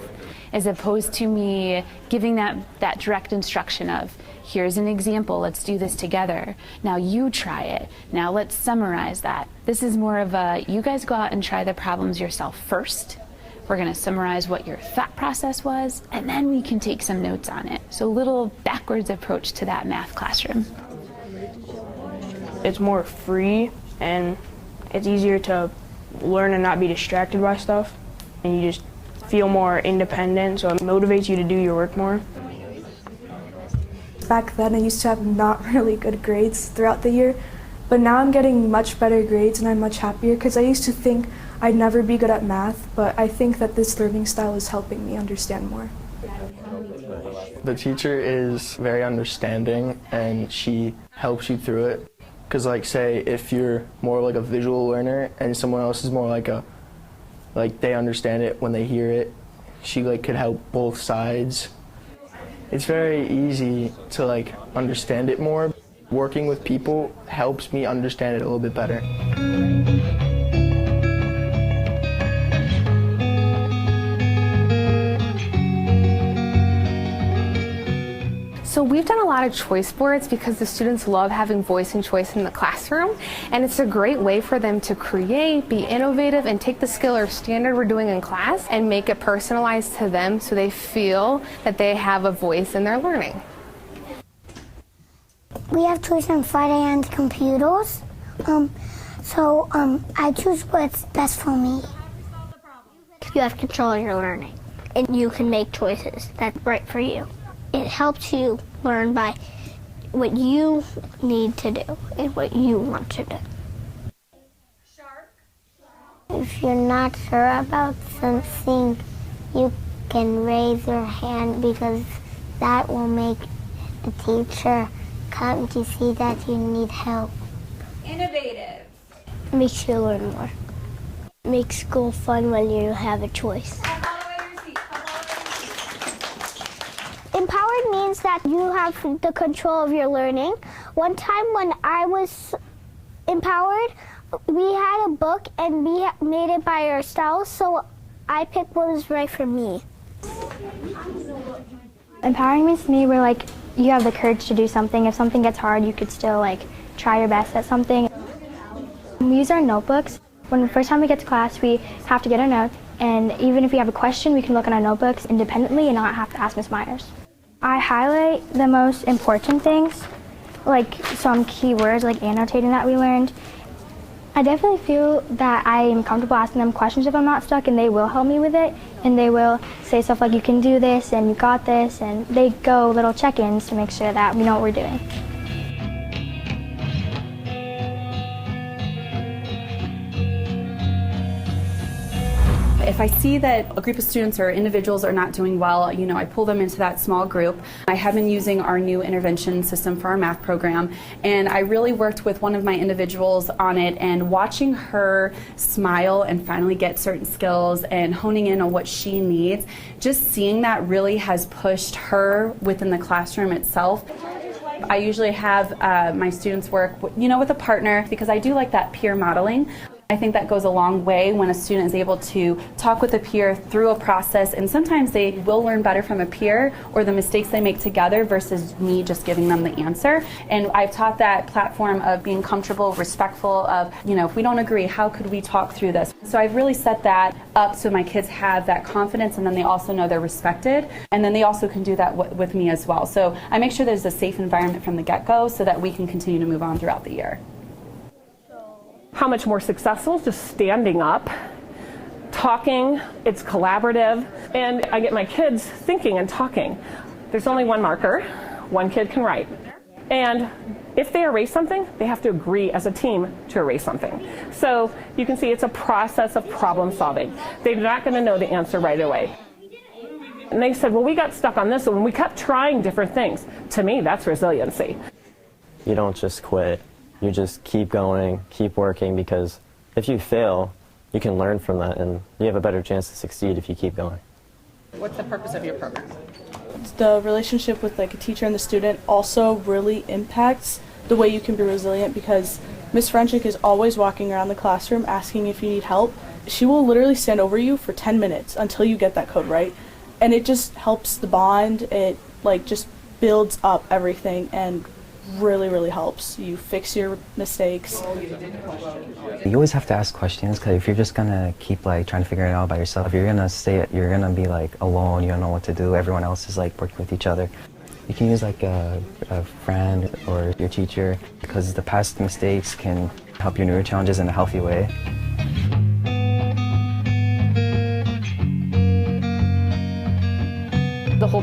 as opposed to me giving that direct instruction of, here's an example, let's do this together. Now you try it. Now let's summarize that. This is more of a, you guys go out and try the problems yourself first. We're going to summarize what your thought process was, and then we can take some notes on it. So a little backwards approach to that math classroom. It's more free, and it's easier to learn and not be distracted by stuff, and you just feel more independent, so it motivates you to do your work more. Back then I used to have not really good grades throughout the year, but now I'm getting much better grades and I'm much happier because I used to think I'd never be good at math, but I think that this learning style is helping me understand more. The teacher is very understanding and she helps you through it. Because like say if you're more like a visual learner and someone else is more like they understand it when they hear it, she like could help both sides. It's very easy to like understand it more. Working with people helps me understand it a little bit better. So we've done a lot of choice boards because the students love having voice and choice in the classroom, and it's a great way for them to create, be innovative, and take the skill or standard we're doing in class and make it personalized to them so they feel that they have a voice in their learning. We have choice on Friday and computers, so I choose what's best for me. You have control of your learning, and you can make choices that's right for you. It helps you learn by what you need to do and what you want to do. If you're not sure about something, you can raise your hand because that will make the teacher come to see that you need help. Innovative. Makes you learn more. Makes school fun when you have a choice. Empowered means that you have the control of your learning. One time when I was empowered, we had a book and we made it by ourselves, so I picked what was right for me. Empowering means to me where like you have the courage to do something. If something gets hard, you could still like try your best at something. We use our notebooks. When the first time we get to class, we have to get our notes, and even if we have a question, we can look in our notebooks independently and not have to ask Ms. Myers. I highlight the most important things, like some keywords, like annotating that we learned. I definitely feel that I am comfortable asking them questions if I'm not stuck, and they will help me with it, and they will say stuff like, you can do this, and you got this, and they go little check-ins to make sure that we know what we're doing. If I see that a group of students or individuals are not doing well, I pull them into that small group. I have been using our new intervention system for our math program, and I really worked with one of my individuals on it, and watching her smile and finally get certain skills and honing in on what she needs, just seeing that really has pushed her within the classroom itself. I usually have my students work, with a partner because I do like that peer modeling. I think that goes a long way when a student is able to talk with a peer through a process, and sometimes they will learn better from a peer or the mistakes they make together versus me just giving them the answer. And I've taught that platform of being comfortable, respectful of, if we don't agree, how could we talk through this? So I've really set that up so my kids have that confidence, and then they also know they're respected, and then they also can do that with me as well. So I make sure there's a safe environment from the get-go so that we can continue to move on throughout the year. How much more successful? Just standing up, talking, it's collaborative, and I get my kids thinking and talking. There's only one marker, one kid can write. And if they erase something, they have to agree as a team to erase something. So you can see it's a process of problem solving. They're not going to know the answer right away. And they said, well, we got stuck on this one. We kept trying different things. To me, that's resiliency. You don't just quit. You just keep going, keep working, because if you fail, you can learn from that and you have a better chance to succeed if you keep going. What's the purpose of your program? The relationship with a teacher and the student also really impacts the way you can be resilient, because Ms. Frenchick is always walking around the classroom asking if you need help. She will literally stand over you for 10 minutes until you get that code right. And it just helps the bond. It just builds up everything and really, really helps. You fix your mistakes. You always have to ask questions, because if you're just gonna keep trying to figure it out by yourself, you're gonna be alone. You don't know what to do. Everyone else is working with each other. You can use a friend or your teacher, because the past mistakes can help your newer challenges in a healthy way.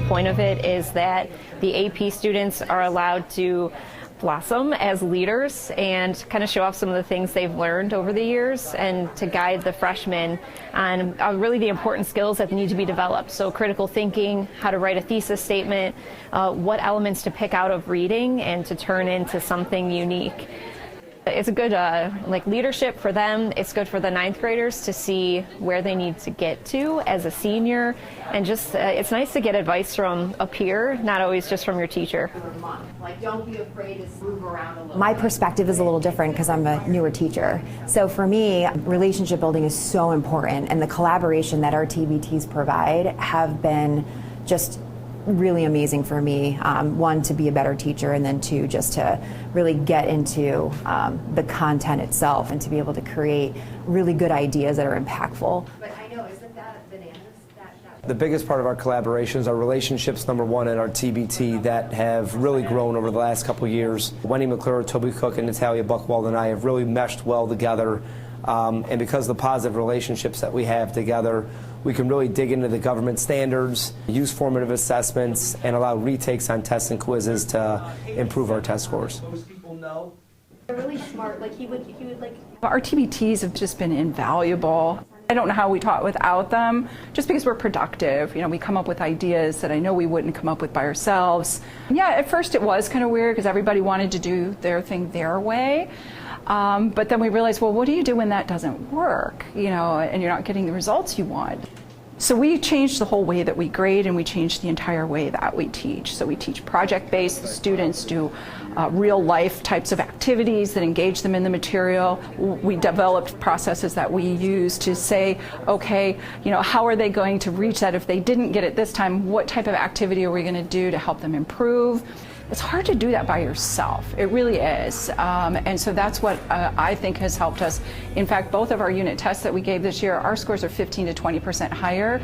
point of it is that the AP students are allowed to blossom as leaders and kind of show off some of the things they've learned over the years, and to guide the freshmen on really the important skills that need to be developed. So critical thinking, how to write a thesis statement, what elements to pick out of reading and to turn into something unique. It's a good leadership for them. It's good for the ninth graders to see where they need to get to as a senior, and just it's nice to get advice from a peer, not always just from your teacher. Like, don't be afraid to move around a little. My perspective is a little different because I'm a newer teacher. So for me, relationship building is so important, and the collaboration that our TBTs provide have been just really amazing for me. One, to be a better teacher, and then two, just to really get into the content itself and to be able to create really good ideas that are impactful. But I know, isn't that bananas? The biggest part of our collaborations are relationships, number one, and our TBT that have really grown over the last couple of years. Wendy McClure, Toby Cook, and Natalia Buchwald and I have really meshed well together. And because of the positive relationships that we have together, we can really dig into the government standards, use formative assessments, and allow retakes on tests and quizzes to improve our test scores. Most people know. They're really smart. Like he would like. Our TBTs have just been invaluable. I don't know how we taught without them, just because we're productive. You know, we come up with ideas that I know we wouldn't come up with by ourselves. Yeah, at first it was kind of weird because everybody wanted to do their thing their way. But then we realized, well, what do you do when that doesn't work, you know, and you're not getting the results you want? So we changed the whole way that we grade, and we changed the entire way that we teach. So we teach project-based. The students do real-life types of activities that engage them in the material. We developed processes that we use to say, okay, you know, how are they going to reach that if they didn't get it this time? What type of activity are we going to do to help them improve? It's hard to do that by yourself. It really is. And so that's what I think has helped us. In fact, both of our unit tests that we gave this year, our scores are 15 to 20% higher.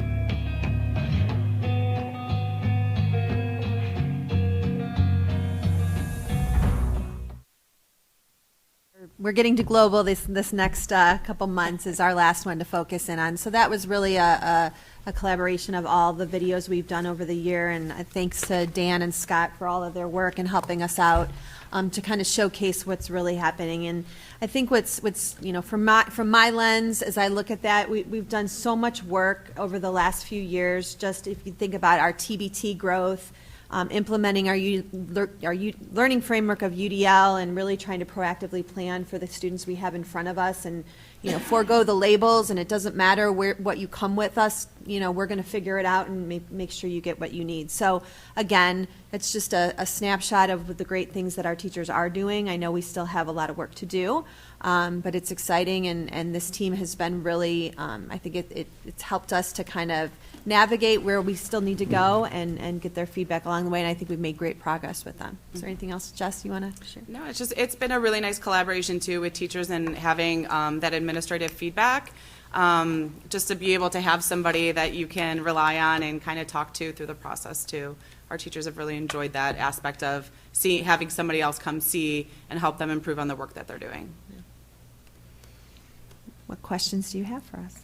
We're getting to global this next couple months is our last one to focus in on. So that was really a collaboration of all the videos we've done over the year, and thanks to Dan and Scott for all of their work and helping us out to kind of showcase what's really happening. And I think what's you know, from my lens, as I look at that, we've done so much work over the last few years. Just if you think about our TBT growth, implementing our learning framework of UDL, and really trying to proactively plan for the students we have in front of us, and you know, forego the labels, and it doesn't matter what you come with us, you know, we're going to figure it out and make sure you get what you need. So again, it's just a snapshot of the great things that our teachers are doing. I know we still have a lot of work to do, but it's exciting, and this team has been really, I think it's helped us to kind of navigate where we still need to go and get their feedback along the way, and I think we've made great progress with them. Is there anything else, Jess, you want to share? No, it's been a really nice collaboration too with teachers, and having that administrative feedback, just to be able to have somebody that you can rely on and kind of talk to through the process too. Our teachers have really enjoyed that aspect of having somebody else come see and help them improve on the work that they're doing. Yeah. What questions do you have for us?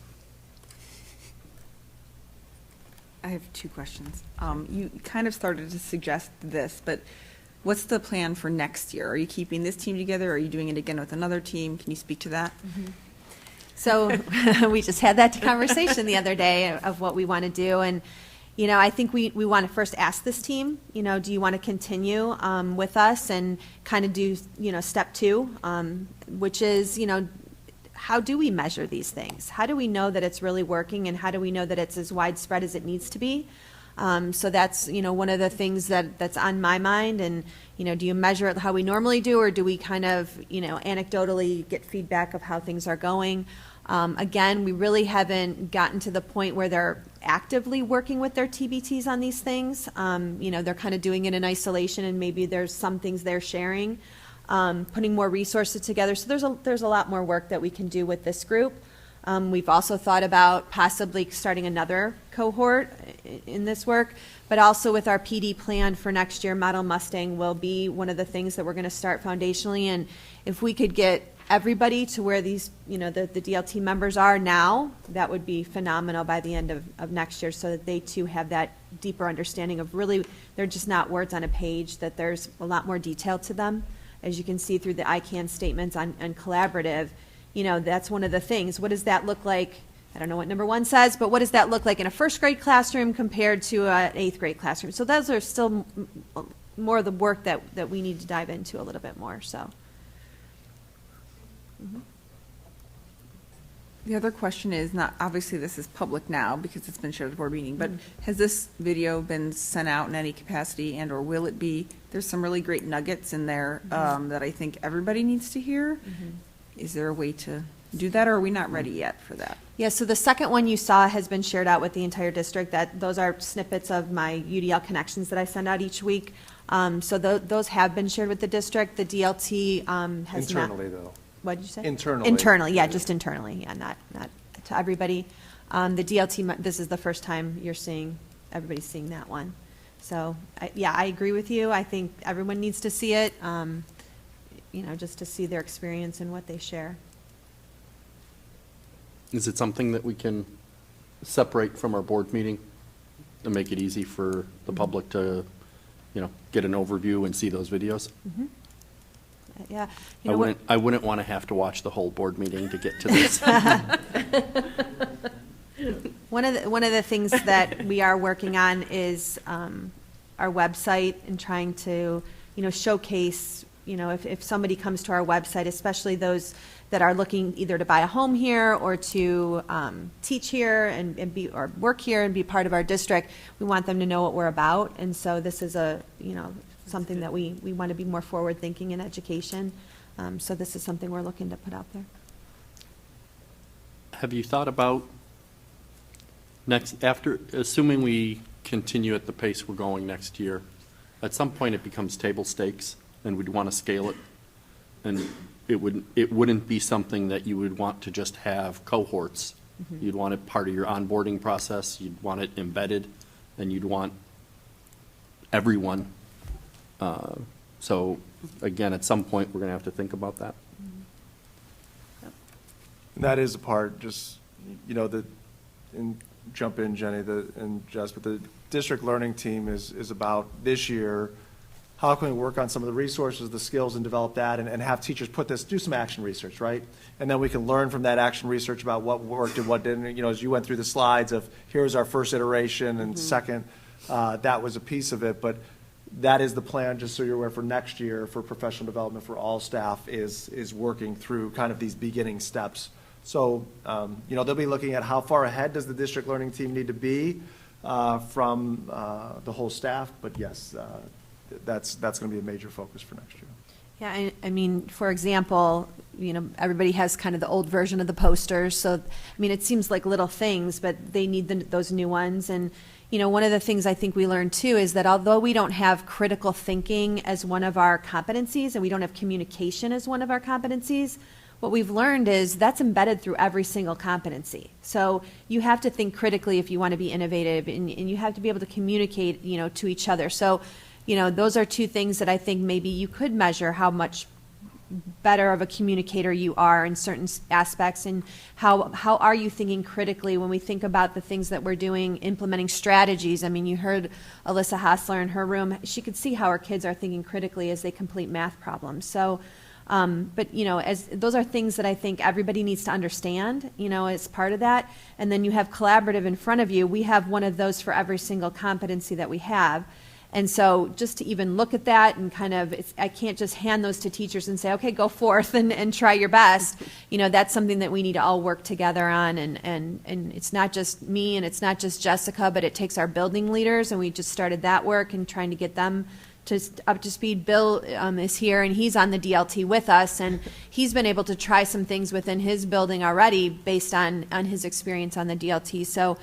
I have two questions. You kind of started to suggest this, but what's the plan for next year? Are you keeping this team together? Or are you doing it again with another team? Can you speak to that? Mm-hmm. So we just had that conversation the other day of what we want to do. And, you know, I think we want to first ask this team, you know, do you want to continue with us and kind of do, you know, step two, which is, you know, how do we measure these things? How do we know that it's really working, and how do we know that it's as widespread as it needs to be? So that's, you know, one of the things that's on my mind. And, you know, do you measure it how we normally do, or do we kind of, you know, anecdotally get feedback of how things are going? Again, we really haven't gotten to the point where they're actively working with their TBTs on these things. You know, they're kind of doing it in isolation, and maybe there's some things they're sharing. Putting more resources together. So there's a lot more work that we can do with this group. We've also thought about possibly starting another cohort in this work, but also with our PD plan for next year, Model Mustang will be one of the things that we're going to start foundationally. And if we could get everybody to where these, you know, the DLT members are now, that would be phenomenal by the end of next year, so that they too have that deeper understanding of really, they're just not words on a page, that there's a lot more detail to them. As you can see through the ICANN statements on collaborative, you know, that's one of the things. What does that look like? I don't know what number 1 says, but what does that look like in a first grade classroom compared to an 8th grade classroom? So those are still more of the work that we need to dive into a little bit more, so. The other question is, not obviously this is public now because it's been shared at the board meeting, but has this video been sent out in any capacity, and or will it be? There's some really great nuggets in there that I think everybody needs to hear. Is there a way to do that, or are we not ready yet for that? Yeah, so the second one you saw has been shared out with the entire district. Those are snippets of my UDL connections that I send out each week. So those have been shared with the district. The DLT has internally, not. Though. What did you say? Internally. Internally, yeah, just internally, yeah, not to everybody. The DLT, this is the first time everybody's seeing that one. So, I agree with you. I think everyone needs to see it, you know, just to see their experience and what they share. Is it something that we can separate from our board meeting and make it easy for the public to, you know, get an overview and see those videos? Yeah, you know I wouldn't want to have to watch the whole board meeting to get to this. One of the things that we are working on is our website, and trying to, you know, showcase, you know, if somebody comes to our website, especially those that are looking either to buy a home here or to teach here and be, or work here and be part of our district, we want them to know what we're about. And so this is something that we want to be more forward thinking in education. So this is something we're looking to put out there. Have you thought about assuming we continue at the pace we're going next year, at some point it becomes table stakes and we'd want to scale it, and it wouldn't be something that you would want to just have cohorts. You'd want it part of your onboarding process, you'd want it embedded, and you'd want everyone. So again, at some point we're going to have to think about that. That is a part, just, you know, and jump in, Jenny, and Jess, but the district learning team is about this year, how can we work on some of the resources, the skills, and develop that, and have teachers do some action research, right? And then we can learn from that action research about what worked and what didn't. You know, as you went through the slides of here's our first iteration and second, that was a piece of it. But that is the plan, just so you're aware, for next year for professional development for all staff is working through kind of these beginning steps. So, you know, they'll be looking at how far ahead does the district learning team need to be from the whole staff. But yes, that's going to be a major focus for next year. Yeah, I mean, for example, you know, everybody has kind of the old version of the posters. So, I mean, it seems like little things, but they need those new ones. And, you know, one of the things I think we learned too is that although we don't have critical thinking as one of our competencies, and we don't have communication as one of our competencies, what we've learned is that's embedded through every single competency. So you have to think critically if you want to be innovative, and you have to be able to communicate, you know, to each other. So, you know, those are two things that I think maybe you could measure how much better of a communicator you are in certain aspects, and how are you thinking critically when we think about the things that we're doing, implementing strategies. I mean, you heard Alyssa Hassler in her room. She could see how our kids are thinking critically as they complete math problems. So, but, you know, as those are things that I think everybody needs to understand, you know, as part of that. And then you have collaborative in front of you. We have one of those for every single competency that we have. And so just to even look at that and kind of, I can't just hand those to teachers and say, okay, go forth and try your best. You know, that's something that we need to all work together on. And it's not just me and it's not just Jessica, but it takes our building leaders. And we just started that work and trying to get them up to speed. Bill is here, and he's on the DLT with us, and he's been able to try some things within his building already based on his experience on the DLT. So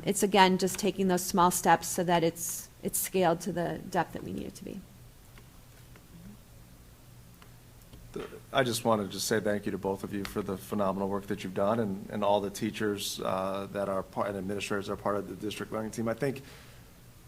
it's, again, just taking those small steps so that it's scaled to the depth that we need it to be. I just wanted to say thank you to both of you for the phenomenal work that you've done, and all the teachers that are part, and administrators are part of the district learning team. I think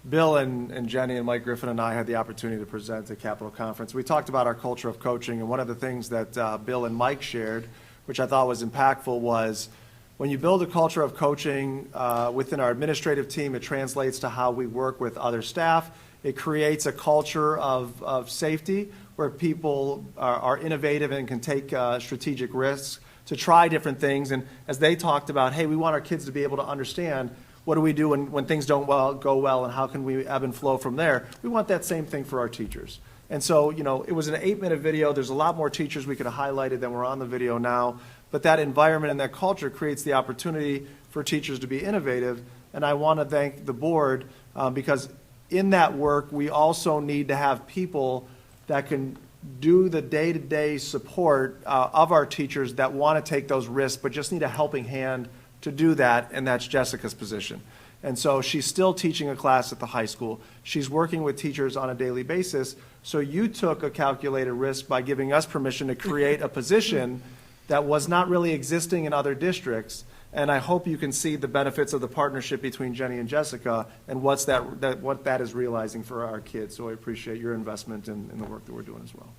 Bill and Jenny and Mike Griffin and I had the opportunity to present at Capitol Conference. We talked about our culture of coaching, and one of the things that Bill and Mike shared, which I thought was impactful, was When you build a culture of coaching within our administrative team, it translates to how we work with other staff. It creates a culture of safety where people are innovative and can take strategic risks to try different things. And as they talked about, hey, we want our kids to be able to understand what do we do when things don't go well and how can we ebb and flow from there. We want that same thing for our teachers. And so, it was an 8-minute video. There's a lot more teachers we could have highlighted than were on the video now. But that environment and that culture creates the opportunity for teachers to be innovative. And I want to thank the board because in that work, we also need to have people that can do the day-to-day support of our teachers that want to take those risks, but just need a helping hand to do that, and that's Jessica's position. And so she's still teaching a class at the high school. She's working with teachers on a daily basis. So you took a calculated risk by giving us permission to create a position that was not really existing in other districts. And I hope you can see the benefits of the partnership between Jenny and Jessica and what that is realizing for our kids. So I appreciate your investment in the work that we're doing as well.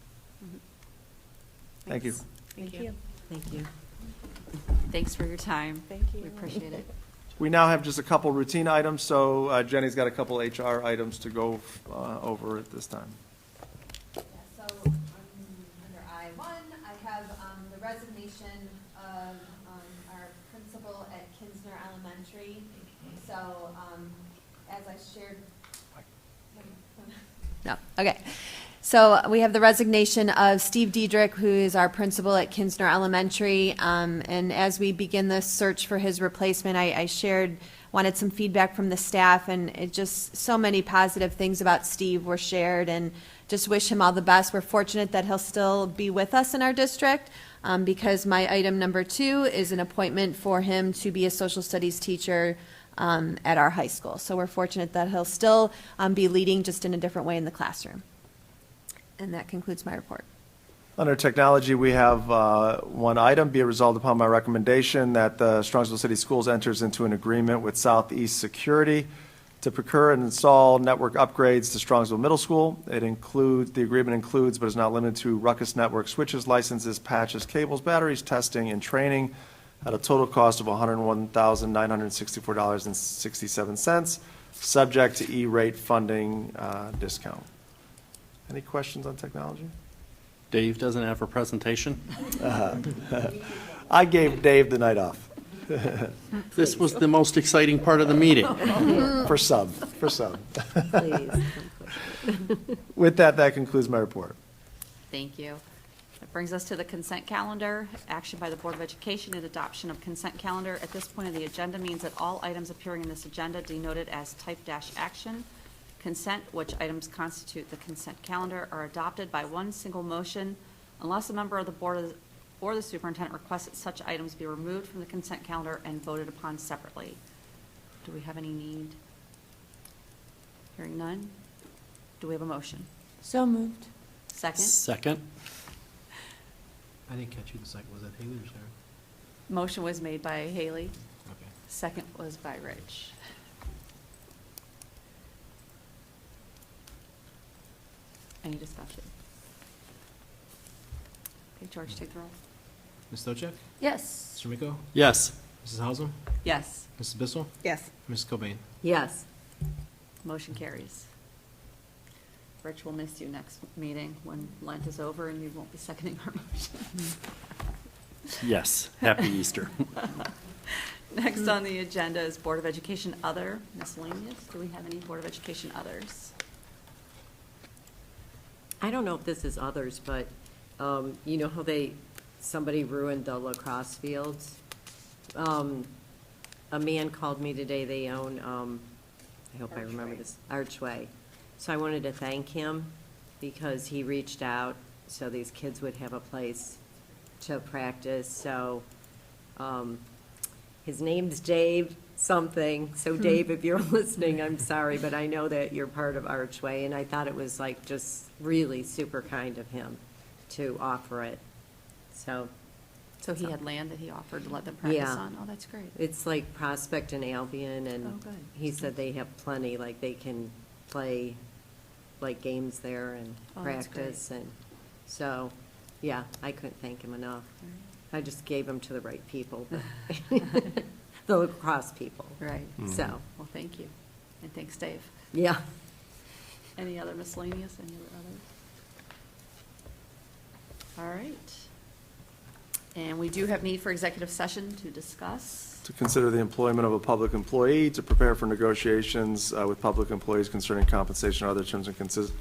Thank you. Thank you. Thank you. Thanks for your time. Thank you. We appreciate it. We now have just a couple routine items, so Jenny's got a couple HR items to go over at this time. Yeah, so under I-1, I have the resignation of our principal at Kinsner Elementary. So as I shared, no, okay. So we have the resignation of Steve Diedrich, who is our principal at Kinsner Elementary. And as we begin the search for his replacement, I wanted some feedback from the staff, and it just so many positive things about Steve were shared, and just wish him all the best. We're fortunate that he'll still be with us in our district because my item number 2 is an appointment for him to be a social studies teacher at our high school. So we're fortunate that he'll still be leading, just in a different way in the classroom. And that concludes my report. Under technology, we have one item, be it resolved upon my recommendation that the Strongsville City Schools enters into an agreement with Southeast Security to procure and install network upgrades to Strongsville Middle School. The agreement includes, but is not limited to, Ruckus Network switches, licenses, patches, cables, batteries, testing, and training at a total cost of $101,964.67, subject to E-rate funding discount. Any questions on technology? Dave doesn't have a presentation? I gave Dave the night off. This was the most exciting part of the meeting. For some. Please. With that concludes my report. Thank you. That brings us to the consent calendar. Action by the Board of Education and adoption of consent calendar. At this point of the agenda means that all items appearing in this agenda denoted as type-action consent, which items constitute the consent calendar, are adopted by one single motion unless a member of the board or the superintendent requests that such items be removed from the consent calendar and voted upon separately. Do we have any need? Hearing none. Do we have a motion? So moved. Second? Second. I didn't catch you the second. Was that Haley or Sarah? Motion was made by Haley. Okay. Second was by Rich. Any discussion? Okay, George, take the roll. Ms. Stochek? Yes. Mr. Miko? Yes. Mrs. Hausum? Yes. Mrs. Bissell? Yes. Mrs. Cobain? Yes. Motion carries. Rich, will miss you next meeting when Lent is over and you won't be seconding our motion. Yes. Happy Easter. Next on the agenda is Board of Education Other, miscellaneous. Do we have any Board of Education Others? I don't know if this is others, but you know how somebody ruined the lacrosse fields? A man called me today, they own, I hope I remember this, Archway. So I wanted to thank him because he reached out so these kids would have a place to practice. So his name's Dave something. So Dave, if you're listening, I'm sorry, but I know that you're part of Archway, and I thought it was like just really super kind of him to offer it. So he had land that he offered to let them practice on? Oh, that's great. It's like Prospect and Albion, and he said they have plenty, like they can play like games there and practice. And so, yeah, I couldn't thank him enough. I just gave them to the right people, but the lacrosse people. Right. So, Well, thank you. And thanks, Dave. yeah. Any other miscellaneous, any other? All right. And we do have need for executive session to discuss. To consider the employment of a public employee, to prepare for negotiations with public employees concerning compensation or other terms and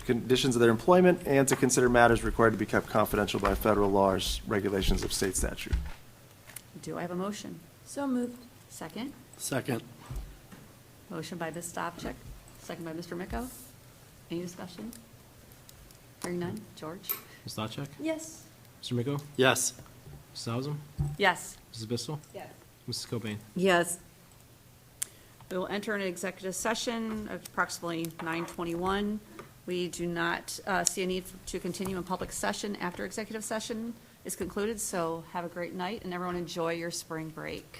conditions of their employment, and to consider matters required to be kept confidential by federal laws, regulations of state statute. Do I have a motion? So moved. Second? Second. Motion by Ms. Stavcek, second by Mr. Micko. Any discussion? Hearing none. George? Ms. Stavcek? Yes. Mr. Miko? Yes. Mrs. Hausum? Yes. Mrs. Bissell? Yes. Mrs. Cobain? Yes. We will enter an executive session at approximately 9:21. We do not see a need to continue in public session after executive session is concluded, so have a great night, and everyone enjoy your spring break.